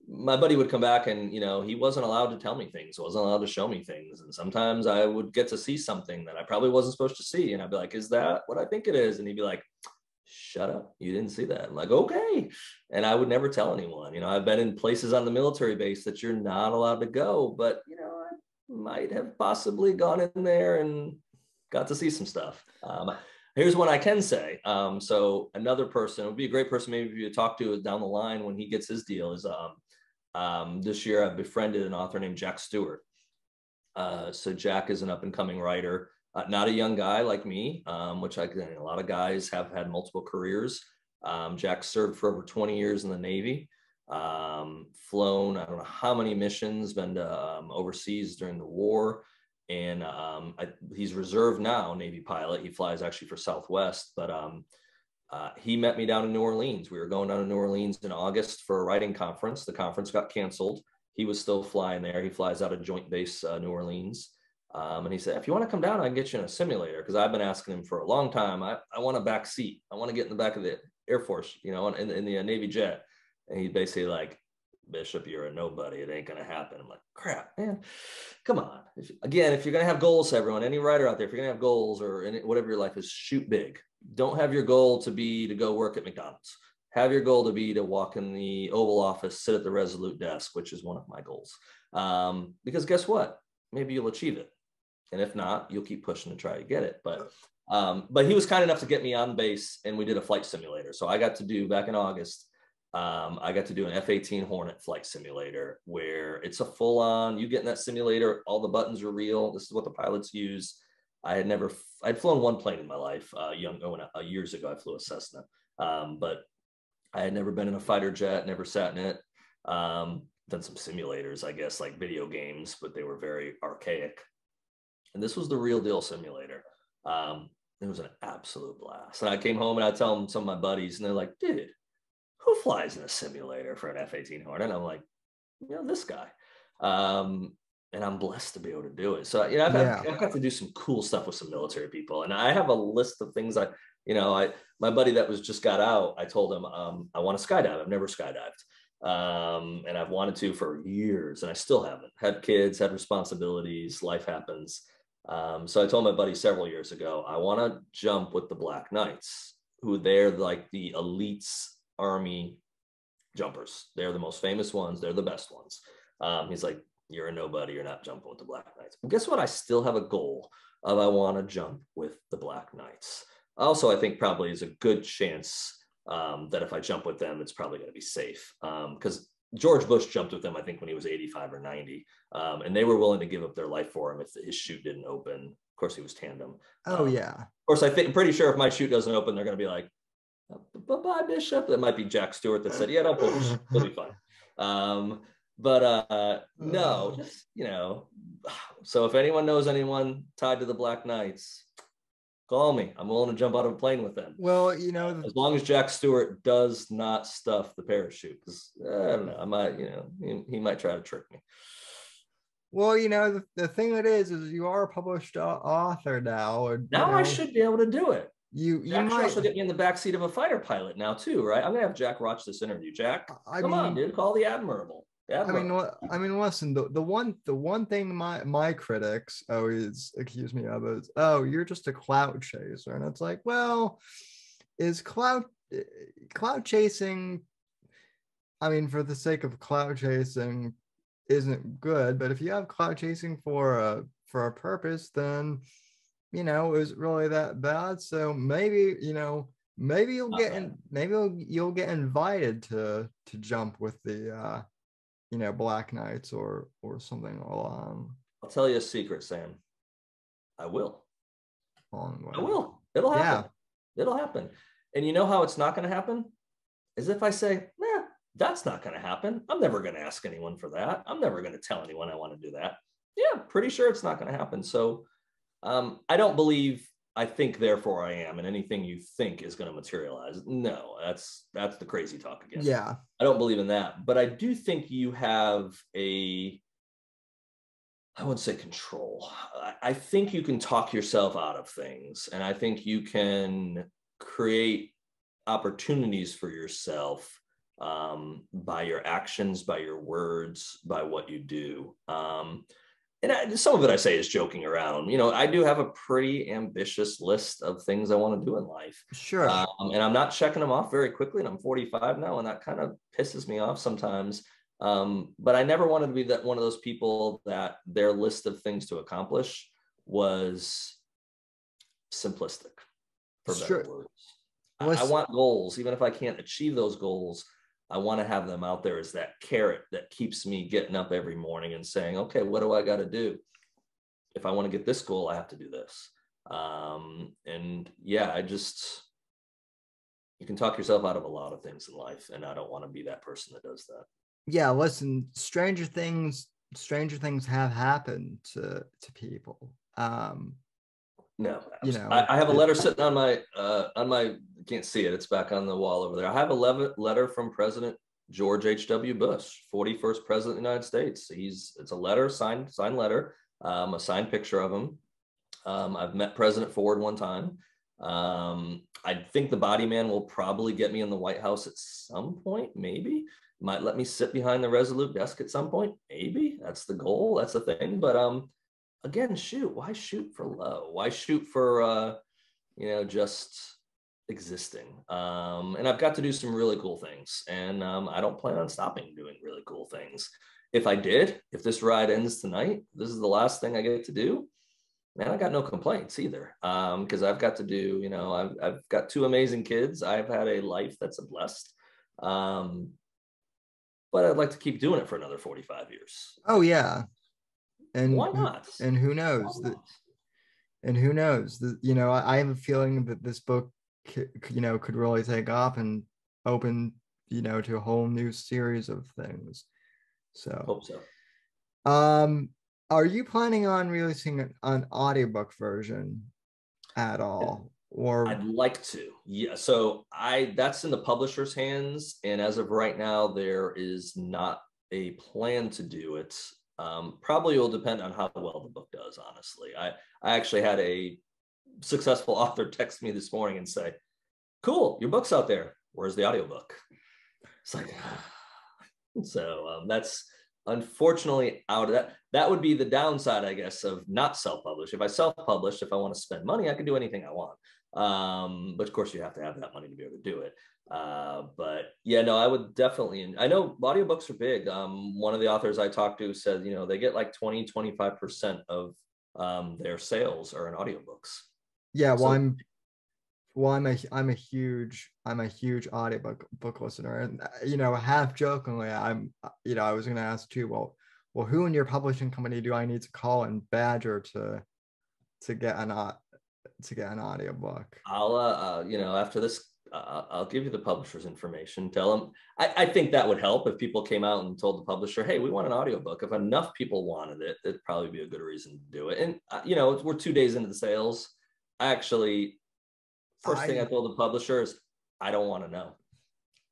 S2: my buddy would come back and, he wasn't allowed to tell me things, wasn't allowed to show me things. And sometimes I would get to see something that I probably wasn't supposed to see. And I'd be like, "Is that what I think it is?" And he'd be like, "Shut up. You didn't see that." I'm like, "Okay." And I would never tell anyone. I've been in places on the military base that you're not allowed to go, but, I might have possibly gone in there and got to see some stuff. Here's what I can say. So another person, it would be a great person maybe for you to talk to down the line when he gets his deal is, this year I've befriended an author named Jack Stewart. So Jack is an up and coming writer, not a young guy like me, which a lot of guys have had multiple careers. Jack served for over 20 years in the Navy, flown, I don't know how many missions, been to overseas during the war. And he's reserve now, Navy pilot. He flies actually for Southwest, but he met me down in New Orleans. We were going down to New Orleans in August for a writing conference. The conference got canceled. He was still flying there. He flies out of Joint Base New Orleans. And he said, "If you want to come down, I can get you in a simulator." Because I've been asking him for a long time. I want a back seat. I want to get in the back of the Air Force, in the Navy jet. And he's basically like, "Bishop, you're a nobody. It ain't going to happen." I'm like, "Crap, man. Come on." If you're going to have goals, everyone, any writer out there, if you're going to have goals or whatever your life is, shoot big. Don't have your goal to be to go work at McDonald's. Have your goal to be to walk in the Oval Office, sit at the Resolute desk, which is one of my goals. Because guess what? Maybe you'll achieve it. And if not, you'll keep pushing to try to get it. But he was kind enough to get me on base, and we did a flight simulator. So I got to do, back in August, I got to do an F-18 Hornet flight simulator where it's a full-on, you get in that simulator, all the buttons are real. This is what the pilots use. I'd flown one plane in my life, years ago. I flew a Cessna, but I had never been in a fighter jet, never sat in it. Done some simulators, I guess, like video games, but they were very archaic. And this was the real deal simulator. It was an absolute blast. And I came home and I tell them, some of my buddies, and they're like, "Dude, who flies in a simulator for an F-18 Hornet?" And I'm like, this guy. And I'm blessed to be able to do it. So, I've got to do some cool stuff with some military people. And I have a list of things my buddy that just got out, I told him, I want to skydive. I've never skydived. And I've wanted to for years, and I still haven't. Had kids, had responsibilities, life happens. So I told my buddy several years ago, I want to jump with the Black Knights, who they're like the elites Army jumpers. They're the most famous ones. They're the best ones. He's like, "You're a nobody. You're not jumping with the Black Knights." But guess what? I still have a goal of I want to jump with the Black Knights. Also, I think probably is a good chance that if I jump with them, it's probably going to be safe. Because George Bush jumped with them, I think, when he was 85 or 90. And they were willing to give up their life for him if his chute didn't open. Of course, he was tandem.
S1: Oh yeah.
S2: Of course, I'm pretty sure if my chute doesn't open, they're going to be like, Bye, Bishop. That might be Jack Stewart that said, yeah, don't pull Bishop. It'll be fine. No, just, so if anyone knows anyone tied to the Black Knights, call me. I'm willing to jump out of a plane with them.
S1: Well,
S2: as long as Jack Stewart does not stuff the parachute, because I don't know, I might, he might try to trick me.
S1: Well, the thing that is you are a published author now. And,
S2: now I should be able to do it.
S1: You
S2: might also get me in the backseat of a fighter pilot now too, right? I'm gonna have Jack watch this interview. Jack, come on, dude, call the Admiral.
S1: Listen, the one thing my critics always accuse me of is, oh, you're just a clout chaser, and it's like, well, is clout chasing? I mean, for the sake of clout chasing, isn't good, but if you have clout chasing for a purpose, then is it really that bad? So maybe you'll you'll get invited to jump with the Black Knights or something along.
S2: I'll tell you a secret, Sam. I will. I will. It'll happen. Yeah. It'll happen. And you know how it's not going to happen? Is if I say, nah, that's not going to happen. I'm never going to ask anyone for that. I'm never going to tell anyone I want to do that. Yeah, pretty sure it's not going to happen. So I don't believe I think, therefore I am, and anything you think is going to materialize. No, that's the crazy talk again.
S1: Yeah.
S2: I don't believe in that. But I do think you have I wouldn't say control. I think you can talk yourself out of things. And I think you can create opportunities for yourself by your actions, by your words, by what you do. And some of it I say is joking around. I do have a pretty ambitious list of things I want to do in life.
S1: Sure.
S2: And I'm not checking them off very quickly. And I'm 45 now, and that kind of pisses me off sometimes. But I never wanted to be one of those people that their list of things to accomplish was simplistic, for better words. I want goals, even if I can't achieve those goals. I want to have them out there as that carrot that keeps me getting up every morning and saying, okay, what do I got to do? If I want to get this goal, I have to do this. And yeah, you can talk yourself out of a lot of things in life. And I don't want to be that person that does that.
S1: Yeah. Listen, stranger things have happened to people.
S2: No, I have a letter sitting on my can't see it. It's back on the wall over there. I have a letter from President George H.W. Bush, 41st President of the United States. It's a letter, signed letter, a signed picture of him. I've met President Ford one time. I think the body man will probably get me in the White House at some point, maybe. Might let me sit behind the Resolute desk at some point, maybe. That's the goal. That's the thing. But again, why shoot for low? Why shoot for just existing? And I've got to do some really cool things, and I don't plan on stopping doing really cool things. If this ride ends tonight, this is the last thing I get to do, man, I got no complaints either, because I've got to do, I've got two amazing kids. I've had a life that's a blessed, but I'd like to keep doing it for another 45 years.
S1: Oh yeah. And
S2: why not?
S1: And who knows? I have a feeling that this book, could really take off and open, to a whole new series of things. So
S2: hope so.
S1: Are you planning on releasing an audiobook version at all? Or
S2: I'd like to. Yeah. So that's in the publisher's hands, and as of right now, there is not a plan to do it. Probably will depend on how well the book does, honestly. I actually had a successful author text me this morning and say, cool, your book's out there. Where's the audiobook? It's like, so that's unfortunately out of that. That would be the downside, I guess, of not self-published. If I self-published, if I want to spend money, I can do anything I want. But of course you have to have that money to be able to do it. But yeah, no, I would definitely, I know audiobooks are big. One of the authors I talked to said, they get like 20-25% of their sales are in audiobooks.
S1: Yeah, well, I'm a huge audiobook listener, and half jokingly, I was going to ask too, well, who in your publishing company do I need to call and badger to get an audiobook?
S2: I'll after this I'll give you the publisher's information. Tell them. I think that would help if people came out and told the publisher, hey, we want an audiobook. If enough people wanted it, it'd probably be a good reason to do it. And, we're 2 days into the sales. First thing I told the publisher is, I don't want to know.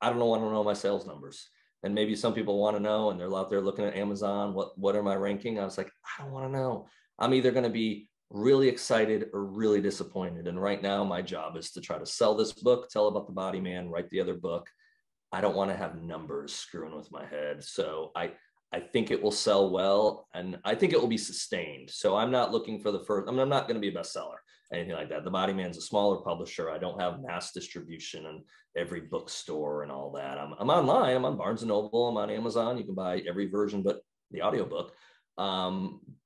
S2: I don't want to know my sales numbers. And maybe some people want to know, and they're out there looking at Amazon. What are my ranking? I was like, I don't want to know. I'm either going to be really excited or really disappointed. And right now, my job is to try to sell this book, tell about the Body Man, write the other book. I don't want to have numbers screwing with my head. So I think it will sell well, and I think it will be sustained. So I'm not looking for the first. I'm not going to be a bestseller, anything like that. The Body Man's a smaller publisher. I don't have mass distribution in every bookstore and all that. I'm online. I'm on Barnes and Noble. I'm on Amazon. You can buy every version but the audiobook.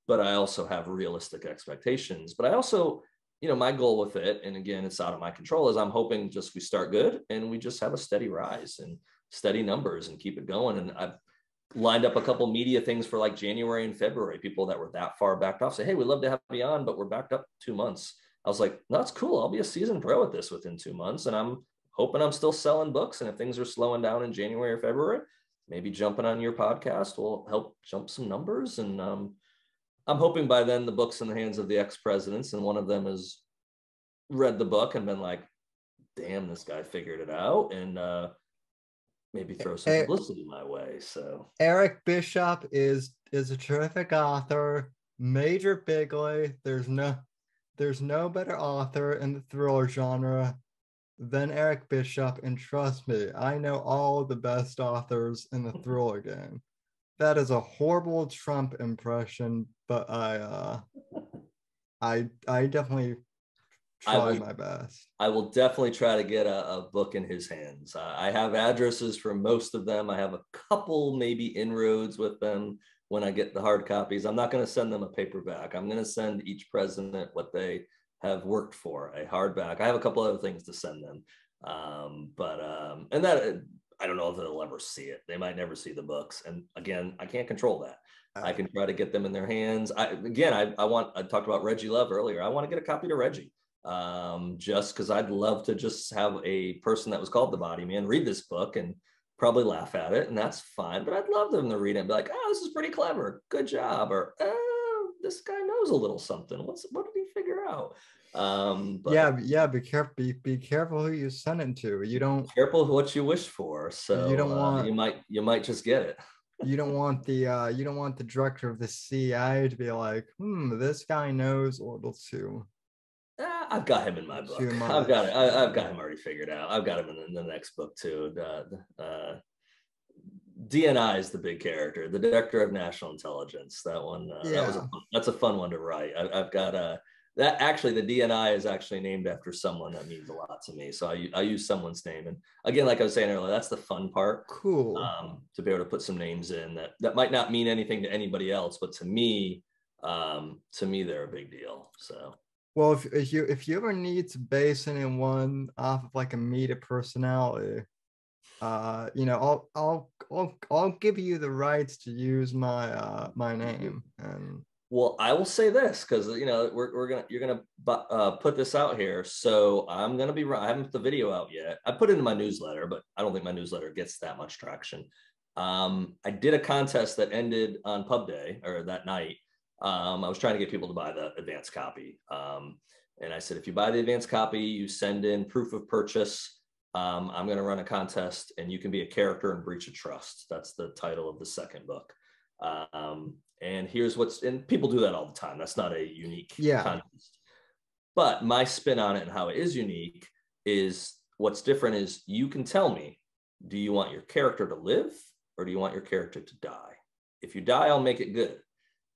S2: But I also have realistic expectations. But I also, my goal with it, and again, it's out of my control, is I'm hoping just we start good and we just have a steady rise and steady numbers and keep it going. And I've lined up a couple media things for like January and February. People that were that far backed off say, hey, we'd love to have you on, but we're backed up 2 months. I was like, no, that's cool. I'll be a seasoned pro at this within 2 months. And I'm hoping I'm still selling books. And if things are slowing down in January or February, maybe jumping on your podcast will help jump some numbers. And I'm hoping by then the book's in the hands of the ex-presidents, and one of them has read the book and been like, damn, this guy figured it out, and maybe throw some publicity my way. So
S1: Eric Bishop is a terrific author, major bigly. There's no better author in the thriller genre than Eric Bishop, and trust me, I know all the best authors in the thriller game. That is a horrible Trump impression, but I definitely try my best.
S2: I will definitely try to get a book in his hands. I have addresses for most of them. I have a couple maybe inroads with them when I get the hard copies. I'm not going to send them a paperback. I'm going to send each president what they have worked for, a hardback. I have a couple other things to send them. And that, I don't know if they'll ever see it. They might never see the books. And again, I can't control that. I can try to get them in their hands. I talked about Reggie Love earlier. I want to get a copy to Reggie. Just because I'd love to just have a person that was called the Body Man read this book and probably laugh at it, and that's fine. But I'd love them to read it and be like, oh, this is pretty clever. Good job. Or, oh, this guy knows a little something. What did he figure out?
S1: Be careful who you send it to. You don't
S2: careful what you wish for. So
S1: you don't want
S2: you might just get it.
S1: You don't want the director of the CIA to be like, this guy knows a little too.
S2: I've got him in my book. I've got him already figured out. I've got him in the next book too. DNI is the big character, the Director of National Intelligence. That one, that's a fun one to write. I've got that actually. The DNI is actually named after someone that means a lot to me. So I use someone's name, and again, like I was saying earlier, that's the fun part.
S1: Cool.
S2: To be able to put some names in that might not mean anything to anybody else, but to me, they're a big deal. So.
S1: Well, if you ever need to base anyone off of like a media personality, I'll give you the rights to use my my name. And
S2: well, I will say this because you're gonna put this out here, so I haven't put the video out yet. I put it in my newsletter, but I don't think my newsletter gets that much traction. I did a contest that ended on Pub Day or that night. I was trying to get people to buy the advanced copy. And I said, if you buy the advanced copy, you send in proof of purchase. I'm going to run a contest and you can be a character in Breach of Trust. That's the title of the second book. And and people do that all the time. That's not a unique contest. But my spin on it and how it is unique is what's different is you can tell me, do you want your character to live or do you want your character to die? If you die, I'll make it good.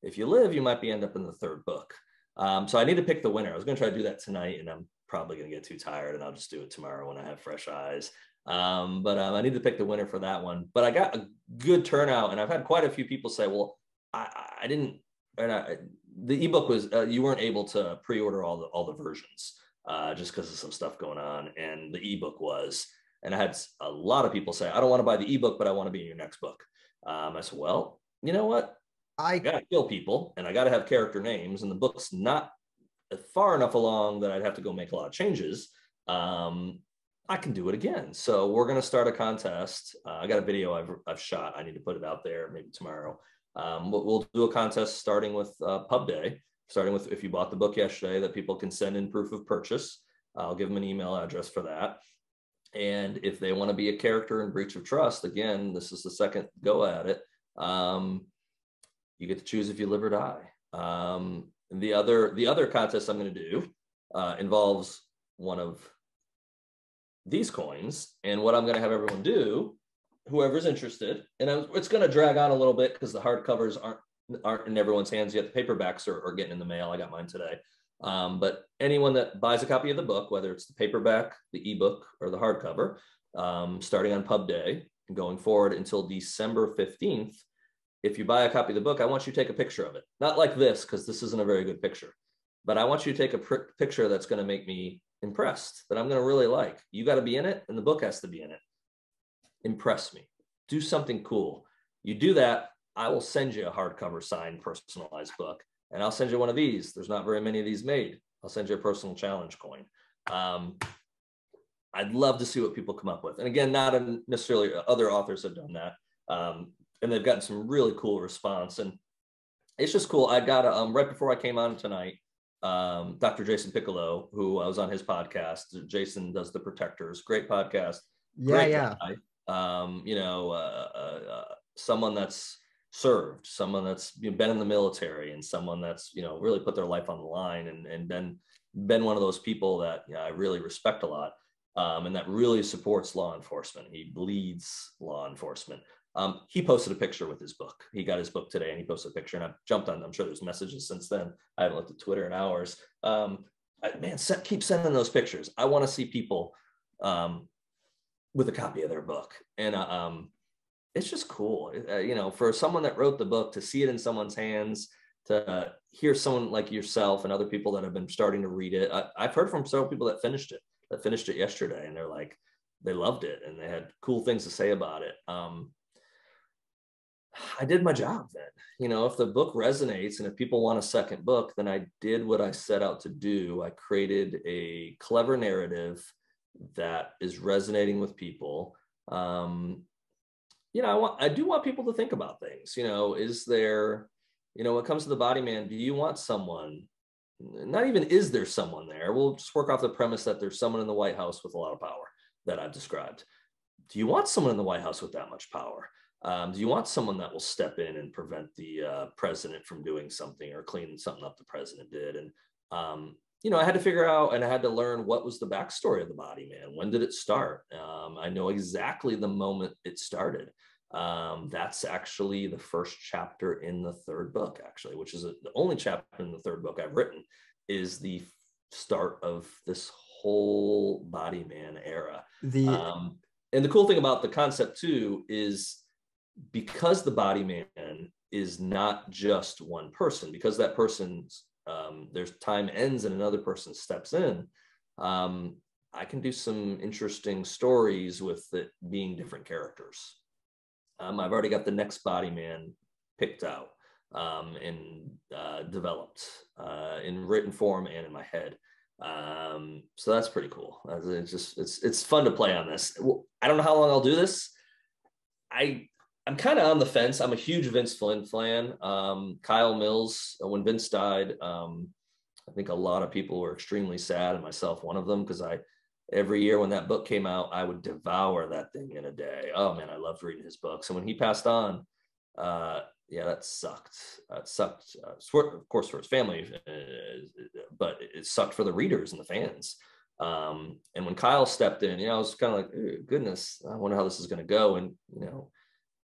S2: If you live, you might end up in the third book. So I need to pick the winner. I was going to try to do that tonight, and I'm probably going to get too tired, and I'll just do it tomorrow when I have fresh eyes. But I need to pick the winner for that one. But I got a good turnout, and I've had quite a few people say, well, I didn't, the ebook was, you weren't able to pre-order all the versions just because of some stuff going on, and the ebook was. And I had a lot of people say, I don't want to buy the ebook, but I want to be in your next book. I said, well, you know what? I got to kill people and I got to have character names, and the book's not far enough along that I'd have to go make a lot of changes. I I can do it again. So we're going to start a contest. I got a video I've shot. I need to put it out there maybe tomorrow. We'll do a contest starting with pub day, starting with if you bought the book yesterday, that people can send in proof of purchase. I'll give them an email address for that. And if they want to be a character in Breach of Trust, again, this is the second go at it. You get to choose if you live or die. The other contest I'm going to do involves one of these coins, and what I'm going to have everyone do, whoever's interested, and it's going to drag on a little bit because the hardcovers aren't in everyone's hands yet. The paperbacks are getting in the mail. I got mine today. But anyone that buys a copy of the book, whether it's the paperback, the ebook, or the hardcover, starting on pub day and going forward until December 15th, if you buy a copy of the book, I want you to take a picture of it. Not like this, because this isn't a very good picture, but I want you to take a picture that's going to make me impressed, that I'm going to really like. You got to be in it, and the book has to be in it. Impress me. Do something cool. You do that, I will send you a hardcover signed personalized book, and I'll send you one of these. There's not very many of these made. I'll send you a personal challenge coin. I'd love to see what people come up with. And again, not necessarily other authors have done that. And they've gotten some really cool response. And it's just cool. I got right before I came on tonight, Dr. Jason Piccolo, who I was on his podcast. Jason does The Protectors, great podcast. Great guy. Someone that's served, someone that's been in the military, and someone that's really put their life on the line, and been one of those people that I really respect a lot, and that really supports law enforcement. He bleeds law enforcement. He posted a picture with his book. He got his book today, and he posted a picture, and I've jumped on. I'm sure there's messages since then. I haven't looked at Twitter in hours. Keep sending those pictures. I want to see people with a copy of their book, and it's just cool. For someone that wrote the book, to see it in someone's hands, to hear someone like yourself and other people that have been starting to read it. I've heard from several people that finished it yesterday, and they're like, they loved it, and they had cool things to say about it. I did my job then. If the book resonates and if people want a second book, then I did what I set out to do. I created a clever narrative that is resonating with people. I do want people to think about things. Is there, when it comes to the body man, do you want someone, not even is there someone there? We'll just work off the premise that there's someone in the White House with a lot of power that I've described. Do you want someone in the White House with that much power? Do you want someone that will step in and prevent the president from doing something or clean something up the president did? And, I had to figure out, and I had to learn, what was the backstory of the body man? When did it start? I know exactly the moment it started. That's actually the first chapter in the third book, actually, which is the only chapter in the third book I've written, is the start of this whole body man era. And the cool thing about the concept too is, because the body man is not just one person, because that person's there's time ends and another person steps in, I can do some interesting stories with it being different characters. I've already got the next body man picked out and developed in written form and in my head. So that's pretty cool. It's fun to play on this. I don't know how long I'll do this. I'm kind of on the fence. I'm a huge Vince Flynn fan. Kyle Mills, when Vince died, I think a lot of people were extremely sad, and myself one of them, because every year when that book came out, I would devour that thing in a day. Oh man, I loved reading his books. And when he passed on, that sucked. It sucked, of course, for his family, but it sucked for the readers and the fans. And when Kyle stepped in, I was kind of like, goodness, I wonder how this is going to go. And,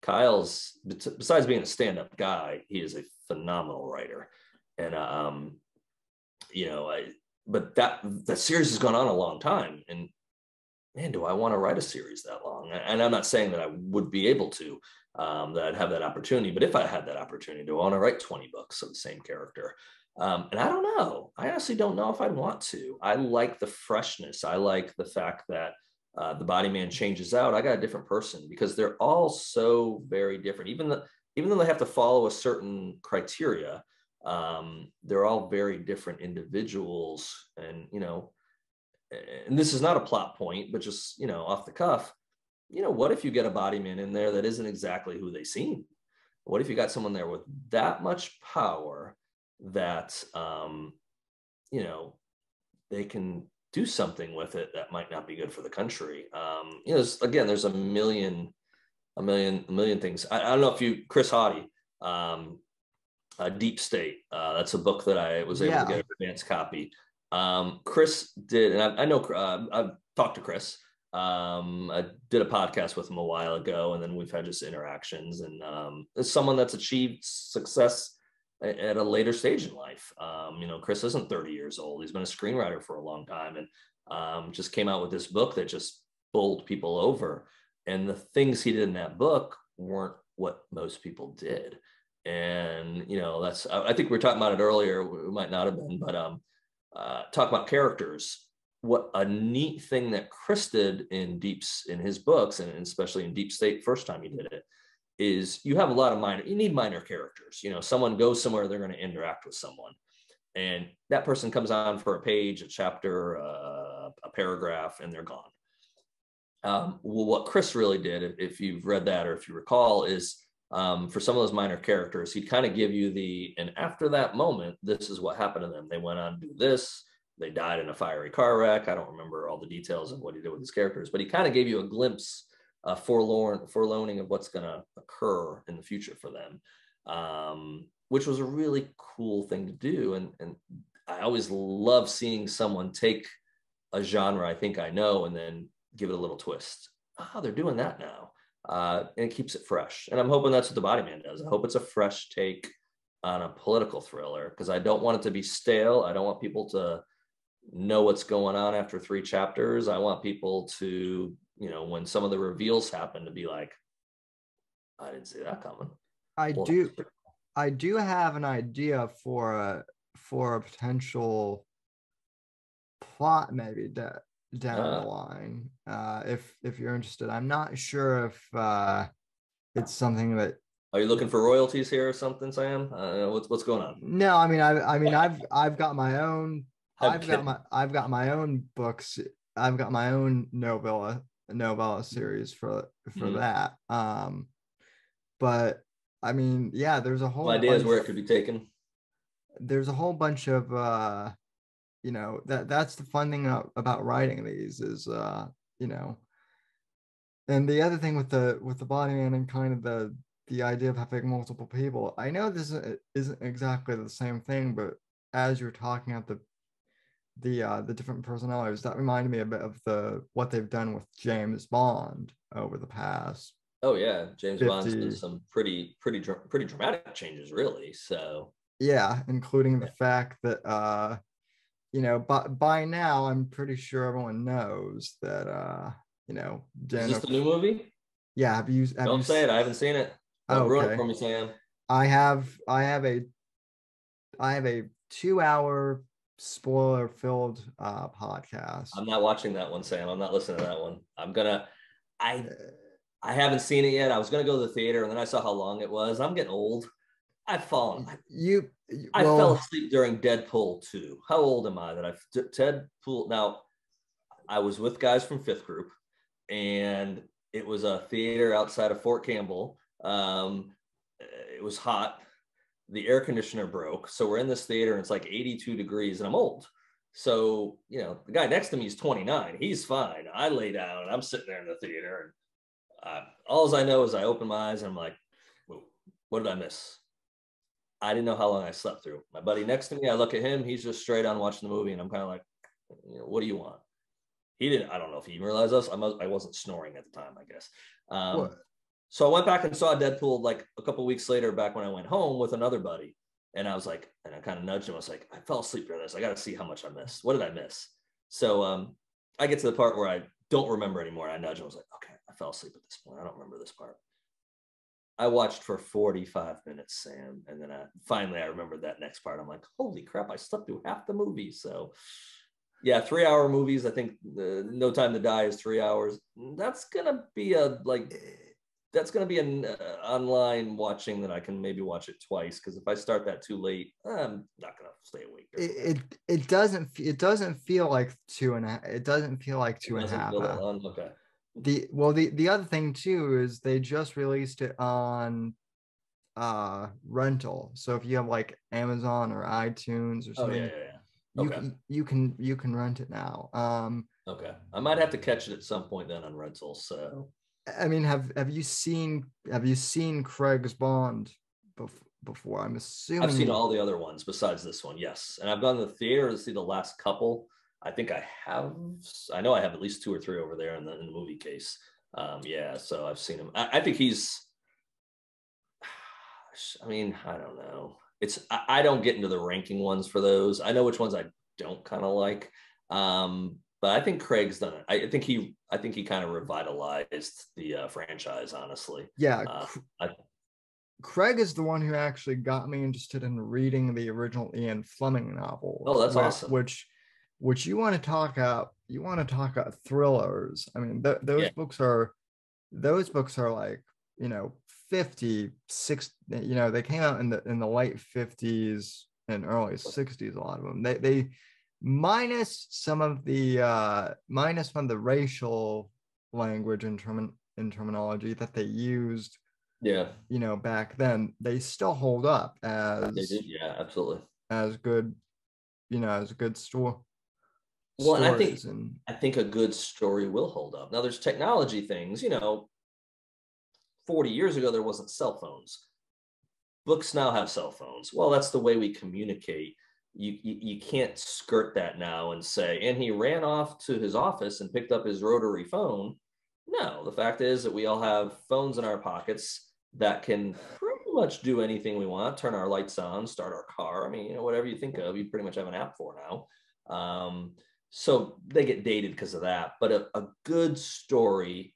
S2: Kyle's, besides being a stand-up guy, he is a phenomenal writer. And, but that series has gone on a long time. And man, do I want to write a series that long? And I'm not saying that I would be able to, that I'd have that opportunity. But if I had that opportunity, do I want to write 20 books of the same character? And I don't know. I honestly don't know if I'd want to. I like the freshness. I like the fact that the body man changes out. I got a different person, because they're all so very different. Even though they have to follow a certain criteria, they're all very different individuals. And, and this is not a plot point, but just, off the cuff, what if you get a body man in there that isn't exactly who they seem? What if you got someone there with that much power that, they can do something with it that might not be good for the country? There's a million things. I don't know if Chris Haughey, Deep State. That's a book that I was able to get an advanced copy. Chris did, and I know I've talked to Chris. I did a podcast with him a while ago, and then we've had just interactions. And as someone that's achieved success at a later stage in life, Chris isn't 30 years old. He's been a screenwriter for a long time, and just came out with this book that just bowled people over. And the things he did in that book weren't what most people did. And, I think we were talking about it earlier. We might not have been, but talk about characters. What a neat thing that Chris did in his books, and especially in Deep State, first time he did it, is you have a lot of you need minor characters. Someone goes somewhere, they're going to interact with someone. And that person comes on for a page, a chapter, a paragraph, and they're gone. Well, what Chris really did, if you've read that or if you recall, is for some of those minor characters, he'd kind of give you and after that moment, this is what happened to them. They went on to do this. They died in a fiery car wreck. I don't remember all the details of what he did with his characters, but he kind of gave you a glimpse, forlorning of what's going to occur in the future for them, which was a really cool thing to do. And I always love seeing someone take a genre I think I know and then give it a little twist. Oh, they're doing that now. And it keeps it fresh. And I'm hoping that's what The Body Man does. I hope it's a fresh take on a political thriller, because I don't want it to be stale. I don't want people to know what's going on after 3 chapters. I want people to, when some of the reveals happen, to be like, I didn't see that coming.
S1: I do have an idea for a potential plot, maybe down the line, if you're interested. I'm not sure if it's something that.
S2: Are you looking for royalties here or something, Sam? What's going on?
S1: No, I've got my own. I've got my own books. I've got my own novella series for that. But there's a whole
S2: ideas where it could be taken.
S1: There's a whole bunch of that's the fun thing about writing these is and the other thing with the Body Man and kind of the idea of having multiple people. I know this isn't exactly the same thing, but as you're talking about the different personalities, that reminded me a bit of what they've done with James Bond over the past.
S2: Oh yeah, James Bond's done some pretty dramatic changes, really. So
S1: yeah, including the fact that but by now I'm pretty sure everyone knows that
S2: is this the new movie?
S1: Yeah,
S2: don't say it. I haven't seen it. Don't ruin it for me, Sam.
S1: I have a 2-hour spoiler-filled podcast.
S2: I'm not watching that one, Sam. I'm not listening to that one. I haven't seen it yet. I was gonna go to the theater, and then I saw how long it was. I'm getting old. I've fallen. I fell asleep during Deadpool 2. How old am I that Deadpool? Now, I was with guys from Fifth Group, and it was a theater outside of Fort Campbell. It was hot. The air conditioner broke. So we're in this theater, and it's like 82 degrees, and I'm old. So, the guy next to me is 29. He's fine. I lay down, and I'm sitting there in the theater, and all I know is I open my eyes, and I'm like, what did I miss? I didn't know how long I slept through. My buddy next to me, I look at him, he's just straight on watching the movie, and I'm kind of like, what do you want? He didn't, I don't know if he even realized us. I wasn't snoring at the time, I guess. So I went back and saw Deadpool like a couple weeks later, back when I went home with another buddy. And I was like, and I kind of nudged him. I was like, I fell asleep during this. I got to see how much I missed. What did I miss? So I get to the part where I don't remember anymore. I nudge him. I was like, okay, I fell asleep at this point. I don't remember this part. I watched for 45 minutes, Sam. And then finally I remembered that next part. I'm like, holy crap, I slept through half the movie. So yeah, 3-hour movies. I think No Time to Die is 3 hours. That's going to be that's going to be an online watching that I can maybe watch it twice, because if I start that too late, I'm not going to stay awake.
S1: It doesn't feel like two and a it doesn't feel like
S2: It
S1: two and a
S2: doesn't
S1: half.
S2: feel that long. Okay.
S1: The other thing too is they just released it on rental. So if you have like Amazon or iTunes or
S2: Oh yeah,
S1: something,
S2: yeah, yeah.
S1: you
S2: Okay.
S1: can you can rent it now.
S2: Okay. I might have to catch it at some point then on rental. So
S1: I mean, have you seen Craig's Bond before? I'm
S2: I've
S1: assuming
S2: seen
S1: you.
S2: all the other ones besides this one, yes. And I've gone to the theater to see the last couple. I think I have. I know I have at least two or three over there in the movie case. Yeah, so I've seen him. I think he's. I mean, I don't know. I don't get into the ranking ones for those. I know which ones I don't kind of like. But I think Craig's done it. I think he kind of revitalized the franchise. Honestly,
S1: Yeah,
S2: I,
S1: Craig is the one who actually got me interested in reading the original Ian Fleming
S2: oh,
S1: novels,
S2: that's awesome.
S1: which you want to talk about thrillers. I mean,
S2: Yeah,
S1: those books are like, 56, they came out in the late 50s and early 60s, a lot of them. They minus some of the racial language and terminology that they used,
S2: yeah,
S1: back then. They still hold up
S2: they did. Yeah, absolutely.
S1: as good, as good
S2: Well, and
S1: stories. And
S2: I think a good story will hold up. Now, there's technology things. 40 years ago there wasn't cell phones. Books now have cell phones. Well, that's the way we communicate. You can't skirt that now and say, and he ran off to his office and picked up his rotary phone. No, the fact is that we all have phones in our pockets that can pretty much do anything we want, turn our lights on, start our car. I mean, whatever you think of, you pretty much have an app for now. So they get dated because of that. But a good story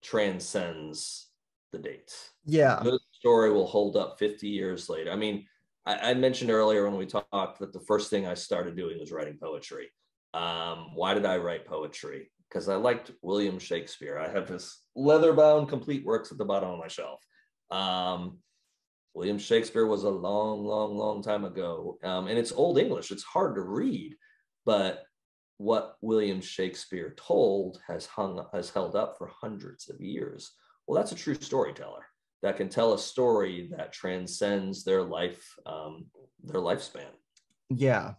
S2: transcends the dates. A
S1: yeah,
S2: good story will hold up 50 years later. I mean, I mentioned earlier when we talked that the first thing I started doing was writing poetry. Why did I write poetry? Because I liked William Shakespeare. I have his leather-bound complete works at the bottom of my shelf. Um, William Shakespeare was a long, long, long time ago, and it's Old English. It's hard to read, but what William Shakespeare told has held up for hundreds of years. Well, that's a true storyteller that can tell a story that transcends their lifespan.
S1: yeah.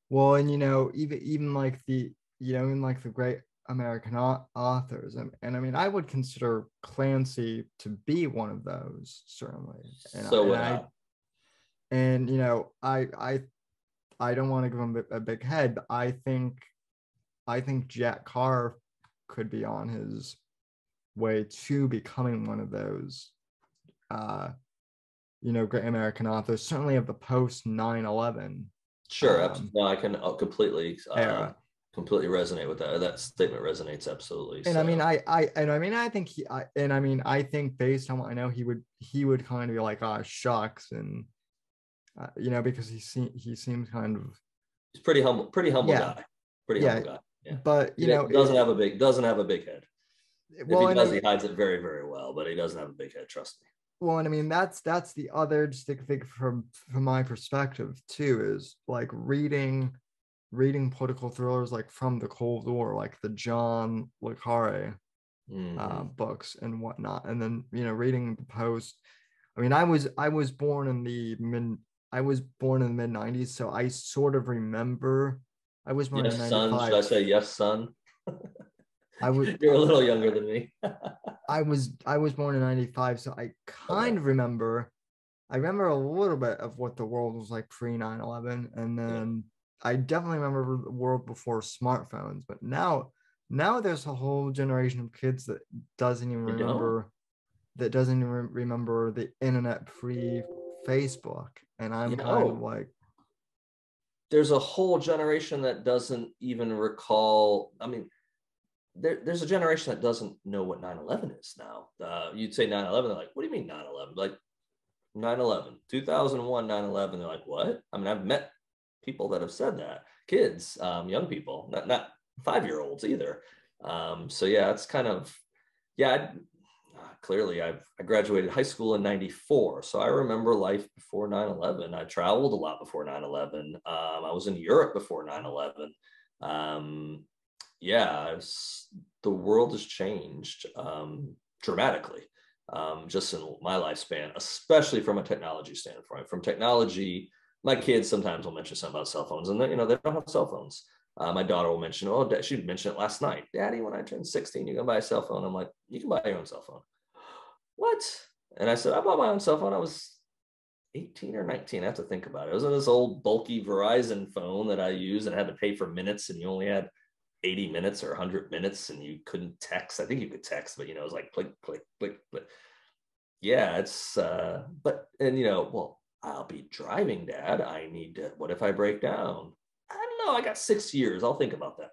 S1: Well, and even like even like the great American authors, and I mean, I would consider Clancy to be one of those, certainly. And I,
S2: So
S1: and
S2: would
S1: I
S2: I.
S1: and I don't want to give him a big head, but I think Jack Carr could be on his way to becoming one of those, uh, great American authors, certainly of the post 9/11
S2: Sure, no, I can
S1: era.
S2: completely resonate with that. That statement resonates absolutely.
S1: And I mean,
S2: So
S1: I think I think based on what I know, he would kind of be like, oh shucks, and because he seems kind of,
S2: he's pretty humble
S1: yeah,
S2: guy, pretty humble
S1: yeah,
S2: guy. Yeah,
S1: but
S2: he doesn't have a big head. If
S1: well,
S2: he
S1: and
S2: does, he hides it very, very well. But he doesn't have a big head. Trust me.
S1: and I mean, that's the other just thing from my perspective too, is like reading political thrillers like from the Cold War, like the John le Carre
S2: Mm-hmm.
S1: books and whatnot, and then reading the post. I mean, I was born in the mid 90s, so I sort of remember. I was born in
S2: Yes, son. Should
S1: 95.
S2: I say yes, son?
S1: I was
S2: You're a little younger than me.
S1: I was born in 95, so I
S2: Okay.
S1: kind of remember. I remember a little bit of what the world was like pre 9/11, and
S2: Yeah.
S1: then I definitely remember the world before smartphones. But now there's a whole generation of kids doesn't even
S2: You don't?
S1: remember that doesn't even remember the internet pre Facebook, and I'm kind of
S2: Oh,
S1: like,
S2: there's a whole generation that doesn't even recall. I mean, there's a generation that doesn't know what 9/11 is now. You'd say 9/11, they're like, what do you mean 9/11? Like 9/11, 2001, 9/11. They're like, what? I mean, I've met people that have said that. Kids, young people, not 5-year-olds either. So yeah, it's kind of, yeah. clearly I graduated high school in 94. So I remember life before 9/11. I traveled a lot before 9/11. I was in Europe before 9/11. Yeah, the world has changed dramatically just in my lifespan, especially from a technology standpoint. From technology, my kids sometimes will mention something about cell phones, and they don't have cell phones. My daughter will mention, oh, she mentioned it last night. Daddy, when I turn 16, you're gonna buy a cell phone. I'm like, you can buy your own cell phone. What? And I said, I bought my own cell phone. I was 18 or 19. I have to think about it. It was this old bulky Verizon phone that I used and I had to pay for minutes, and you only had 80 minutes or 100 minutes and you couldn't text. I think you could text, but it was like click, click, click, click. Yeah, it's well, I'll be driving, Dad. I need to, what if I break down? I don't know. I got 6 years. I'll think about that.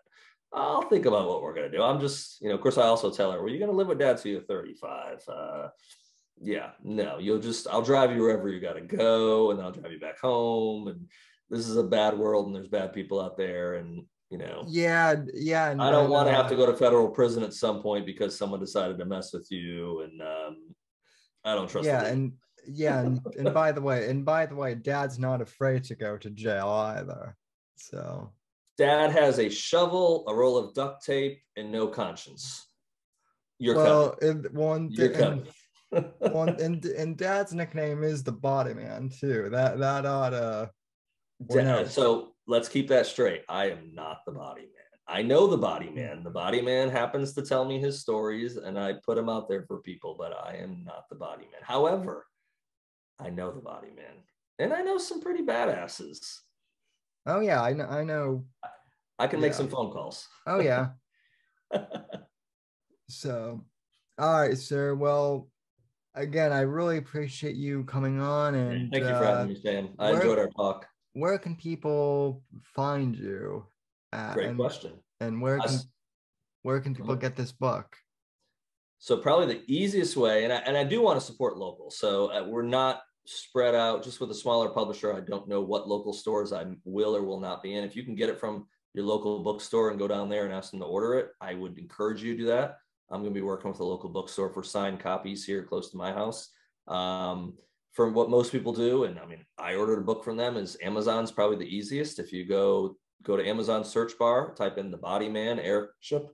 S2: I'll think about what we're gonna do. I'm just, of course, I also tell her, well, you're gonna live with Dad till you're 35. Yeah, no, I'll drive you wherever you gotta go, and I'll drive you back home. And this is a bad world, and there's bad people out there, and
S1: Yeah,
S2: I don't want to have to go to federal prison at some point because someone decided to mess with you, and I don't trust the
S1: yeah,
S2: league.
S1: and by the way, Dad's not afraid to go to jail either. So
S2: Dad has a shovel, a roll of duct tape, and no conscience. You're
S1: well,
S2: coming. You're coming.
S1: and Dad's nickname is the Body Man too. That ought to, or no.
S2: So let's keep that straight. I am not the Body Man. I know the Body Man. The Body Man happens to tell me his stories, and I put him out there for people, but I am not the Body Man. However, I know the Body Man, and I know some pretty badasses.
S1: Oh yeah, I know.
S2: I can
S1: Yeah.
S2: make some phone calls.
S1: Oh yeah. So, all right, sir. Well, again, I really appreciate you coming on. And
S2: Thank you for having me, Sam. I enjoyed our talk.
S1: where can people find you at,
S2: Great question.
S1: and where can people get this book?
S2: So probably the easiest way, and I do want to support local. So we're not spread out just with a smaller publisher. I don't know what local stores I will or will not be in. If you can get it from your local bookstore and go down there and ask them to order it, I would encourage you to do that. I'm going to be working with a local bookstore for signed copies here close to my house. For what most people do, and I mean, I ordered a book from them, is Amazon's probably the easiest. If you go to Amazon search bar, type in The Body Man, Eric Bishop.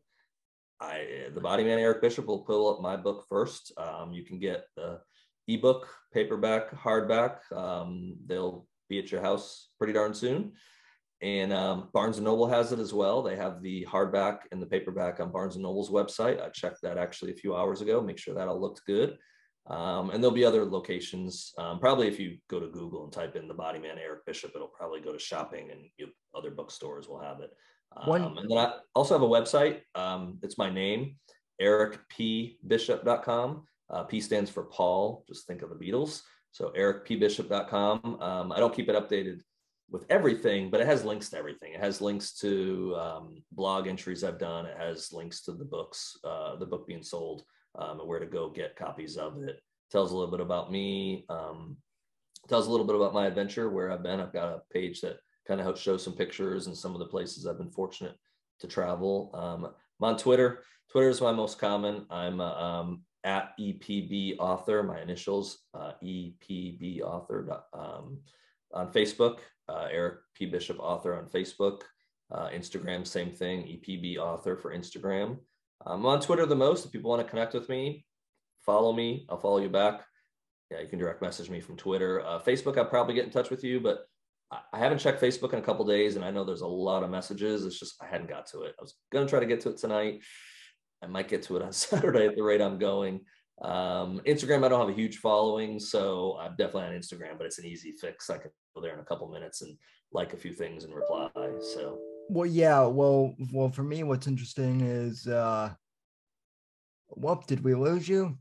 S2: The Body Man, Eric Bishop will pull up my book first. You can get the ebook, paperback, hardback. They'll be at your house pretty darn soon. And Barnes & Noble has it as well. They have the hardback and the paperback on Barnes & Noble's website. I checked that actually a few hours ago, make sure that all looked good. And there'll be other locations. Probably if you go to Google and type in The Body Man, Eric Bishop, it'll probably go to shopping, and other bookstores will have it. And then I also have a website. It's my name, ericpbishop.com. P stands for Paul. Just think of the Beatles. So ericpbishop.com. I don't keep it updated with everything, but it has links to everything. It has links to blog entries I've done. It has links to the books, the book being sold, and where to go get copies of it. Tells a little bit about me. Tells a little bit about my adventure, where I've been. I've got a page that kind of helps show some pictures and some of the places I've been fortunate to travel. I'm on Twitter. Twitter is my most common. I'm at EPB author, my initials, EPB author. On Facebook, Eric P. Bishop author on Facebook. Instagram, same thing, EPB author for Instagram. I'm on Twitter the most. If people want to connect with me, follow me. I'll follow you back. Yeah, you can direct message me from Twitter. Facebook, I'll probably get in touch with you, but I haven't checked Facebook in a couple of days, and I know there's a lot of messages. It's just I hadn't got to it. I was going to try to get to it tonight. I might get to it on Saturday at the rate I'm going. Instagram, I don't have a huge following, so I'm definitely on Instagram, but it's an easy fix. I can go there in a couple minutes and like a few things and reply. So,
S1: well, yeah, well, for me, what's interesting is, did we lose you?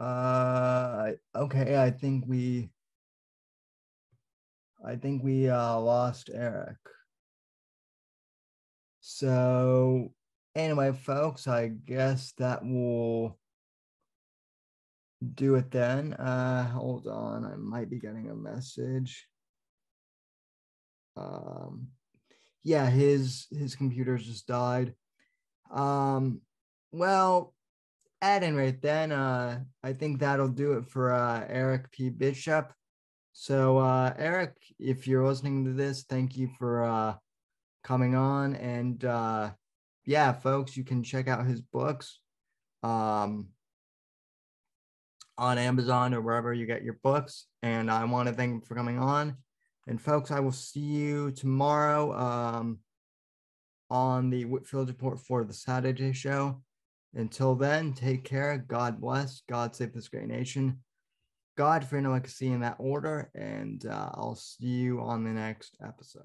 S1: Okay, I think we lost Eric. So anyway, folks, I guess that will do it then. Hold on, I might be getting a message. Yeah, his computer just died. Well, at any rate, then I think that'll do it for Eric P. Bishop. So Eric, if you're listening to this, thank you for coming on. And yeah, folks, you can check out his books on Amazon or wherever you get your books. And I want to thank him for coming on. And folks, I will see you tomorrow on the Whitfield Report for the Saturday show. Until then, take care. God bless. God save this great nation. God, for no legacy in that order. And I'll see you on the next episode.